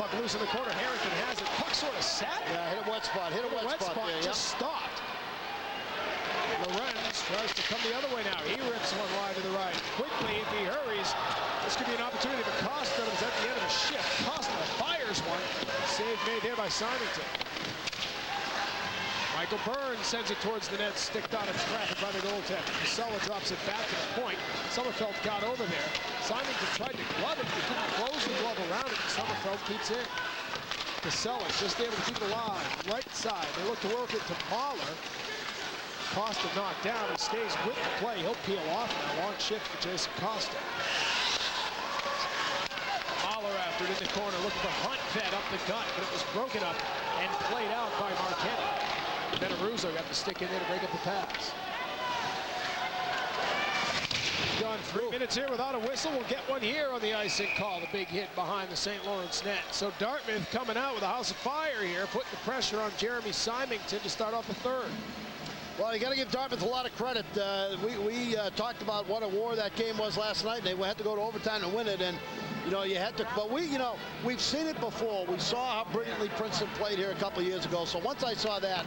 Puck loose in the corner. Harrington has it. Puck sort of sat. Yeah, hit a wet spot. Hit a wet spot there. Just stopped. Lorenz tries to come the other way now. He rips one wide to the right. Quickly, if he hurries, this could be an opportunity for Costa. It's at the end of a shift. Costa fires one. Save made there by Symington. Michael Burns sends it towards the net, sticked out of traffic by the goaltender. Casella drops it back to the point. Sommerfeld got over there. Symington tried to glove it, but couldn't close the glove around it. Sommerfeld keeps in. Casella just able to keep it alive. Right side. They look to work it to Mahler. Costa knocked down. He stays with the play. He'll peel off now. Long shift for Jason Costa. Mahler after it in the corner, looking for Hunt fed up the gut, but it was broken up and played out by Marchetti. Benaruzo got the stick in there to break up the pass. Gone 3 minutes here without a whistle. We'll get one here on the icing call. The big hit behind the St. Lawrence net. So Dartmouth coming out with a house of fire here, putting the pressure on Jeremy Symington to start off the third. Well, you got to give Dartmouth a lot of credit. We talked about what a war that game was last night. They had to go to overtime to win it, and you know you had to. But we've seen it before. We saw how brilliantly Princeton played here a couple of years ago. So once I saw that,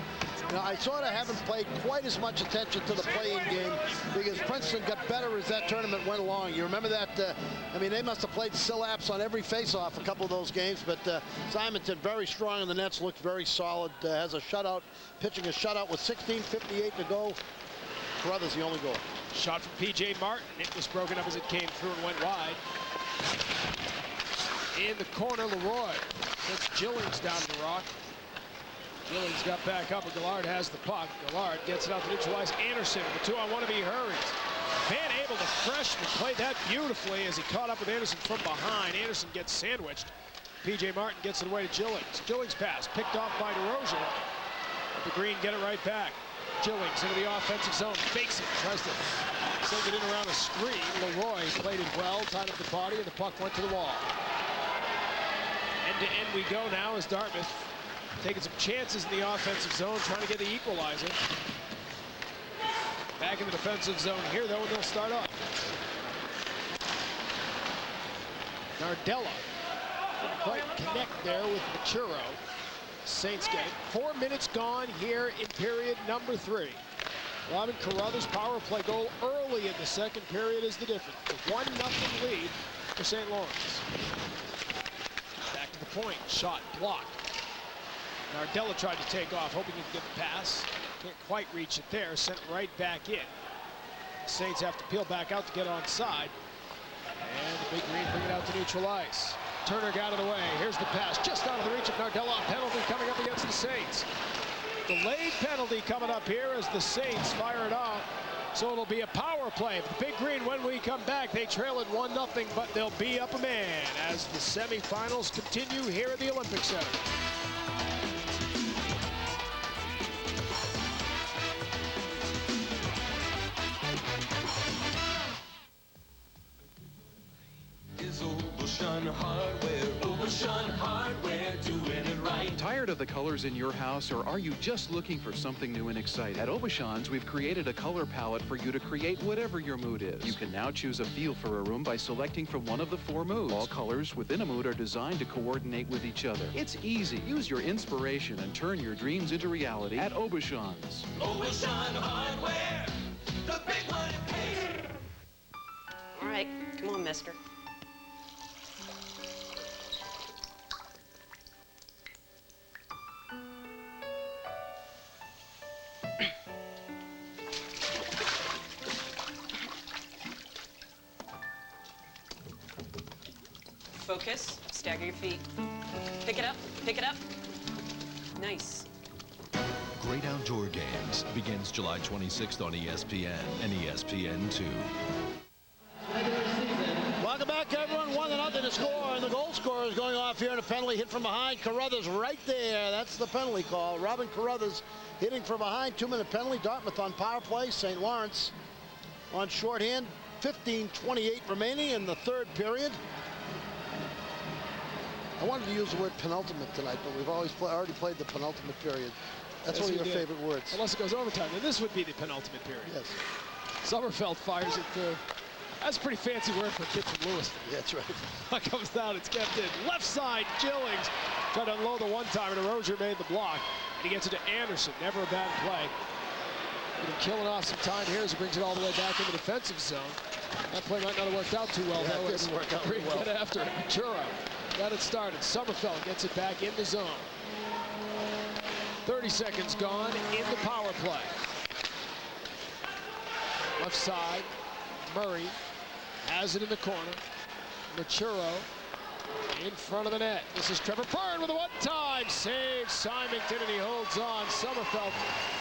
I sort of haven't paid quite as much attention to the play-in game because Princeton got better as that tournament went along. You remember that? I mean, they must have played Sillaps on every face-off a couple of those games. But Symington very strong in the nets, looks very solid. Has a shutout, pitching a shutout with 16:58 to go. Carruthers the only goal. Shot from P.J. Martin. It was broken up as it came through and went wide. In the corner, Leroy sends Gillings down to the rock. Gillings got back up, and Gillard has the puck. Gillard gets it out to neutralize Anderson. The 2-on-1 if he hurries. Van Abel, the freshman, played that beautifully as he caught up with Anderson from behind. Anderson gets sandwiched. P.J. Martin gets it away to Gillings. Gillings pass picked off by DeRozier. But the Green get it right back. Gillings into the offensive zone, fakes it, tries to send it in around a screen. Leroy played it well, tied up the body, and the puck went to the wall. End to end we go now as Dartmouth taking some chances in the offensive zone, trying to get the equalizer. Back in the defensive zone here, though, and they'll start up. Nardella didn't quite connect there with Machuro. Saints game. 4 minutes gone here in period number 3. Robin Carruthers' power play goal early in the second period is the difference. A 1-0 lead for St. Lawrence. Back to the point. Shot blocked. Nardella tried to take off, hoping he could get the pass. Can't quite reach it there. Sent right back in. The Saints have to peel back out to get onside. And the Big Green bring it out to neutral ice. Turner got it away. Here's the pass, just out of the reach of Nardella. Penalty coming up against the Saints. Delayed penalty coming up here as the Saints fire it off. So it'll be a power play. The Big Green, when we come back, they trail it 1-0, but they'll be up a man as the semifinals continue here at the Olympic Center. Hardware, doing it right. Tired of the colors in your house, or are you just looking for something new and exciting? At Aubuchon's, we've created a color palette for you to create whatever your mood is. You can now choose a feel for a room by selecting from one of the 4 moods. All colors within a mood are designed to coordinate with each other. It's easy. Use your inspiration and turn your dreams into reality at Aubuchon's. Aubuchon Hardware, the big one in paint. All right, come on, mister. Focus, stagger your feet. Pick it up, pick it up. Nice. Great Outdoor Games begins July 26th on ESPN and ESPN2. Welcome back, everyone. 1-0 to score, and the goal scorer is going off here in a penalty hit from behind. Carruthers right there. That's the penalty call. Robin Carruthers hitting from behind. 2-minute penalty. Dartmouth on power play. St. Lawrence on shorthand. 15:28 remaining in the third period. I wanted to use the word penultimate tonight, but we've already played the penultimate period. That's one of your favorite words. Unless it goes overtime, then this would be the penultimate period. Yes. Sommerfeld fires it through. That's a pretty fancy word for a kid from Lewiston. Yeah, that's right. Puck comes down, it's kept in. Left side, Gillings tried to unload the one-timer, and Rozier made the block. And he gets it to Anderson, never a bad play. Killing off some time here as he brings it all the way back in the defensive zone. That play might not have worked out too well, though. It didn't work out very well. Get after it. Churro got it started. Sommerfeld gets it back in the zone. 30 seconds gone in the power play. Left side, Murray has it in the corner. Machuro in front of the net. This is Trevor Byrne with a one-time save. Symington, and he holds on. Sommerfeld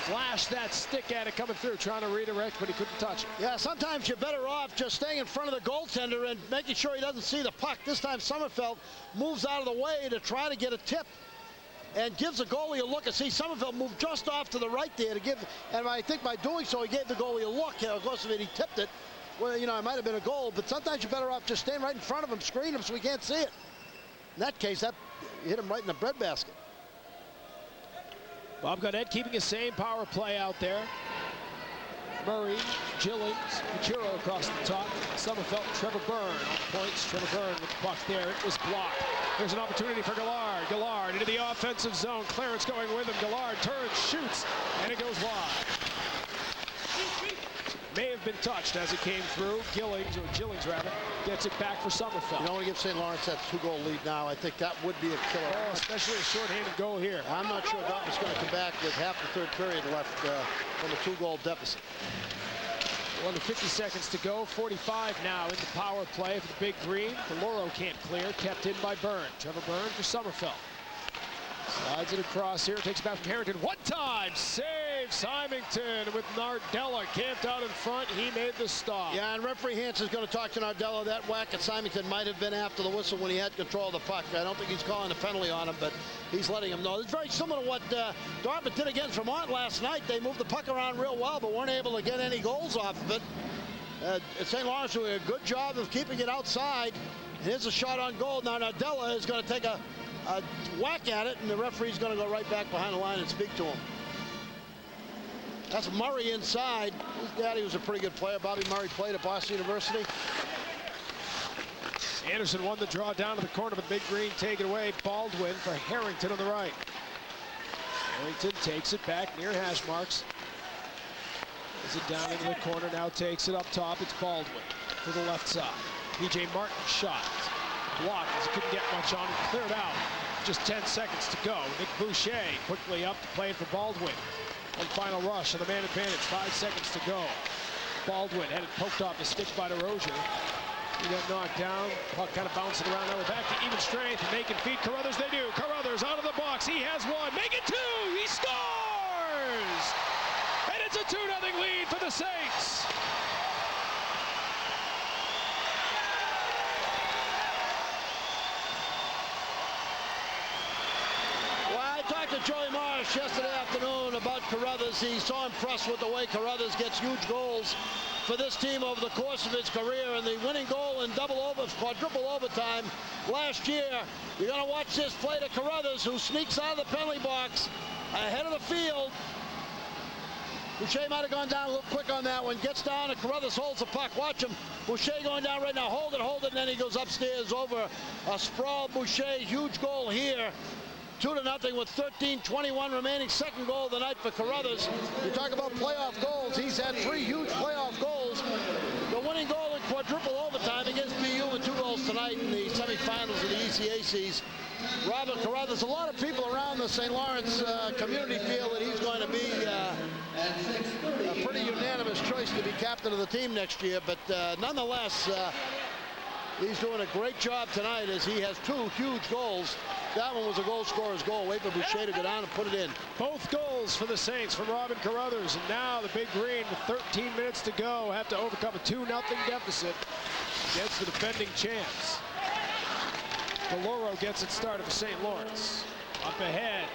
flashed that stick at it coming through, trying to redirect, but he couldn't touch it. Yeah, sometimes you're better off just staying in front of the goaltender and making sure he doesn't see the puck. This time Sommerfeld moves out of the way to try to get a tip and gives the goalie a look. And see, Sommerfeld moved just off to the right there to give, and I think by doing so, he gave the goalie a look. Of course, if he tipped it, well, you know, it might have been a goal, but sometimes you're better off just staying right in front of him, screen him so he can't see it. In that case, that hit him right in the breadbasket. Bob Gaudette keeping his same power play out there. Murray, Gillings, Machuro across the top. Sommerfeld, Trevor Byrne on points. Trevor Byrne with the puck there. It was blocked. There's an opportunity for Gallard. Gallard into the offensive zone. Clarence going with him. Gallard turns, shoots, and it goes wide. May have been touched as it came through. Gillings rather, gets it back for Sommerfeld. You don't want to give St. Lawrence that 2-goal lead now. I think that would be a killer. Oh, especially a shorthanded goal here. I'm not sure Dartmouth's going to come back with half the third period left from a 2-goal deficit. Under 50 seconds to go. 45 now in the power play for the Big Green. Deloro can't clear. Kept in by Byrne. Trevor Byrne for Sommerfeld. Slides it across here. Takes it back from Harrington. One-time save. Symington with Nardella camped out in front. He made the stop. Yeah, and referee Hanson's going to talk to Nardella. That whack at Symington might have been after the whistle when he had control of the puck. I don't think he's calling a penalty on him, but he's letting him know. It's very similar to what Dartmouth did against Vermont last night. They moved the puck around real well, but weren't able to get any goals off of it. St. Lawrence doing a good job of keeping it outside. Here's a shot on goal. Now Nardella is going to take a whack at it, and the referee's going to go right back behind the line and speak to him. That's Murray inside. His daddy was a pretty good player. Bobby Murray played at Boston University. Anderson won the draw down to the corner, but Big Green take it away. Baldwin for Harrington on the right. Harrington takes it back near hash marks. Is it down into the corner, now takes it up top. It's Baldwin to the left side. P.J. Martin shot. Blocked as he couldn't get much on. Cleared out. Just 10 seconds to go. Nick Boucher quickly up to play it for Baldwin. One final rush on the man advantage. 5 seconds to go. Baldwin had it poked off the stick by DeRozier. He got knocked down. Puck kind of bouncing around. Now we're back to even strength. Making feet. Carruthers, they do. Carruthers out of the box. He has one. Make it two. He scores! And it's a 2-0 lead for the Saints. Joey Marsh yesterday afternoon about Carruthers. He's so impressed with the way Carruthers gets huge goals for this team over the course of his career. And the winning goal in quadruple overtime last year. You're going to watch this play to Carruthers, who sneaks out of the penalty box ahead of the field. Boucher might have gone down a little quick on that one. Gets down and Carruthers holds the puck. Watch him. Boucher going down right now. Hold it, and then he goes upstairs over a sprawled Boucher. Huge goal here. 2-0 with 13:21 remaining. Second goal of the night for Carruthers. You talk about playoff goals. He's had 3 huge playoff goals. The winning goal in quadruple overtime against BU with 2 goals tonight in the semifinals of the ECACs. Robert Carruthers. A lot of people around the St. Lawrence community feel that he's going to be a pretty unanimous choice to be captain of the team next year. But nonetheless, he's doing a great job tonight as he has 2 huge goals. That one was a goal scorer's goal. Wait for Boucher to go down and put it in. Both goals for the Saints from Robin Carruthers. And now the Big Green with 13 minutes to go have to overcome a 2-0 deficit against the defending champs. Deloro gets it started for St. Lawrence. Up ahead.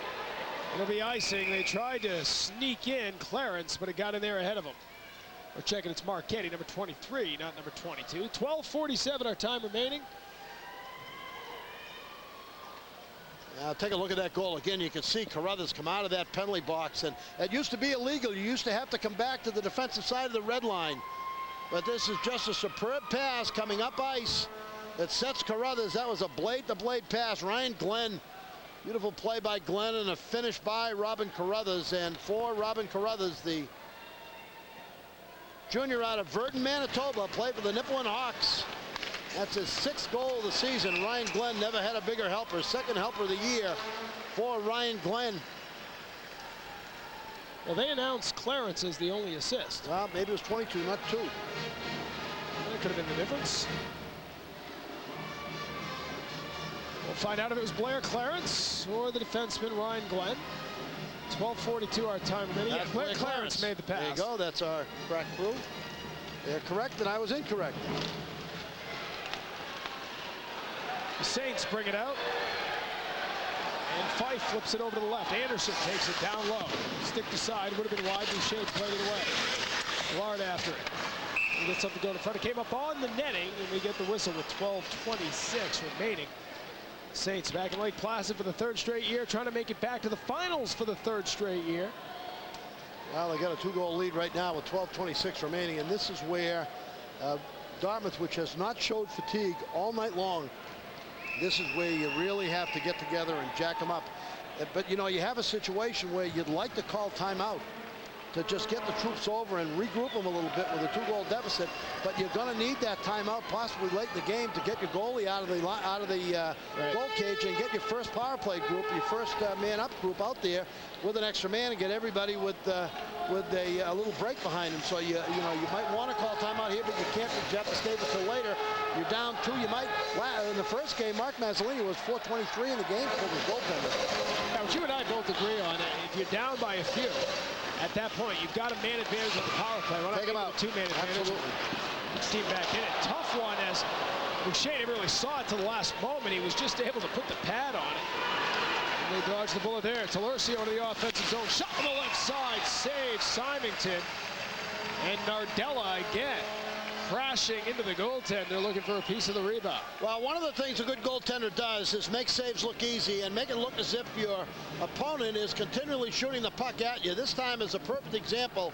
It'll be icing. They tried to sneak in Clarence, but it got in there ahead of him. We're checking it's Marchetti, number 23, not number 22. 12:47 our time remaining. Take a look at that goal again. You can see Carruthers come out of that penalty box, and it used to be illegal. You used to have to come back to the defensive side of the red line, but this is just a superb pass coming up ice that sets Carruthers. That was a blade-to-blade pass. Ryan Glenn, beautiful play by Glenn, and a finish by Robin Carruthers. And for Robin Carruthers, the junior out of Virden, Manitoba, played for the Nipawin Hawks. That's his 6th goal of the season. Ryan Glenn never had a bigger helper. 2nd helper of the year for Ryan Glenn. Well, they announced Clarence as the only assist. Well, maybe it was 22, not 2. That could have been the difference. We'll find out if it was Blair Clarence or the defenseman Ryan Glenn. 12:42 our time remaining. Yeah, Blair Clarence made the pass. There you go. That's our crack crew. They're correct, and I was incorrect. The Saints bring it out. And Fife flips it over to the left. Anderson takes it down low. Stick to side. Would have been wide. Boucher played it away. Lard after it. We get something going in front. It came up on the netting, and we get the whistle with 12:26 remaining. Saints back in Lake Placid for the 3rd straight year, trying to make it back to the finals for the 3rd straight year. Well, they got a 2-goal lead right now with 12:26 remaining, and this is where Dartmouth, which has not showed fatigue all night long, this is where you really have to get together and jack them up. But, you know, you have a situation where you'd like to call timeout to just get the troops over and regroup them a little bit with a 2-goal deficit. But you're going to need that timeout possibly late in the game to get your goalie out of the goal cage and get your first power play group, your first man-up group out there with an extra man and get everybody with a little break behind them. So you might want to call timeout here, but you can't project the stable till later. You're down 2. You might. In the first game, Mark Mazzolini was 4:23 in the game for his goaltender. Now, what you and I both agree on, if you're down by a few, at that point, you've got a man advantage on the power play. Take him out. 2-man advantage. Absolutely. Steam back in it. Tough one as Boucher never really saw it to the last moment. He was just able to put the pad on it. And they dodged the bullet there. Talercio to the offensive zone. Shot on the left side. Save Symington. And Nardella again crashing into the goaltender, looking for a piece of the rebound. Well, one of the things a good goaltender does is make saves look easy and make it look as if your opponent is continually shooting the puck at you. This time is a perfect example,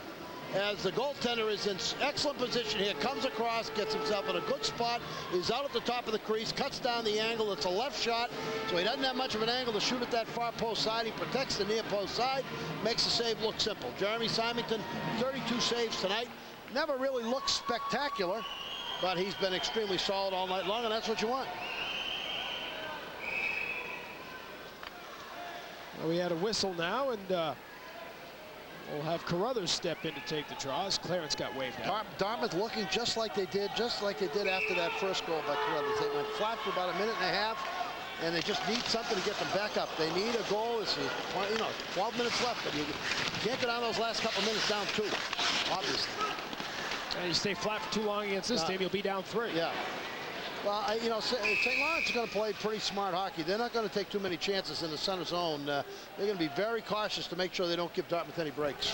as the goaltender is in excellent position here, comes across, gets himself in a good spot, he's out at the top of the crease, cuts down the angle. It's a left shot, so he doesn't have much of an angle to shoot at that far post side. He protects the near post side, makes the save look simple. Jeremy Symington, 32 saves tonight. Never really looked spectacular, but he's been extremely solid all night long, and that's what you want. Well, we had a whistle now, and we'll have Carruthers step in to take the draws. Clarence got waved out. Dartmouth looking just like they did after that first goal by Carruthers. They went flat for about a minute and a half, and they just need something to get them back up. They need a goal. It's 12 minutes left, but you can't go down those last couple minutes down 2, obviously. And you stay flat for too long against this team, you'll be down 3. Yeah. Well, St. Lawrence is going to play pretty smart hockey. They're not going to take too many chances in the center zone. They're going to be very cautious to make sure they don't give Dartmouth any breaks.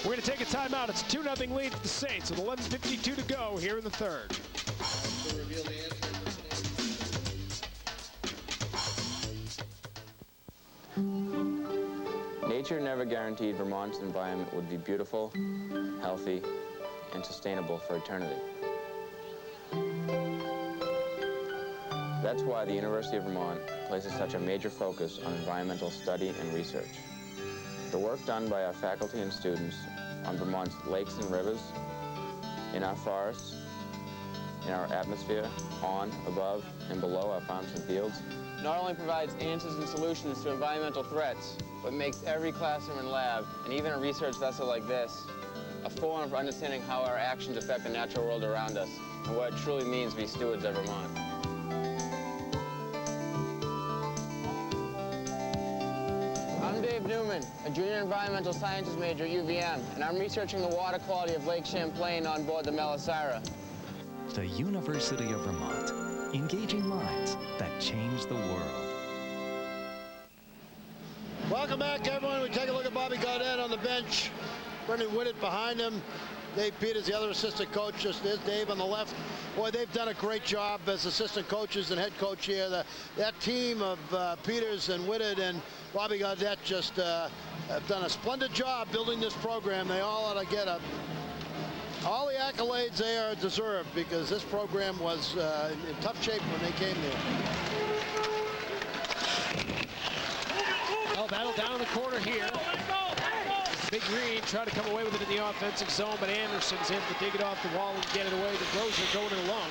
We're going to take a timeout. It's a 2-0 lead for the Saints with 11:52 to go here in the 3rd. Nature never guaranteed Vermont's environment would be beautiful, healthy, and sustainable for eternity. That's why the University of Vermont places such a major focus on environmental study and research. The work done by our faculty and students on Vermont's lakes and rivers, in our forests, in our atmosphere, on, above, and below our farms and fields, not only provides answers and solutions to environmental threats, but makes every classroom and lab, and even a research vessel like this, a forum for understanding how our actions affect the natural world around us and what it truly means to be stewards of Vermont. I'm Dave Newman, a junior environmental sciences major at UVM, and I'm researching the water quality of Lake Champlain on board the Melisira. The University of Vermont, engaging minds that change the world. Welcome back, everyone. We take a look at Bobby Gaudet on the bench. Brendan Whitted behind him. Dave Peters, the other assistant coach. Just there's Dave on the left. Boy, they've done a great job as assistant coaches and head coach here. That team of Peters and Whitted and Bobby Gaudette just have done a splendid job building this program. They all ought to get all the accolades they are deserved, because this program was in tough shape when they came there. Well, battle down in the corner here. Big Green trying to come away with it in the offensive zone, but Anderson's able to dig it off the wall and get it away. The Grozer going it alone.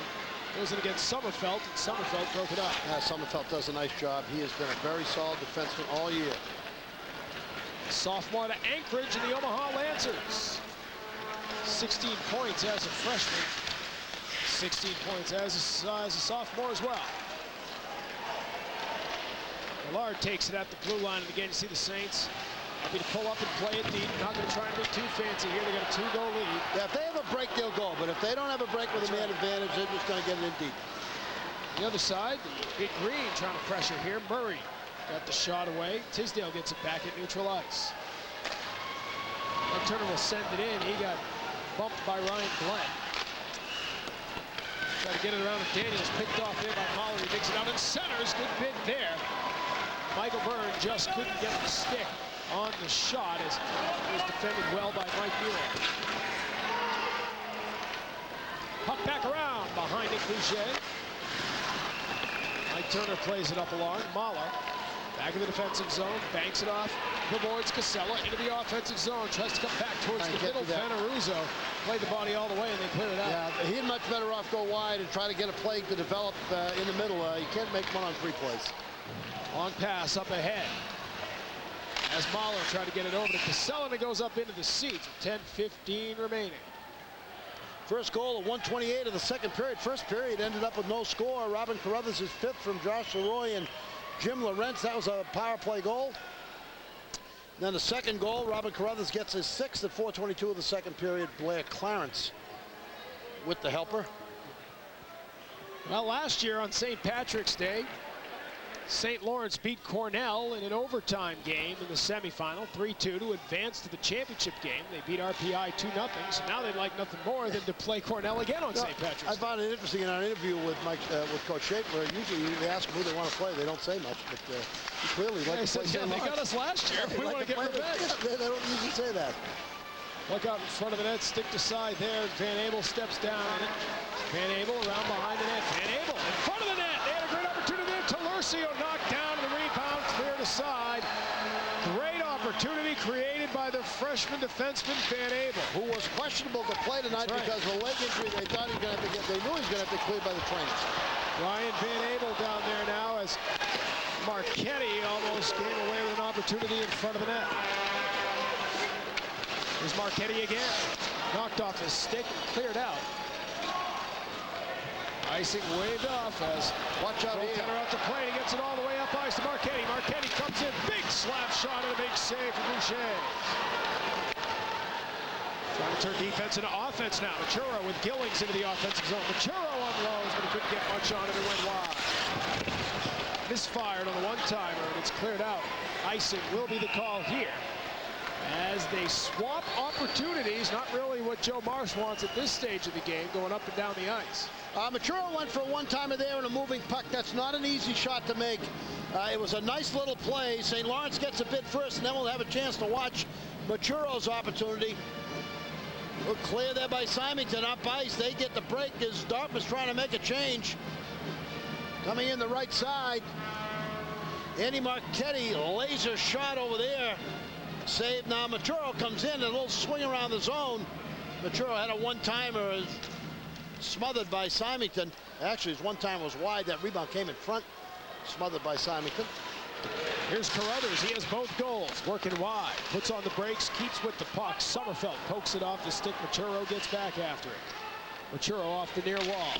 Goes in against Sommerfeld, and Sommerfeld broke it up. Sommerfeld does a nice job. He has been a very solid defenseman all year. Sophomore to Anchorage in the Omaha Lancers. 16 points as a freshman. 16 points as a sophomore as well. Millard takes it at the blue line, and again you see the Saints happy to pull up and play it deep. Not going to try and be too fancy here. They got a 2-goal lead. Yeah, if they have a break, they'll go. But if they don't have a break with a man advantage, they're just going to get it in deep. The other side, the Big Green trying to pressure here. Murray got the shot away. Tisdale gets it back at neutral ice. And Turner will send it in. He got bumped by Ryan Glenn. Try to get it around to Daniels. Picked off there by Mahler. He digs it out and centers. Good bid there. Michael Byrne just couldn't get the stick on the shot as it was defended well by Mike Muir. Puck back around behind Nick Boucher. Mike Turner plays it up along. Mahler back in the defensive zone, banks it off the boards. Casella into the offensive zone, tries to come back towards the middle. Veneruso played the body all the way, and they clear it out. Yeah, he'd much better off go wide and try to get a play to develop in the middle. You can't make 1-on-3 plays. On pass up ahead as Mahler tried to get it over to Casella, and it goes up into the seats. 10:15 remaining. First goal of 1:28 of the second period. First period ended up with no score. Robin Carruthers is fifth from Josh Leroy and Jim Lorentz. That was a power play goal. Then the second goal, Robin Carruthers gets his sixth at 4:22 of the second period. Blair Clarence with the helper. Well, last year on St. Patrick's Day, St. Lawrence beat Cornell in an overtime game in the semifinal, 3-2, to advance to the championship game. They beat RPI 2-0, so now they'd like nothing more than to play Cornell again on St. Patrick's Day. I found it interesting in our interview with Coach Schaefer. Usually they ask them who they want to play. They don't say much, but he clearly likes to play St. They got us last year. We want to get revenge. They don't usually say that. Look out in front of the net, stick to side there. Van Abel steps down in it. Van Abel around behind the net. Van Abel in front of the net. They had a great opportunity there. Talercio knocked down, and the rebound cleared aside. Great opportunity created by the freshman defenseman Van Abel, who was questionable to play tonight because of a leg injury. They thought he was going to have to get. They knew he was going to have to clear by the trainers. Ryan Van Abel down there now as Marchetti almost gave away with an opportunity in front of the net. Here's Marchetti again. Knocked off his stick and cleared out. Icing waved off as watch out here. Out to play. He gets it all the way up ice to Marchetti. Marchetti comes in. Big slap shot and a big save from Boucher. Trying to turn defense into offense now. Machuro with Gillings into the offensive zone. Machuro unloads, but he couldn't get much on it. It went wide. Misfired on the one-timer, and it's cleared out. Icing will be the call here as they swap opportunities. Not really what Joe Marsh wants at this stage of the game, going up and down the ice. Machuro went for a one-timer there and a moving puck. That's not an easy shot to make. It was a nice little play. St. Lawrence gets a bid first, and then we'll have a chance to watch Machuro's opportunity. Look clear there by Symington up ice. They get the break as Dartmouth's trying to make a change. Coming in the right side. Andy Marchetti, laser shot over there. Save now. Machuro comes in, a little swing around the zone. Machuro had a one-timer smothered by Symington. Actually, his one-timer was wide. That rebound came in front, smothered by Symington. Here's Carruthers. He has both goals. Working wide. Puts on the brakes. Keeps with the puck. Sommerfeld pokes it off the stick. Machuro gets back after it. Machuro off the near wall.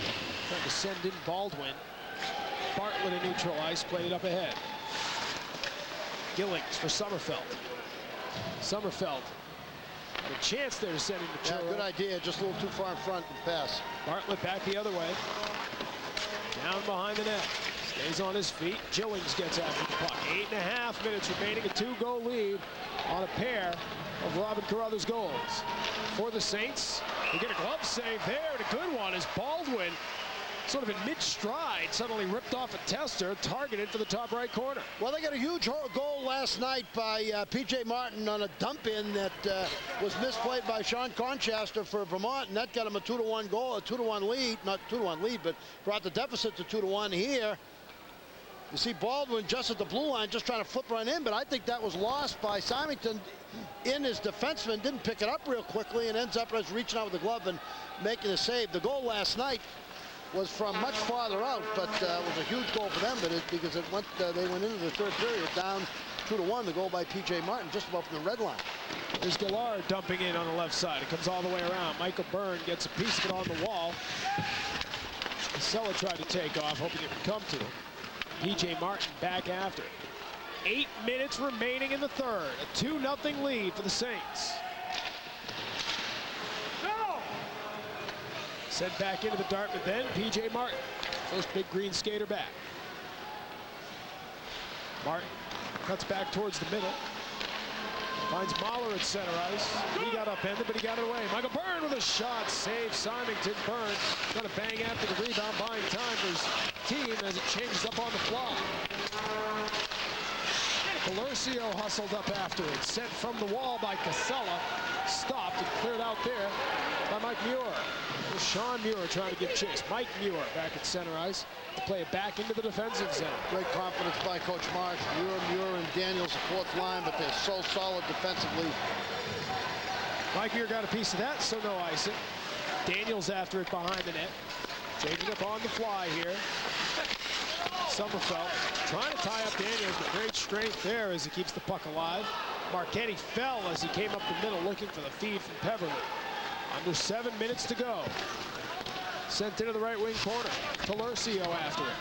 Trying to send in Baldwin. Bartlett in neutral ice. Played it up ahead. Gillings for Sommerfeld. Sommerfeld had a chance there to send in Machuro. Yeah, good idea. Just a little too far in front and pass. Bartlett back the other way. Down behind the net. Stays on his feet. Gillings gets after the puck. 8.5 minutes remaining. A 2-goal lead on a pair of Robin Carruthers goals. For the Saints, they get a glove save there, and a good one as Baldwin, sort of in mid-stride, suddenly ripped off a tester, targeted for the top right corner. Well, they got a huge goal last night by P.J. Martin on a dump-in that was misplayed by Sean Conchester for Vermont, and that got him a 2-1 goal, a 2-1 lead, not 2-1 lead, but brought the deficit to 2-1 here. You see Baldwin just at the blue line, just trying to flip right in, but I think that was lost by Symington in his defenseman, didn't pick it up real quickly, and ends up as reaching out with the glove and making a save. The goal last night was from much farther out, but was a huge goal for them, but because it went, they went into the third period down 2-1. The goal by P.J. Martin just above the red line. There's Gillard dumping in on the left side. It comes all the way around. Michael Byrne gets a piece of it on the wall. Casella tried to take off, hoping it would come to him. P.J. Martin back after. 8 minutes remaining in the third. A 2-0 lead for the Saints. Sent back into the Dartmouth end, P.J. Martin. First big green skater back. Martin cuts back towards the middle. Finds Mahler at center ice. He got upended, but he got it away. Michael Byrne with a shot. Save Symington. Byrne trying to bang after the rebound, buying time for his team as it changes up on the fly. Valercio hustled up after it. Sent from the wall by Casella. Stopped and cleared out there by Mike Muir. Sean Muir trying to give chase. Mike Muir back at center ice to play it back into the defensive zone. Great confidence by Coach Marsh. Muir and Daniels, the fourth line, but they're so solid defensively. Mike Muir got a piece of that, so no icing. Daniels after it behind the net. Changing up on the fly here. Sommerfeld trying to tie up Daniels, but great strength there as he keeps the puck alive. Marchetti fell as he came up the middle looking for the feed from Peverly. Under 7 minutes to go. Sent into the right wing corner. Valercio after it.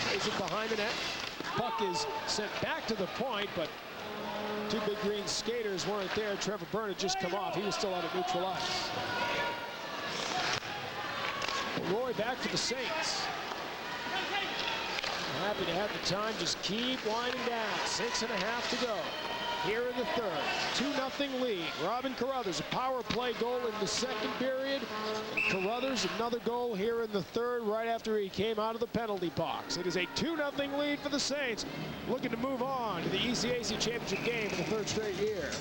Plays it behind the net. Puck is sent back to the point, but two big green skaters weren't there. Trevor Byrne had just come off. He was still out of neutral ice. Roy back for the Saints. Happy to have the time. Just keep winding down. 6.5 to go. Here in the third, 2-0 lead. Robin Carruthers, a power play goal in the second period. Carruthers, another goal here in the third, right after he came out of the penalty box. It is a 2-0 lead for the Saints, looking to move on to the ECAC championship game in the third straight year.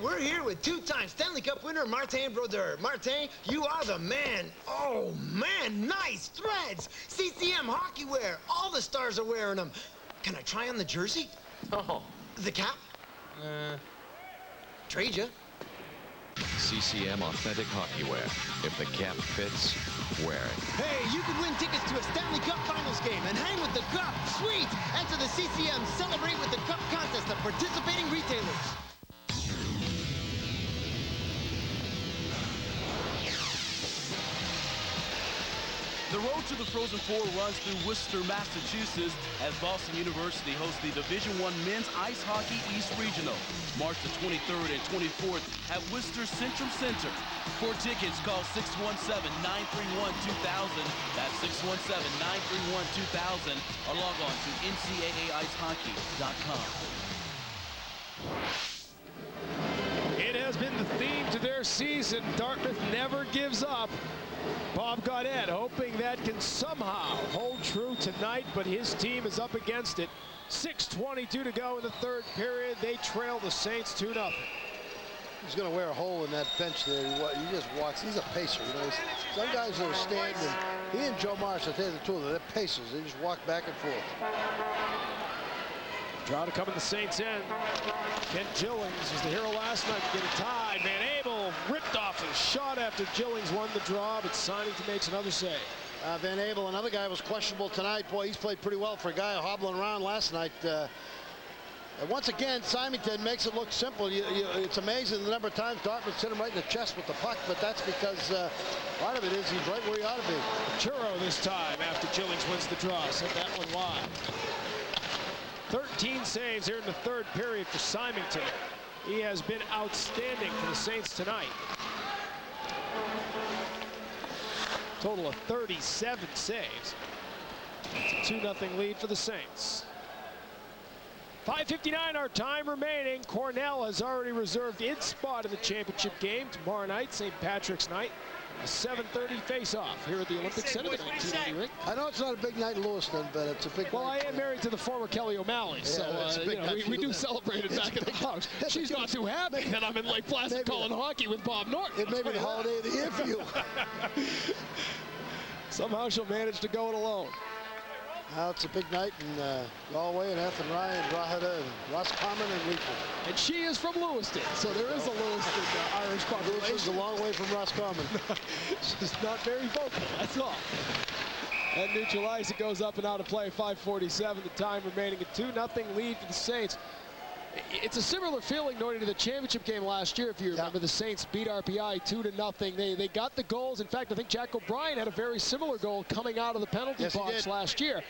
We're here with two-time Stanley Cup winner Martin Brodeur. Martin, you are the man. Oh, man, nice threads. CCM hockey wear. All the stars are wearing them. Can I try on the jersey? Oh. The cap? Trade ya. CCM authentic hockey wear. If the cap fits, wear it. Hey, you could win tickets to a Stanley Cup Finals game and hang with the cup. Sweet! Enter the CCM Celebrate with the Cup contest at participating retailers. The road to the Frozen Four runs through Worcester, Massachusetts, as Boston University hosts the Division I Men's Ice Hockey East Regional, March the 23rd and 24th at Worcester Centrum Center. For tickets, call 617-931-2000. That's 617-931-2000, or log on to ncaaIcehockey.com. It has been the theme to their season. Dartmouth never gives up. Bob Gaudet hoping that can somehow hold true tonight, but his team is up against it. 6:22 to go in the third period. They trail the Saints 2-0. He's going to wear a hole in that bench there. He just walks. He's a pacer. You know, some guys that are standing. He and Joe Marsh, I tell you the two of them, they're pacers. They just walk back and forth. Draw to come in the Saints' end. Kent Gillings was the hero last night to get it tied. Van Abel ripped off a shot after Gillings won the draw, but Symington makes another save. Van Abel, another guy was questionable tonight. Boy, he's played pretty well for a guy hobbling around last night. And once again, Symington makes it look simple. It's amazing the number of times Dartmouth hit him right in the chest with the puck, but that's because part of it is he's right where he ought to be. Churro this time after Gillings wins the draw. Sent that one wide. 13 saves here in the third period for Symington. He has been outstanding for the Saints tonight. Total of 37 saves. It's a 2-0 lead for the Saints. 5:59 our time remaining. Cornell has already reserved its spot in the championship game tomorrow night, St. Patrick's night. A 7:30 face-off here at the Olympic Center. I know it's not a big night in Lewiston, but it's a big Well, night. I am married to the former Kelly O'Malley, so we do celebrate it back in the house. She's not too happy that I'm in Lake Placid calling hockey with Bob Norton. It may be the holiday of the year for you. Somehow she'll manage to go it alone. Now it's a big night in Galway and Athenry and Drogheda and Roscommon and Leitrim. And she is from Lewiston, so there is a Lewiston Irish population. Lewiston's a long way from Roscommon. She's not very vocal, that's all. And neutralized, it goes up and out of play, 5:47, the time remaining, a 2-0 lead for the Saints. It's a similar feeling, Norty, to the championship game last year. If you remember, the Saints beat RPI 2-0. They got the goals. In fact, I think Jack O'Brien had a very similar goal coming out of the penalty box last year.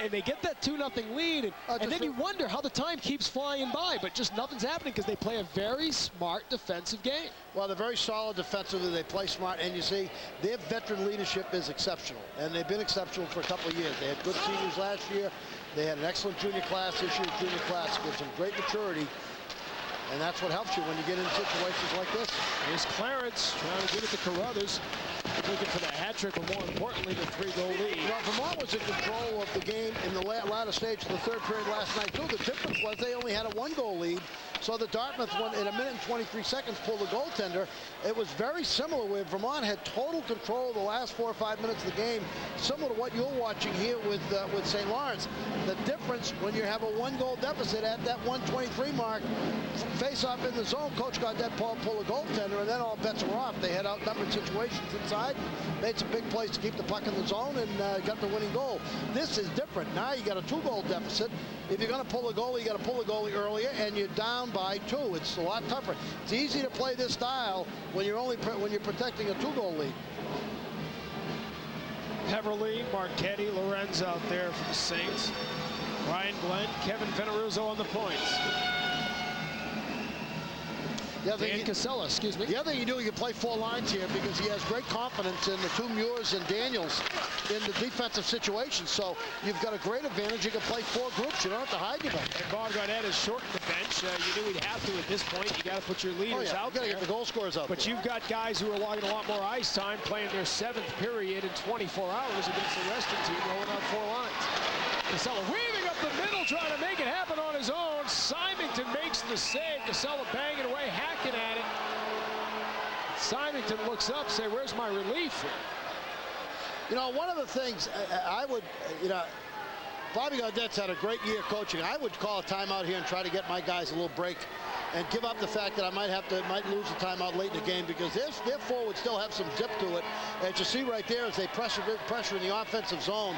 And they get that 2-0 lead, and then you wonder how the time keeps flying by, but just nothing's happening because they play a very smart defensive game. Well, they're very solid defensively. They play smart, and you see, their veteran leadership is exceptional, and they've been exceptional for a couple of years. They had good seniors last year. They had an excellent junior class this year. Junior class gives them great maturity, and that's what helps you when you get in situations like this. Here's Clarence trying to give it to Carruthers. Looking for the hat trick, but more importantly, the 3-goal lead. You know, Vermont was in control of the game in the latter stage of the third period last night, too. The difference was they only had a 1-goal lead, so the Dartmouth one in 1 minute and 23 seconds pulled the goaltender. It was very similar where Vermont had total control of the last 4 or 5 minutes of the game, similar to what you're watching here with St. Lawrence. The difference when you have a 1-goal deficit at that 1:23 mark, face-off in the zone, Coach Gaudette pull a goaltender, and then all bets were off. They had outnumbered situations inside, made some big plays to keep the puck in the zone, and got the winning goal. This is different. Now you got a 2-goal deficit. If you're going to pull a goalie, you got to pull a goalie earlier, and you're down by 2. It's a lot tougher. It's easy to play this style when you're protecting a 2-goal lead. Heverly, Marchetti, Lorenz out there for the Saints. Ryan Glenn, Kevin Veneruzzo on the points. Dan Casella, excuse me. The other thing you do, you play 4 lines here because he has great confidence in the 2 Muirs and Daniels in the defensive situation. So you've got a great advantage. You can play 4 groups. You don't have to hide anybody. And Bob Gaudette has shortened the bench. You knew he'd have to at this point. You got to put your leaders out you there. Get the goal scorers out But there. you've got guys who are logging a lot more ice time, playing their 7th period in 24 hours against the Western team, rolling out 4 lines. Casella weaving up the middle, trying to make it happen on his own. Symington makes the save. Casella banging away, hacking at it. Symington looks up, say, where's my relief? You know, one of the things I would, Bobby Gaudette's had a great year coaching. I would call a timeout here and try to get my guys a little break and give up the fact that I might lose a timeout late in the game because their forwards still have some dip to it. As you see right there, as they pressure in the offensive zone,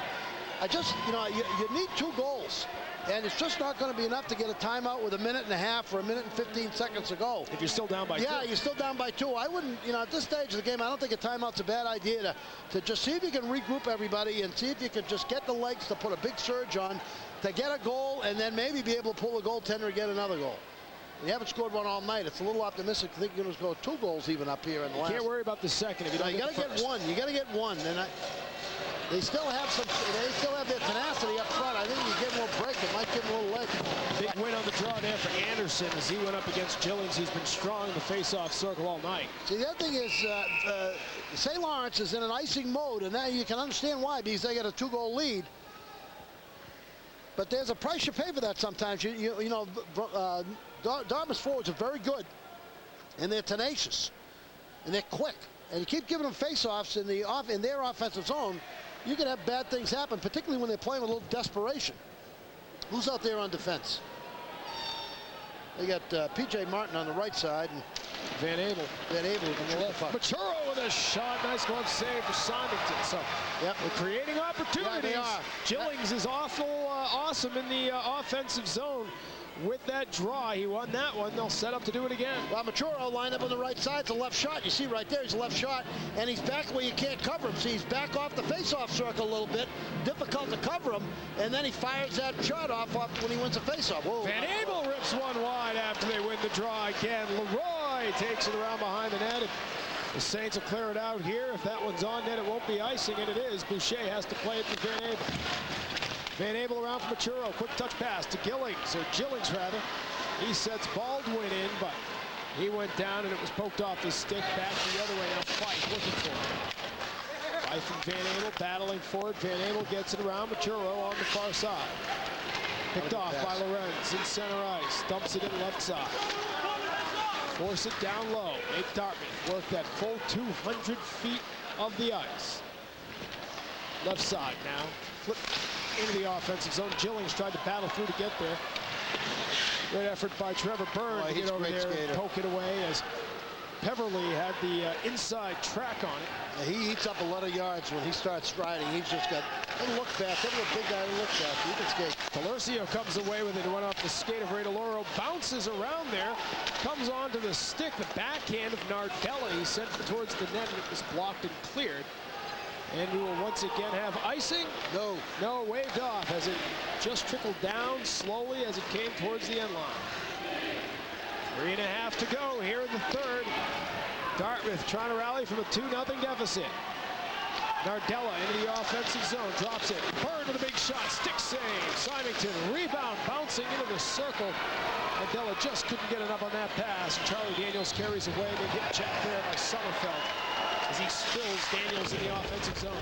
you need 2 goals. And it's just not going to be enough to get a timeout with 1.5 minutes or 1 minute and 15 seconds to go. If you're still down by 2. Yeah, you're still down by 2. I wouldn't, at this stage of the game, I don't think a timeout's a bad idea to just see if you can regroup everybody and see if you can just get the legs to put a big surge on to get a goal and then maybe be able to pull a goaltender and get another goal. You haven't scored one all night. It's a little optimistic to think you're going to score 2 goals even up here in the last. You can't worry about the second if you don't get the first. You got to get one. And they still have their tenacity up front. I think you give them a little break. It might give them a little leg. Big win on the draw there for Anderson as he went up against Gillings, who's been strong in the face-off circle all night. See, the other thing is St. Lawrence is in an icing mode, and now you can understand why, because they got a 2-goal lead. But there's a price you pay for that sometimes. Dartmouth's forwards are very good, and they're tenacious, and they're quick. And you keep giving them face-offs in their offensive zone, you can have bad things happen, particularly when they're playing with a little desperation. Who's out there on defense? They got P.J. Martin on the right side and Van Abel on the left. Machuro with a shot. Nice glove save for Symington. So they're creating opportunities. Yeah, they are. Gillings is awesome in the offensive zone. with that draw. He won that one. They'll set up to do it again. Well, Machuro lined up on the right side. It's a left shot. You see right there, he's a left shot, and he's back where you can't cover him. See, he's back off the face-off circle a little bit. Difficult to cover him, and then he fires that shot off when he wins a face-off. Van Abel rips one wide after they win the draw again. Leroy takes it around behind the net. The Saints will clear it out here. If that one's on net, it won't be icing, and it is. Boucher has to play it to Van Abel. Van Abel around for Machuro. Quick touch pass to Gillings, or Gillings rather. He sets Baldwin in, but he went down and it was poked off his stick. Back the other way. Now Fife looking for it. Fife and Van Abel battling for it. Van Abel gets it around Machuro on the far side. Picked off by Lorenz in center ice. Dumps it in left side. Force it down low. Make Dartmouth work that full 200 feet of the ice. Left side now. Flip into the offensive zone. Gillings tried to battle through to get there. Great effort by Trevor Byrne to get over there and poke it away as Peverly had the inside track on it. Yeah, he eats up a lot of yards when he starts striding. He's just got a look fast. Every big guy looks fast. He can skate. Delercio comes away with it. It went off the skate of Ray DeLauro. Bounces around there. Comes onto the stick. The backhand of Nardella. He sent it towards the net and it was blocked and cleared. And we will once again have icing. No. No, waved off as it just trickled down slowly as it came towards the end line. 3.5 to go here in the third. Dartmouth trying to rally from a 2-0 deficit. Nardella into the offensive zone, drops it. Byrne with a big shot, stick save. Symington rebound, bouncing into the circle. Nardella just couldn't get enough on that pass. Charlie Daniels carries away, they get checked there by Sommerfeld as he spills Daniels in the offensive zone.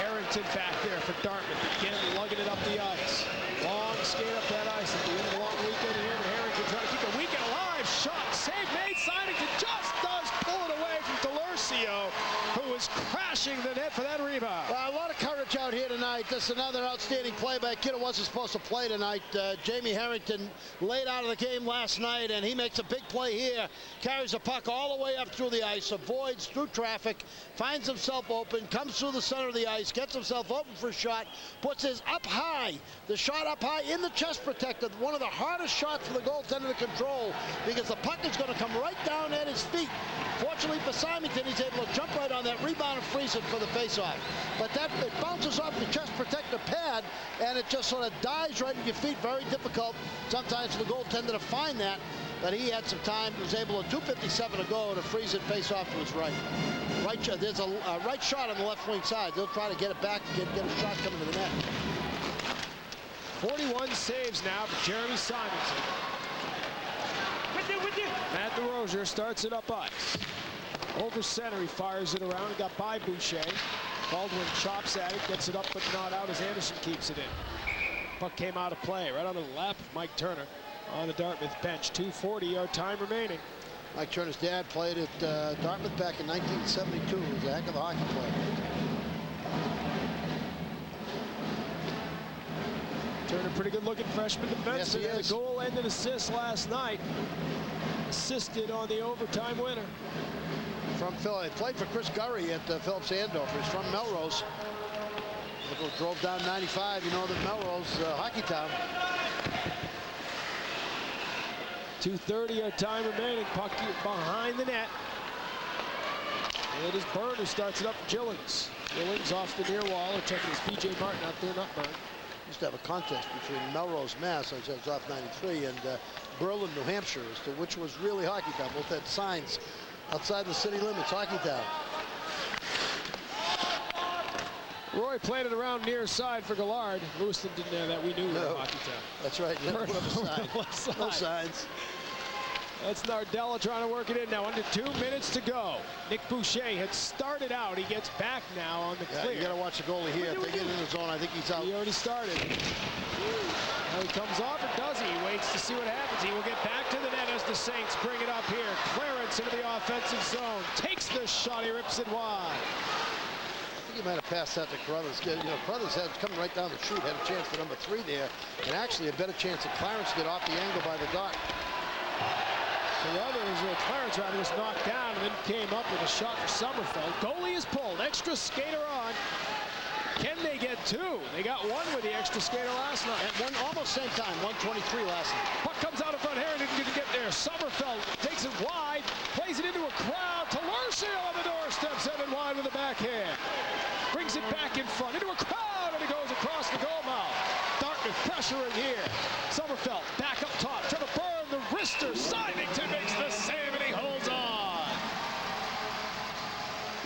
Harrington back there for Dartmouth, again lugging it up the ice. Long skate up that ice at the end of the long weekend here. Harrington trying to keep the weekend alive. Shot, save made. Symington just does pull it away from Delercio, who is crashing the net for that rebound. Well, a lot of courage out here tonight. This is another outstanding play by a kid who wasn't supposed to play tonight. Jamie Harrington laid out of the game last night, and he makes a big play here. Carries the puck all the way up through the ice, avoids through traffic, finds himself open, comes through the center of the ice, gets himself open for a shot, puts his up high. The shot up high in the chest protector. One of the hardest shots for the goaltender to control because the puck is going to come right down at his feet. Fortunately for Symington, he's able to jump right on that rebound and freeze it for the faceoff. But that it bounces off the chest protector pad and it just sort of dies right at your feet. Very difficult sometimes for the goaltender to find that. But he had some time. He was able to 2:57 to go to freeze it face off to his right. There's a right shot on the left wing side. They'll try to get it back, get a shot coming to the net. 41 saves now for Jeremy Symington. Matt DeRozier starts it up ice. Over center, he fires it around. He got by Boucher. Baldwin chops at it, gets it up but not out as Anderson keeps it in. Puck came out of play right on the lap of Mike Turner on the Dartmouth bench. 2:40 time remaining. Mike Turner's dad played at Dartmouth back in 1972. He was a heck of a hockey player. Turner, pretty good looking freshman defenseman. Yes, he had is. a goal and an assist last night. Assisted on the overtime winner. From Philly, played for Chris Gurry at Phillips Andover. He's from Melrose. Drove down 95. You know that Melrose, hockey town. 2:30 time remaining. Puck behind the net. And it is Byrne who starts it up for Gillings. Gillings off the near wall. Or checking his P.J. Martin out there, not Byrne. Used to have a contest between Melrose, Mass, as it was off 93, and Berlin, New Hampshire, as to which was really hockey town. Both had signs outside the city limits, hockey town. Roy played it around near side for Gallard. Lewiston didn't know that. We knew we were hockey town. That's right. No signs. That's Nardella trying to work it in now. Under 2 minutes to go. Nick Boucher had started out. He gets back now on the clear. You got to watch the goalie here. If they get in the zone, I think he's out. He already started. Now he comes off, or does he? He waits to see what happens. He will get back to the net as the Saints bring it up here. Clarence into the offensive zone. Takes the shot. He rips it wide. I think he might have passed that to Carruthers. You know, Carruthers had coming right down the chute, had a chance for number 3 there, and actually a better chance that Clarence did off the angle by the dot. Clarence rather was knocked down and then came up with a shot for Sommerfeld. Goalie is pulled. Extra skater on. Can they get two? They got one with the extra skater last night. And one almost same time, 123 last night. Puck comes out in front. Harrington didn't get there. Sommerfeld takes it wide, plays it into a crowd. Talercio on the doorstep, 7 wide with a backhand. Brings it back in front into a crowd, and it goes across the goal mouth. Dartmouth pressuring here. Sommerfeld back up top. Trying to burn the wrister. Symington makes the save, and he holds on.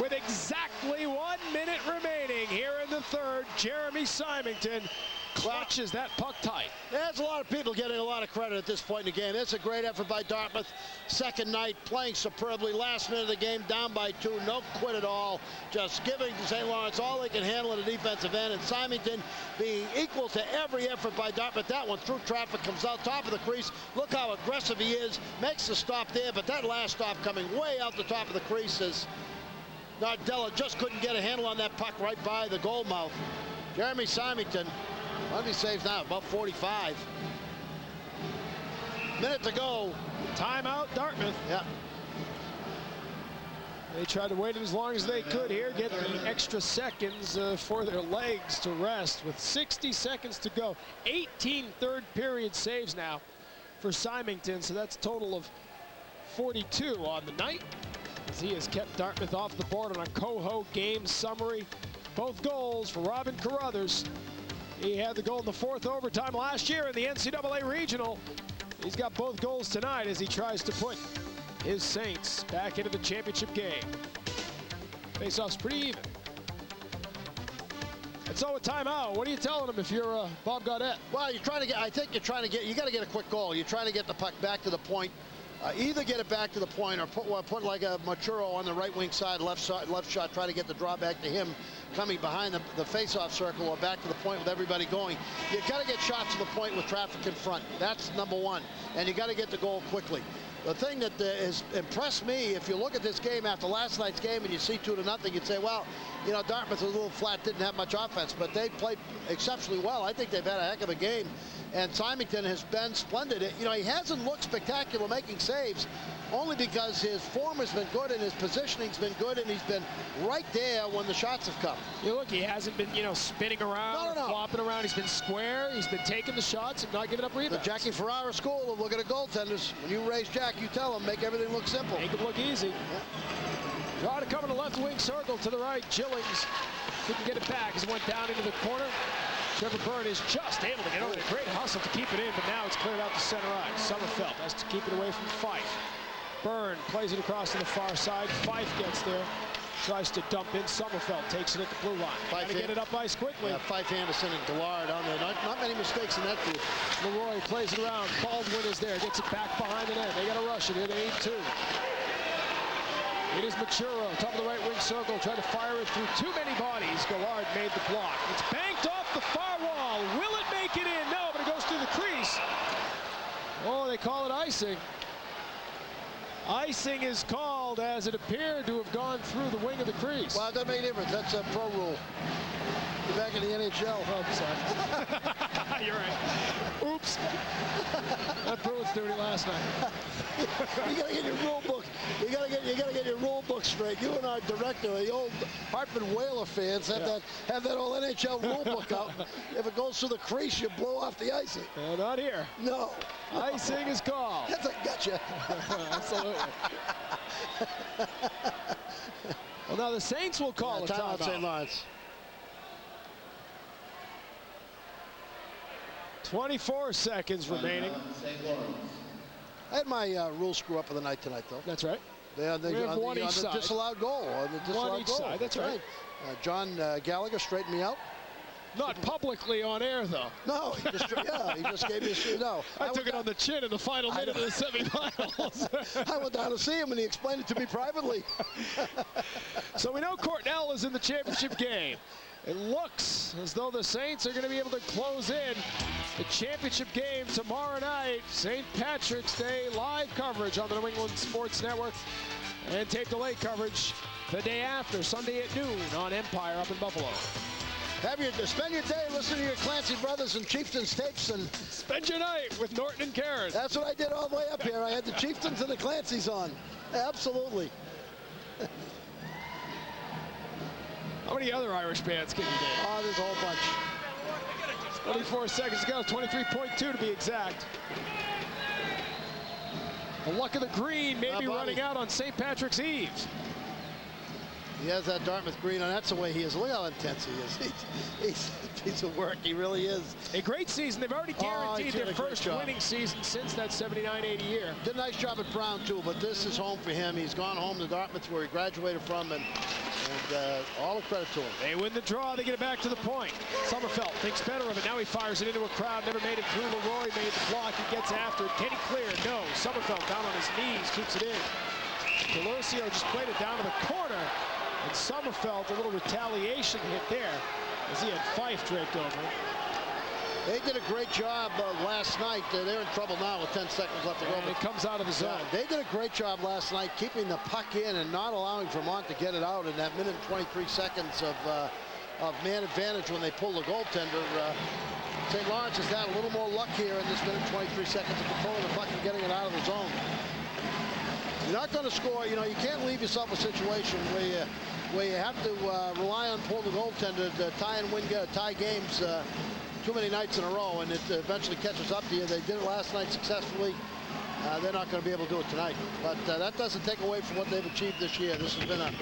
With exactly 1 minute remaining here in the third, Jeremy Symington clutches that puck tight. There's a lot of people getting a lot of credit at this point in the game. It's a great effort by Dartmouth. Second night, playing superbly. Last minute of the game, down by 2. No quit at all. Just giving St. Lawrence all they can handle at the defensive end. And Symington being equal to every effort by Dartmouth. That one through traffic, comes out top of the crease. Look how aggressive he is. Makes the stop there, but that last stop coming way out the top of the crease is Nardella just couldn't get a handle on that puck right by the goal mouth. Jeremy Symington, how many saves now? About 45. Minute to go. Timeout, Dartmouth. Yeah. They tried to wait as long as they could here, get the extra seconds for their legs to rest with 60 seconds to go. 18 third period saves now for Symington, so that's a total of 42 on the night, as he has kept Dartmouth off the board on a Coho game summary. Both goals for Robin Carruthers. He had the goal in the 4th overtime last year in the NCAA Regional. He's got both goals tonight as he tries to put his Saints back into the championship game. Faceoff's pretty even. And so a timeout. What are you telling him if you're Bob Gaudette? Well, you're trying to get, I think you're trying to get, you got to get a quick goal. You're trying to get the puck back to the point. Either get it back to the point or put like a Machuro on the right wing side, left shot, try to get the draw back to him coming behind the face-off circle or back to the point with everybody going. You got to get shots to the point with traffic in front. That's number one. And you got to get the goal quickly. The thing that has impressed me, if you look at this game after last night's game and you see 2-0, you'd say, well, you know, Dartmouth was a little flat, didn't have much offense, but they played exceptionally well. I think they've had a heck of a game. And Symington has been splendid. You know, he hasn't looked spectacular making saves, only because his form has been good and his positioning's been good, and he's been right there when the shots have come. You look, he hasn't been, you know, spinning around, or flopping around. He's been square. He's been taking the shots and not giving up rebounds. The Jackie Ferrara school of looking at goaltenders. When you raise Jack, you tell him, make everything look simple. Make it look easy. Yeah. Draw to come in the left wing circle to the right. Gillings couldn't get it back as it went down into the corner. Trevor Byrne is just able to get over. A great hustle to keep it in, but now it's cleared out to center ice. Sommerfeld has to keep it away from Fife. Byrne plays it across to the far side. Fife gets there, tries to dump in. Sommerfeld takes it at the blue line. Trying to get it up ice quickly. Yeah, Fife, Anderson, and Gillard on there. Not many mistakes in that group. Leroy plays it around. Baldwin is there, gets it back behind the net. They got to rush it here. They need 2. It is Machuro, top of the right wing circle, trying to fire it through too many bodies. Gillard made the block. It's banked off the far wall. Will it make it in? No, but it goes through the crease. Oh, they call it icing. Icing is called as it appeared to have gone through the wing of the crease. Well, that made a difference. That's a pro rule. You're back in the NHL. Oh, sorry. You're right. Oops. That Bruins duty last night. You gotta get your rule book. You gotta get your rule book straight. You and our director, the old Hartman Whaler fans, have that old NHL rule book out. If it goes through the crease, you blow off the icing. Not here. No. Icing is called. That's a gotcha. Absolutely. Well, now the Saints will call a timeout. St. Lawrence. 24 seconds remaining. I had my rule screw up for the night tonight, though. That's right. We have one each side. Disallowed goal. On the disallowed one each goal. side. That's right. John Gallagher straightened me out. Not publicly on air, though. No, he just gave me a no. I took it on the chin in the final minute of the semifinals. I went down to see him, and he explained it to me privately. So we know Cornell is in the championship game. It looks as though the Saints are going to be able to close in the championship game tomorrow night. St. Patrick's Day live coverage on the New England Sports Network, and tape delay coverage the day after, Sunday at noon on Empire up in Buffalo. Spend your day listening to your Clancy Brothers and Chieftains tapes, and spend your night with Norton and Karen. That's what I did all the way up here. I had the Chieftains and the Clancys on. Absolutely. How many other Irish bands can you name? Oh, there's a whole bunch. 24 seconds to go, 23.2 to be exact. The luck of the green may be running out on St. Patrick's Eve. He has that Dartmouth green on. That's the way he is. Look how intense he is. He's a piece of work. He really is. A great season. They've already guaranteed their first winning season since that 79-80 year. Did a nice job at Brown, too, but this is home for him. He's gone home to Dartmouth, where he graduated from, and all the credit to him. They win the draw. They get it back to the point. Sommerfeld thinks better of it. Now he fires it into a crowd. Never made it through. Leroy made the block. He gets after it. Can he clear? No. Sommerfeld down on his knees. Keeps it in. Delosio just played it down to the corner. And Sommerfeld, a little retaliation hit there as he had Fife draped over. They did a great job last night. They're in trouble now with 10 seconds left to go. And it comes out of the zone. They did a great job last night keeping the puck in and not allowing Vermont to get it out in that minute and 23 seconds of man advantage when they pull the goaltender. St. Lawrence has had a little more luck here in this minute and 23 seconds of controlling the puck and getting it out of the zone. You're not going to score. You know, you can't leave yourself a situation where you have to rely on pulling the goaltender to tie games too many nights in a row, and it eventually catches up to you. They did it last night successfully. They're not going to be able to do it tonight. But that doesn't take away from what they've achieved this year. This has been a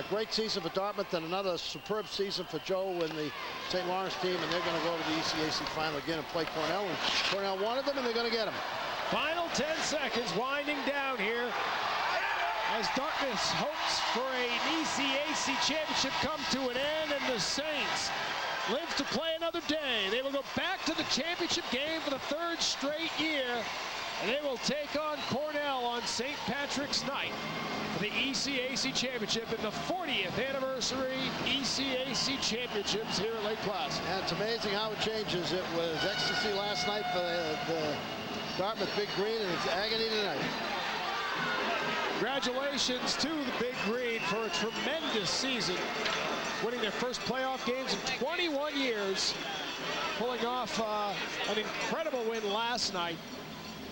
great season for Dartmouth and another superb season for Joe and the St. Lawrence team, and they're going to go to the ECAC final again and play Cornell. And Cornell wanted them, and they're going to get them. Final 10 seconds winding down here as Dartmouth's hopes for an ECAC championship come to an end, and the Saints live to play another day. They will go back to the championship game for the third straight year, and they will take on Cornell on St. Patrick's night for the ECAC championship in the 40th anniversary ECAC championships here at Lake Placid. And it's amazing how it changes. It was ecstasy last night for the Dartmouth Big Green, and it's agony tonight. Congratulations to the Big Green for a tremendous season, winning their first playoff games in 21 years, pulling off an incredible win last night.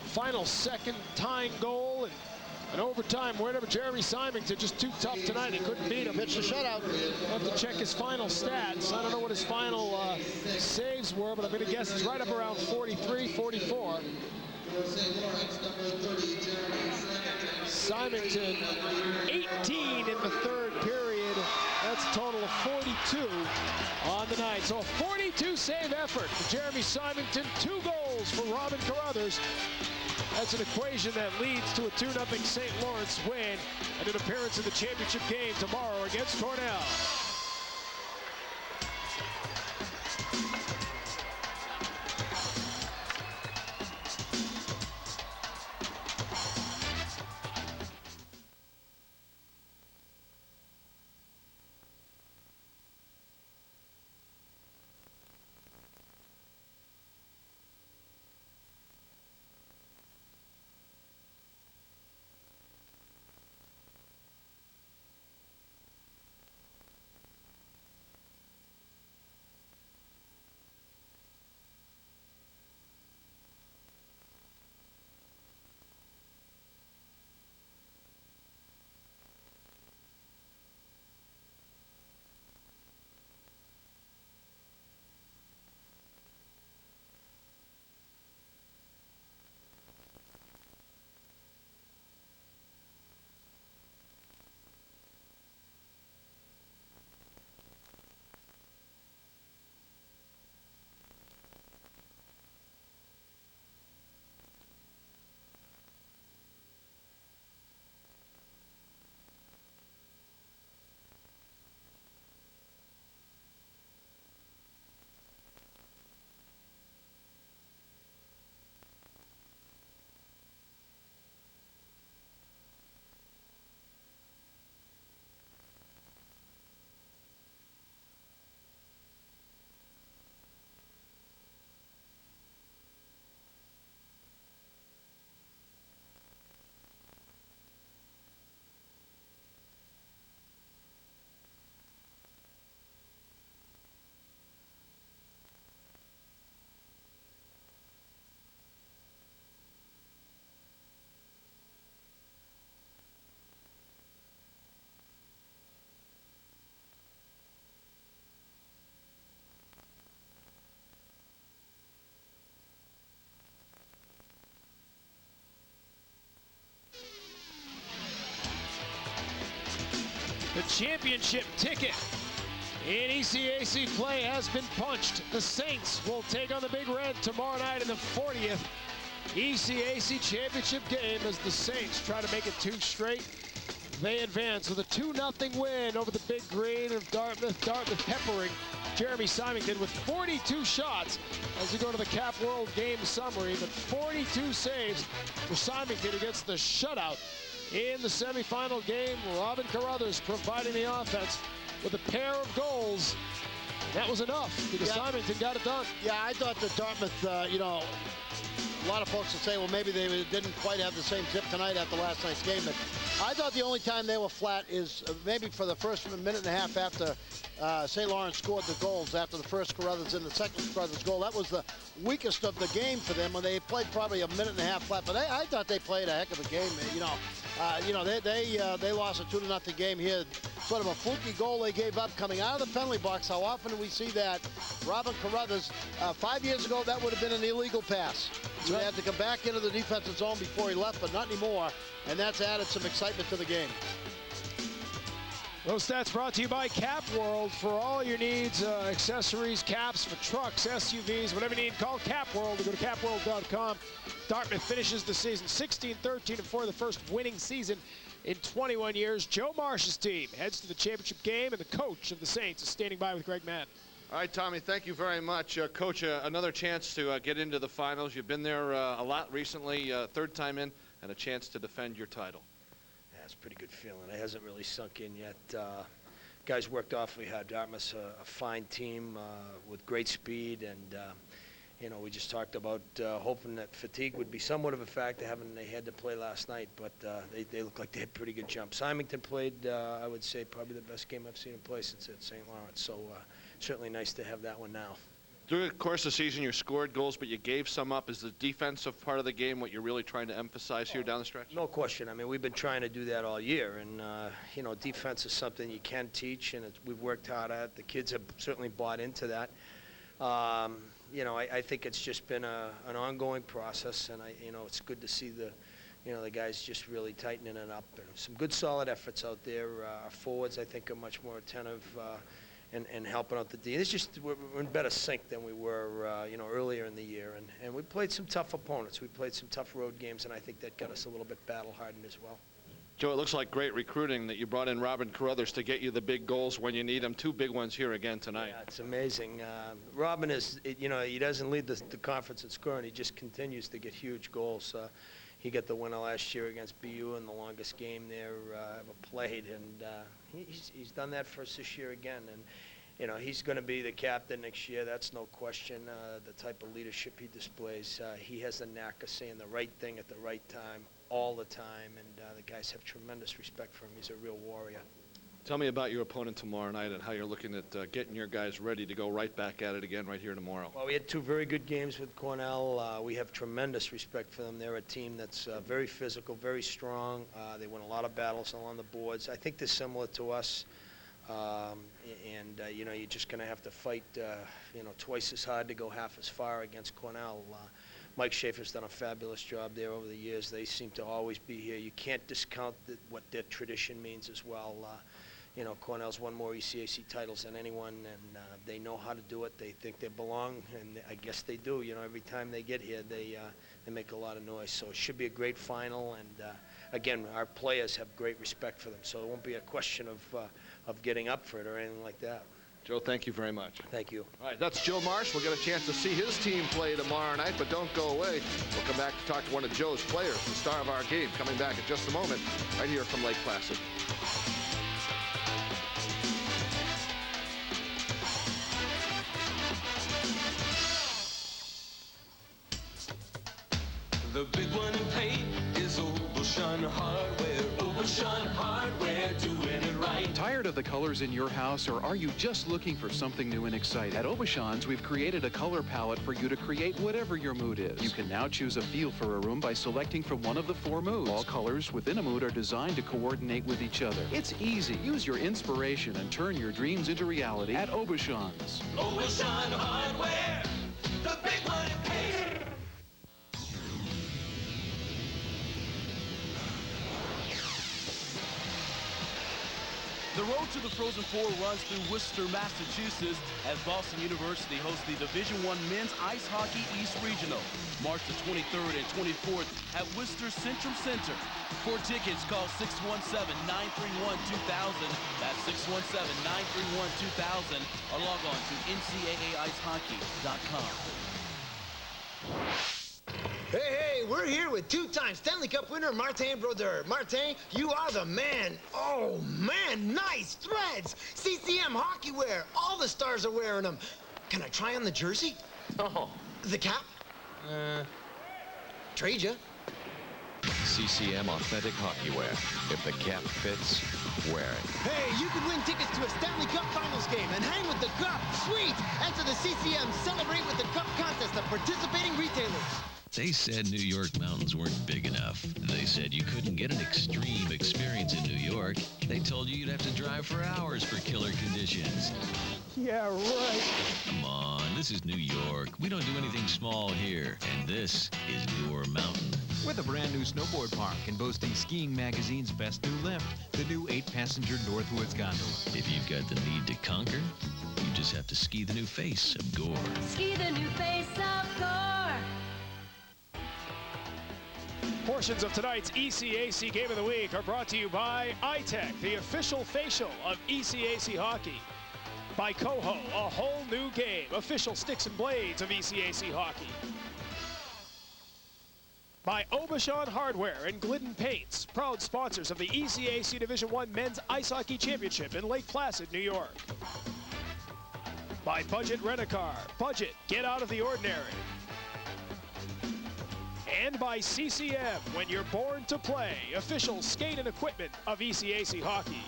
Final second tying goal and an overtime winner, but Jeremy Symington just too tough tonight. He couldn't beat him. Pitched a shutout. We'll have to check his final stats. I don't know what his final saves were, but I'm going to guess it's right up around 43, 44. Symington, 18 in the third period. That's a total of 42 on the night. So a 42 save effort for Jeremy Symington. 2 goals for Robin Carruthers. That's an equation that leads to a 2-0 St. Lawrence win and an appearance in the championship game tomorrow against Cornell. championship ticket in ECAC play has been punched. The Saints will take on the Big Red tomorrow night in the 40th ECAC championship game as the Saints try to make it 2 straight. They advance with a 2-0 win over the Big Green of Dartmouth. Dartmouth peppering Jeremy Symington with 42 shots as we go to the Cap World game summary, but 42 saves for Symington against the shutout in the semifinal game. Robin Carruthers providing the offense with a pair of goals. That was enough because Symington got it done. Yeah, I thought that Dartmouth, you know, a lot of folks will say, well, maybe they didn't quite have the same zip tonight after last night's game, but I thought the only time they were flat is maybe for the first minute and a half after St. Lawrence scored the goals, after the first Carruthers and the second Carruthers goal. That was the weakest of the game for them when they played probably a minute and a half flat, but I thought they played a heck of a game. They lost a 2-0 game here. Sort of a fluky goal they gave up coming out of the penalty box. How often do we see that? Robin Carruthers, 5 years ago, that would have been an illegal pass. He had to come back into the defensive zone before he left, but not anymore, and that's added some excitement to the game. Those stats brought to you by Cap World. For all your needs, accessories, caps for trucks, SUVs, whatever you need, call Cap World. Go to capworld.com. Dartmouth finishes the season 16-13-4, the first winning season in 21 years. Joe Marsh's team heads to the championship game, and the coach of the Saints is standing by with Greg Madden. All right, Tommy, thank you very much. Coach, another chance to get into the finals. You've been there a lot recently, third time in, and a chance to defend your title. Yeah, it's a pretty good feeling. It hasn't really sunk in yet. Guys worked awfully hard. Dartmouth's a fine team with great speed, and we just talked about hoping that fatigue would be somewhat of a factor, having they had to play last night, but they look like they had pretty good jump. Symington played, I would say, probably the best game I've seen him play since at St. Lawrence, so certainly nice to have that one now. During the course of the season, you scored goals, but you gave some up. Is the defensive part of the game what you're really trying to emphasize here down the stretch? No question. I mean, we've been trying to do that all year, and defense is something you can teach, and we've worked hard at. The kids have certainly bought into that. I think it's just been an ongoing process, and it's good to see the guys just really tightening it up. And some good, solid efforts out there. Our forwards, I think, are much more attentive and helping out the D. It's just we're in better sync than we were, earlier in the year. And we played some tough opponents. We played some tough road games, and I think that got us a little bit battle-hardened as well. Joe, it looks like great recruiting that you brought in Robin Carruthers to get you the big goals when you need them. 2 big ones here again tonight. Yeah, it's amazing. Robin is, he doesn't lead the conference in scoring. He just continues to get huge goals. He got the winner last year against BU in the longest game there ever played, and he's done that for us this year again. And he's going to be the captain next year. That's no question. The type of leadership he displays, he has the knack of saying the right thing at the right time all the time, and the guys have tremendous respect for him. He's a real warrior. Tell me about your opponent tomorrow night and how you're looking at getting your guys ready to go right back at it again right here tomorrow. Well, we had 2 very good games with Cornell. We have tremendous respect for them. They're a team that's very physical, very strong. They win a lot of battles along the boards. I think they're similar to us. You're just going to have to fight, twice as hard to go half as far against Cornell. Mike Schaefer's done a fabulous job there over the years. They seem to always be here. You can't discount what their tradition means as well. Cornell's won more ECAC titles than anyone, and they know how to do it. They think they belong, and I guess they do. Every time they get here, they make a lot of noise. So it should be a great final, and again, our players have great respect for them. So it won't be a question of getting up for it or anything like that. Joe, thank you very much. Thank you. All right, that's Joe Marsh. We'll get a chance to see his team play tomorrow night, but don't go away. We'll come back to talk to one of Joe's players, the star of our game, coming back in just a moment, right here from Lake Placid. The big one in paint is Obashan Hardware. Obashan Hardware, doing it right. Tired of the colors in your house, or are you just looking for something new and exciting? At Obashan's, we've created a color palette for you to create whatever your mood is. You can now choose a feel for a room by selecting from one of the 4 moods. All colors within a mood are designed to coordinate with each other. It's easy. Use your inspiration and turn your dreams into reality at Obashan's. Obashan Hardware, the big one in paint. The road to the Frozen Four runs through Worcester, Massachusetts, as Boston University hosts the Division I Men's Ice Hockey East Regional, March the 23rd and 24th at Worcester Centrum Center. For tickets, call 617-931-2000. That's 617-931-2000, or log on to NCAAIcehockey.com. Hey, we're here with two-time Stanley Cup winner Martin Brodeur. Martin, you are the man. Oh, man, nice threads. CCM hockey wear. All the stars are wearing them. Can I try on the jersey? Oh. The cap? Trade ya. CCM authentic hockey wear. If the cap fits, wear it. Hey, you could win tickets to a Stanley Cup Finals game and hang with the Cup. Sweet! Enter the CCM Celebrate with the Cup contest at participating retailers. They said New York mountains weren't big enough. They said you couldn't get an extreme experience in New York. They told you you'd have to drive for hours for killer conditions. Yeah, right. Come on, this is New York. We don't do anything small here. And this is your mountain. With a brand new snowboard park and boasting Skiing Magazine's best new lift, the new 8-passenger Northwoods gondola. If you've got the need to conquer, you just have to ski the new face of Gore. Ski the new face of Gore. Portions of tonight's ECAC Game of the Week are brought to you by ECAC, the official facial of ECAC hockey. By Coho, a whole new game, official sticks and blades of ECAC hockey. By Aubuchon Hardware and Glidden Paints, proud sponsors of the ECAC Division I Men's Ice Hockey Championship in Lake Placid, New York. By Budget Rent-A-Car. Budget, get out of the ordinary. And by CCM, when you're born to play, official skate and equipment of ECAC hockey.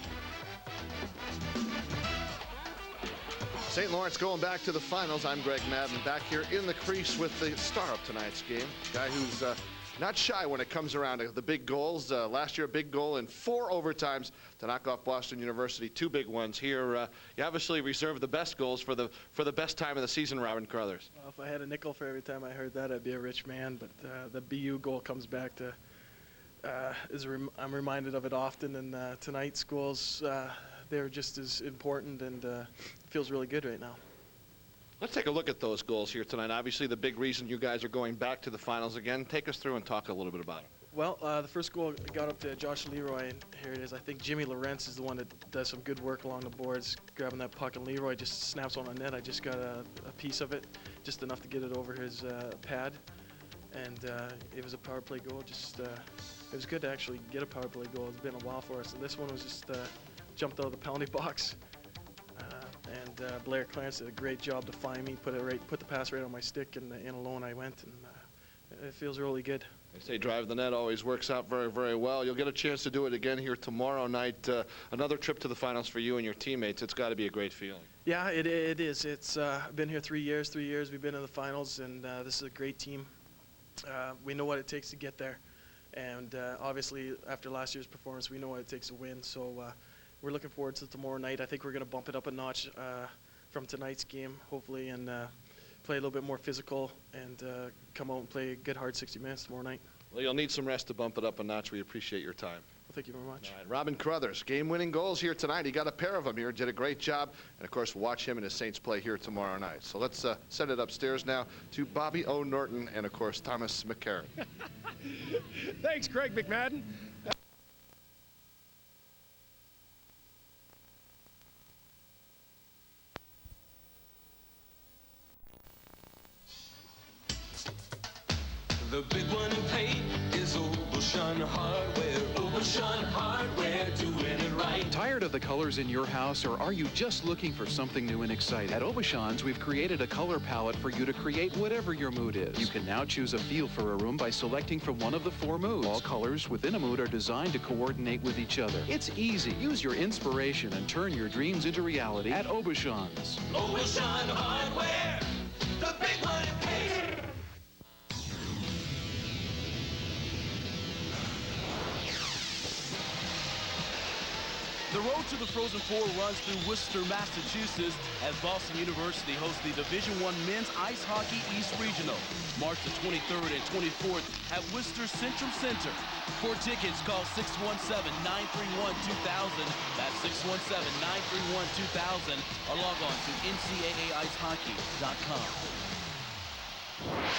St. Lawrence going back to the finals. I'm Greg Madden, back here in the crease with the star of tonight's game. Guy who's not shy when it comes around to the big goals. Last year, a big goal in 4 overtimes to knock off Boston University. 2 big ones here. You obviously reserved the best goals for the best time of the season, Robin Crothers. Well, if I had a nickel for every time I heard that, I'd be a rich man. But the BU goal comes back to, I'm reminded of it often. And tonight's goals, they're just as important, and it feels really good right now. Let's take a look at those goals here tonight. Obviously, the big reason you guys are going back to the finals again. Take us through and talk a little bit about it. Well, the first goal got up to Josh Leroy, and here it is. I think Jimmy Lorentz is the one that does some good work along the boards, grabbing that puck, and Leroy just snaps on the net. I just got a piece of it, just enough to get it over his pad, and it was a power play goal. It was good to actually get a power play goal. It's been a while for us, and this one was just jumped out of the penalty box. And Blair Clarence did a great job to find me, put the pass right on my stick, and in alone I went, and it feels really good. They say drive the net always works out very, very well. You'll get a chance to do it again here tomorrow night. Another trip to the finals for you and your teammates. It's got to be a great feeling. Yeah, it is. It's been here 3 years. 3 years we've been in the finals, and this is a great team. We know what it takes to get there, and obviously after last year's performance, we know what it takes to win. So. We're looking forward to tomorrow night. I think we're going to bump it up a notch from tonight's game, hopefully, and play a little bit more physical and come out and play a good, hard 60 minutes tomorrow night. Well, you'll need some rest to bump it up a notch. We appreciate your time. Well, thank you very much. All right, Robin Crothers, game-winning goals here tonight. He got a pair of them here, did a great job. And, of course, watch him and his Saints play here tomorrow night. So let's send it upstairs now to Bobby O. Norton and, of course, Thomas McCarron. Thanks, Greg McMadden. The big one in paint is Aubuchon Hardware. Aubuchon Hardware, doing it right. Tired of the colors in your house, or are you just looking for something new and exciting? At Aubuchon's, we've created a color palette for you to create whatever your mood is. You can now choose a feel for a room by selecting from one of the 4 moods. All colors within a mood are designed to coordinate with each other. It's easy. Use your inspiration and turn your dreams into reality at Aubuchon's. Aubuchon Hardware, the big one in paint. The road to the Frozen Four runs through Worcester, Massachusetts, as Boston University hosts the Division I Men's Ice Hockey East Regional, March the 23rd and 24th at Worcester Centrum Center. For tickets, call 617-931-2000. That's 617-931-2000, or log on to NCAAIceHockey.com.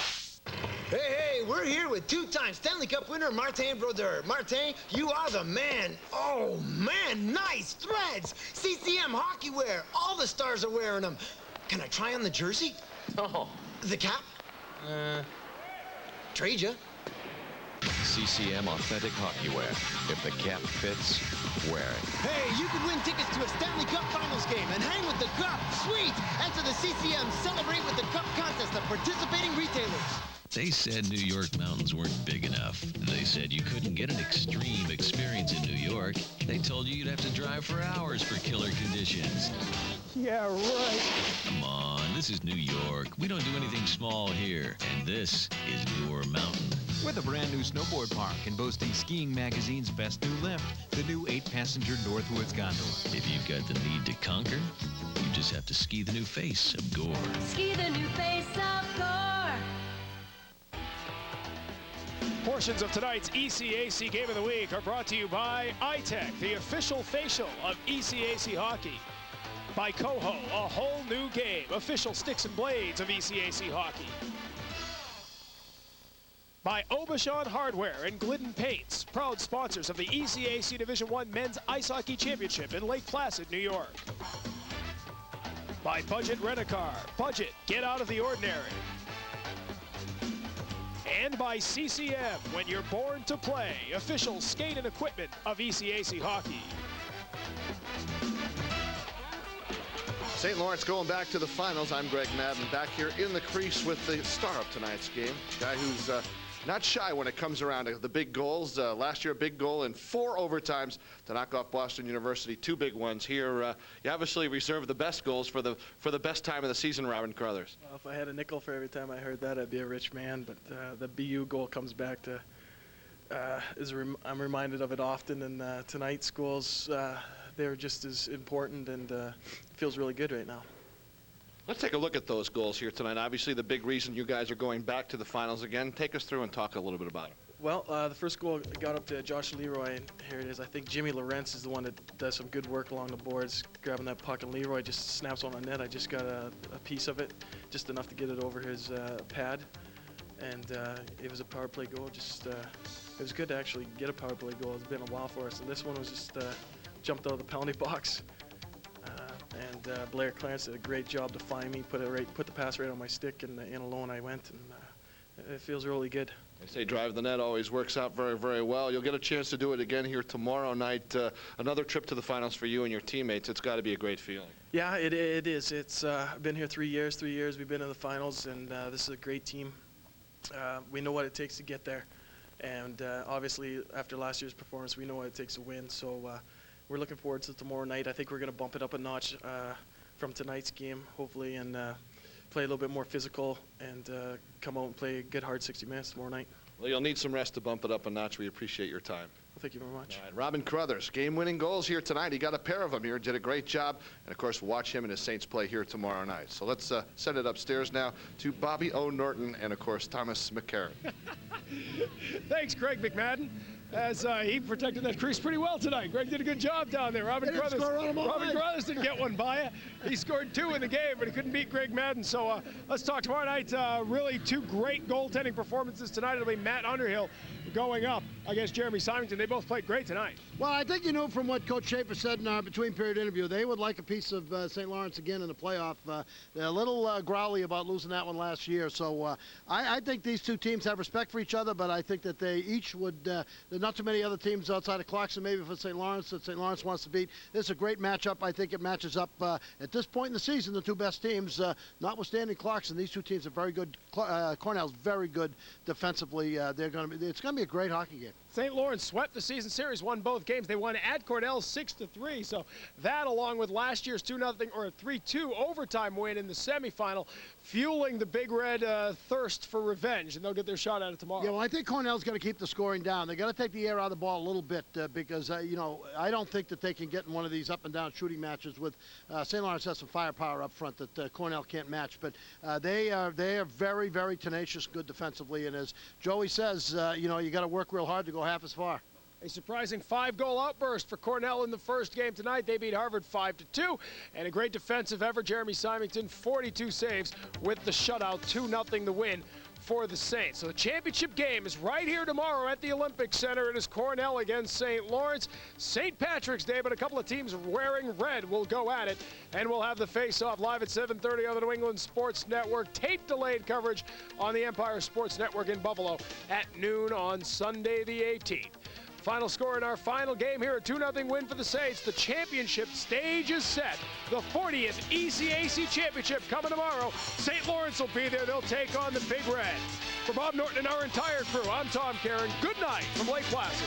Hey, we're here with two-time Stanley Cup winner Martin Brodeur. Martin, you are the man. Oh, man, nice threads. CCM hockey wear. All the stars are wearing them. Can I try on the jersey? Oh. The cap? Trade ya. CCM authentic hockey wear. If the cap fits, wear it. Hey, you could win tickets to a Stanley Cup Finals game and hang with the cup. Sweet! Enter the CCM Celebrate with the Cup contest of participating retailers. They said New York mountains weren't big enough. They said you couldn't get an extreme experience in New York. They told you you'd have to drive for hours for killer conditions. Yeah, right. Come on, this is New York. We don't do anything small here. And this is your mountain. With a brand new snowboard park and boasting Skiing Magazine's best new lift, the new 8-passenger Northwoods gondola. If you've got the need to conquer, you just have to ski the new face of Gore. Ski the new face of Gore. Portions of tonight's ECAC Game of the Week are brought to you by ECAC, the official facial of ECAC hockey. By Coho, a whole new game, official sticks and blades of ECAC hockey. By Aubuchon Hardware and Glidden Paints, proud sponsors of the ECAC Division I Men's Ice Hockey Championship in Lake Placid, New York. By Budget Rent-A-Car. Budget, get out of the ordinary. And by CCM, when you're born to play, official skate and equipment of ECAC hockey. St. Lawrence going back to the finals. I'm Greg Madden, back here in the crease with the star of tonight's game. Guy who's not shy when it comes around to the big goals. Last year, a big goal in 4 overtimes to knock off Boston University. 2 big ones here. You obviously reserved the best goals for the best time of the season, Robin Carruthers. Well, if I had a nickel for every time I heard that, I'd be a rich man. But the BU goal comes back to, I'm reminded of it often. And tonight's goals, they're just as important, and it feels really good right now. Let's take a look at those goals here tonight. Obviously, the big reason you guys are going back to the finals again. Take us through and talk a little bit about it. Well, the first goal got up to Josh Leroy, and here it is. I think Jimmy Lawrence is the one that does some good work along the boards, grabbing that puck, and Leroy just snaps on the net. I just got a piece of it, just enough to get it over his pad, and it was a power play goal. Just it was good to actually get a power play goal. It's been a while for us, and this one was just jumped out of the penalty box. And Blair Clarence did a great job to find me, put the pass right on my stick, and in alone I went, and it feels really good. They say drive the net always works out very, very well. You'll get a chance to do it again here tomorrow night. Another trip to the finals for you and your teammates. It's got to be a great feeling. Yeah, it is. It's been here 3 years. 3 years we've been in the finals, and this is a great team. We know what it takes to get there, and obviously after last year's performance, we know what it takes to win. So. We're looking forward to tomorrow night. I think we're going to bump it up a notch from tonight's game, hopefully, and play a little bit more physical and come out and play a good, hard 60 minutes tomorrow night. Well, you'll need some rest to bump it up a notch. We appreciate your time. Well, thank you very much. All right, Robin Carruthers, game-winning goals here tonight. He got a pair of them here, did a great job. And, of course, watch him and his Saints play here tomorrow night. So let's send it upstairs now to Bobby O'Norton and, of course, Thomas McCarron. Thanks, Greg McMadden. As he protected that crease pretty well tonight. Greg did a good job down there. Robin Carruthers didn't get one by you. He scored 2 in the game, but he couldn't beat Greg Madden. So let's talk tomorrow night. Really 2 great goaltending performances tonight. It'll be Matt Underhill going up against Jeremy Symington. They both played great tonight. Well, I think you know from what Coach Schaefer said in our between-period interview, they would like a piece of St. Lawrence again in the playoff. They're a little growly about losing that one last year. So I think these 2 teams have respect for each other, but I think that they each would there's not too many other teams outside of Clarkson, maybe for St. Lawrence, that St. Lawrence wants to beat. This is a great matchup. I think it matches up at this point in the season, the 2 best teams, notwithstanding Clarkson. These 2 teams are very good. Cornell's very good defensively. It's going to be a great hockey game. St. Lawrence swept the season series, won both games. They won at Cornell 6-3. So that, along with last year's 2-0 or 3-2 overtime win in the semifinal, fueling the Big Red thirst for revenge, and they'll get their shot at it tomorrow. Yeah, well, I think Cornell's going to keep the scoring down. They got to take the air out of the ball a little bit because you know, I don't think that they can get in one of these up and down shooting matches with St. Lawrence has some firepower up front that Cornell can't match. But they are very, very tenacious, good defensively, and as Joey says, you know, you got to work real hard to go half as far. A surprising 5-goal outburst for Cornell in the first game tonight. They beat Harvard 5-2, and a great defensive effort. Jeremy Symington, 42 saves with the shutout, 2-0 the win for the Saints. So the championship game is right here tomorrow at the Olympic Center. It is Cornell against St. Lawrence. St. Patrick's Day, but a couple of teams wearing red will go at it, and we'll have the face-off live at 7:30 on the New England Sports Network. Tape-delayed coverage on the Empire Sports Network in Buffalo at noon on Sunday the 18th. Final score in our final game here, a 2-0 win for the Saints. The championship stage is set. The 40th ECAC championship coming tomorrow. St. Lawrence will be there. They'll take on the Big Reds. For Bob Norton and our entire crew, I'm Tom Caron. Good night from Lake Placid.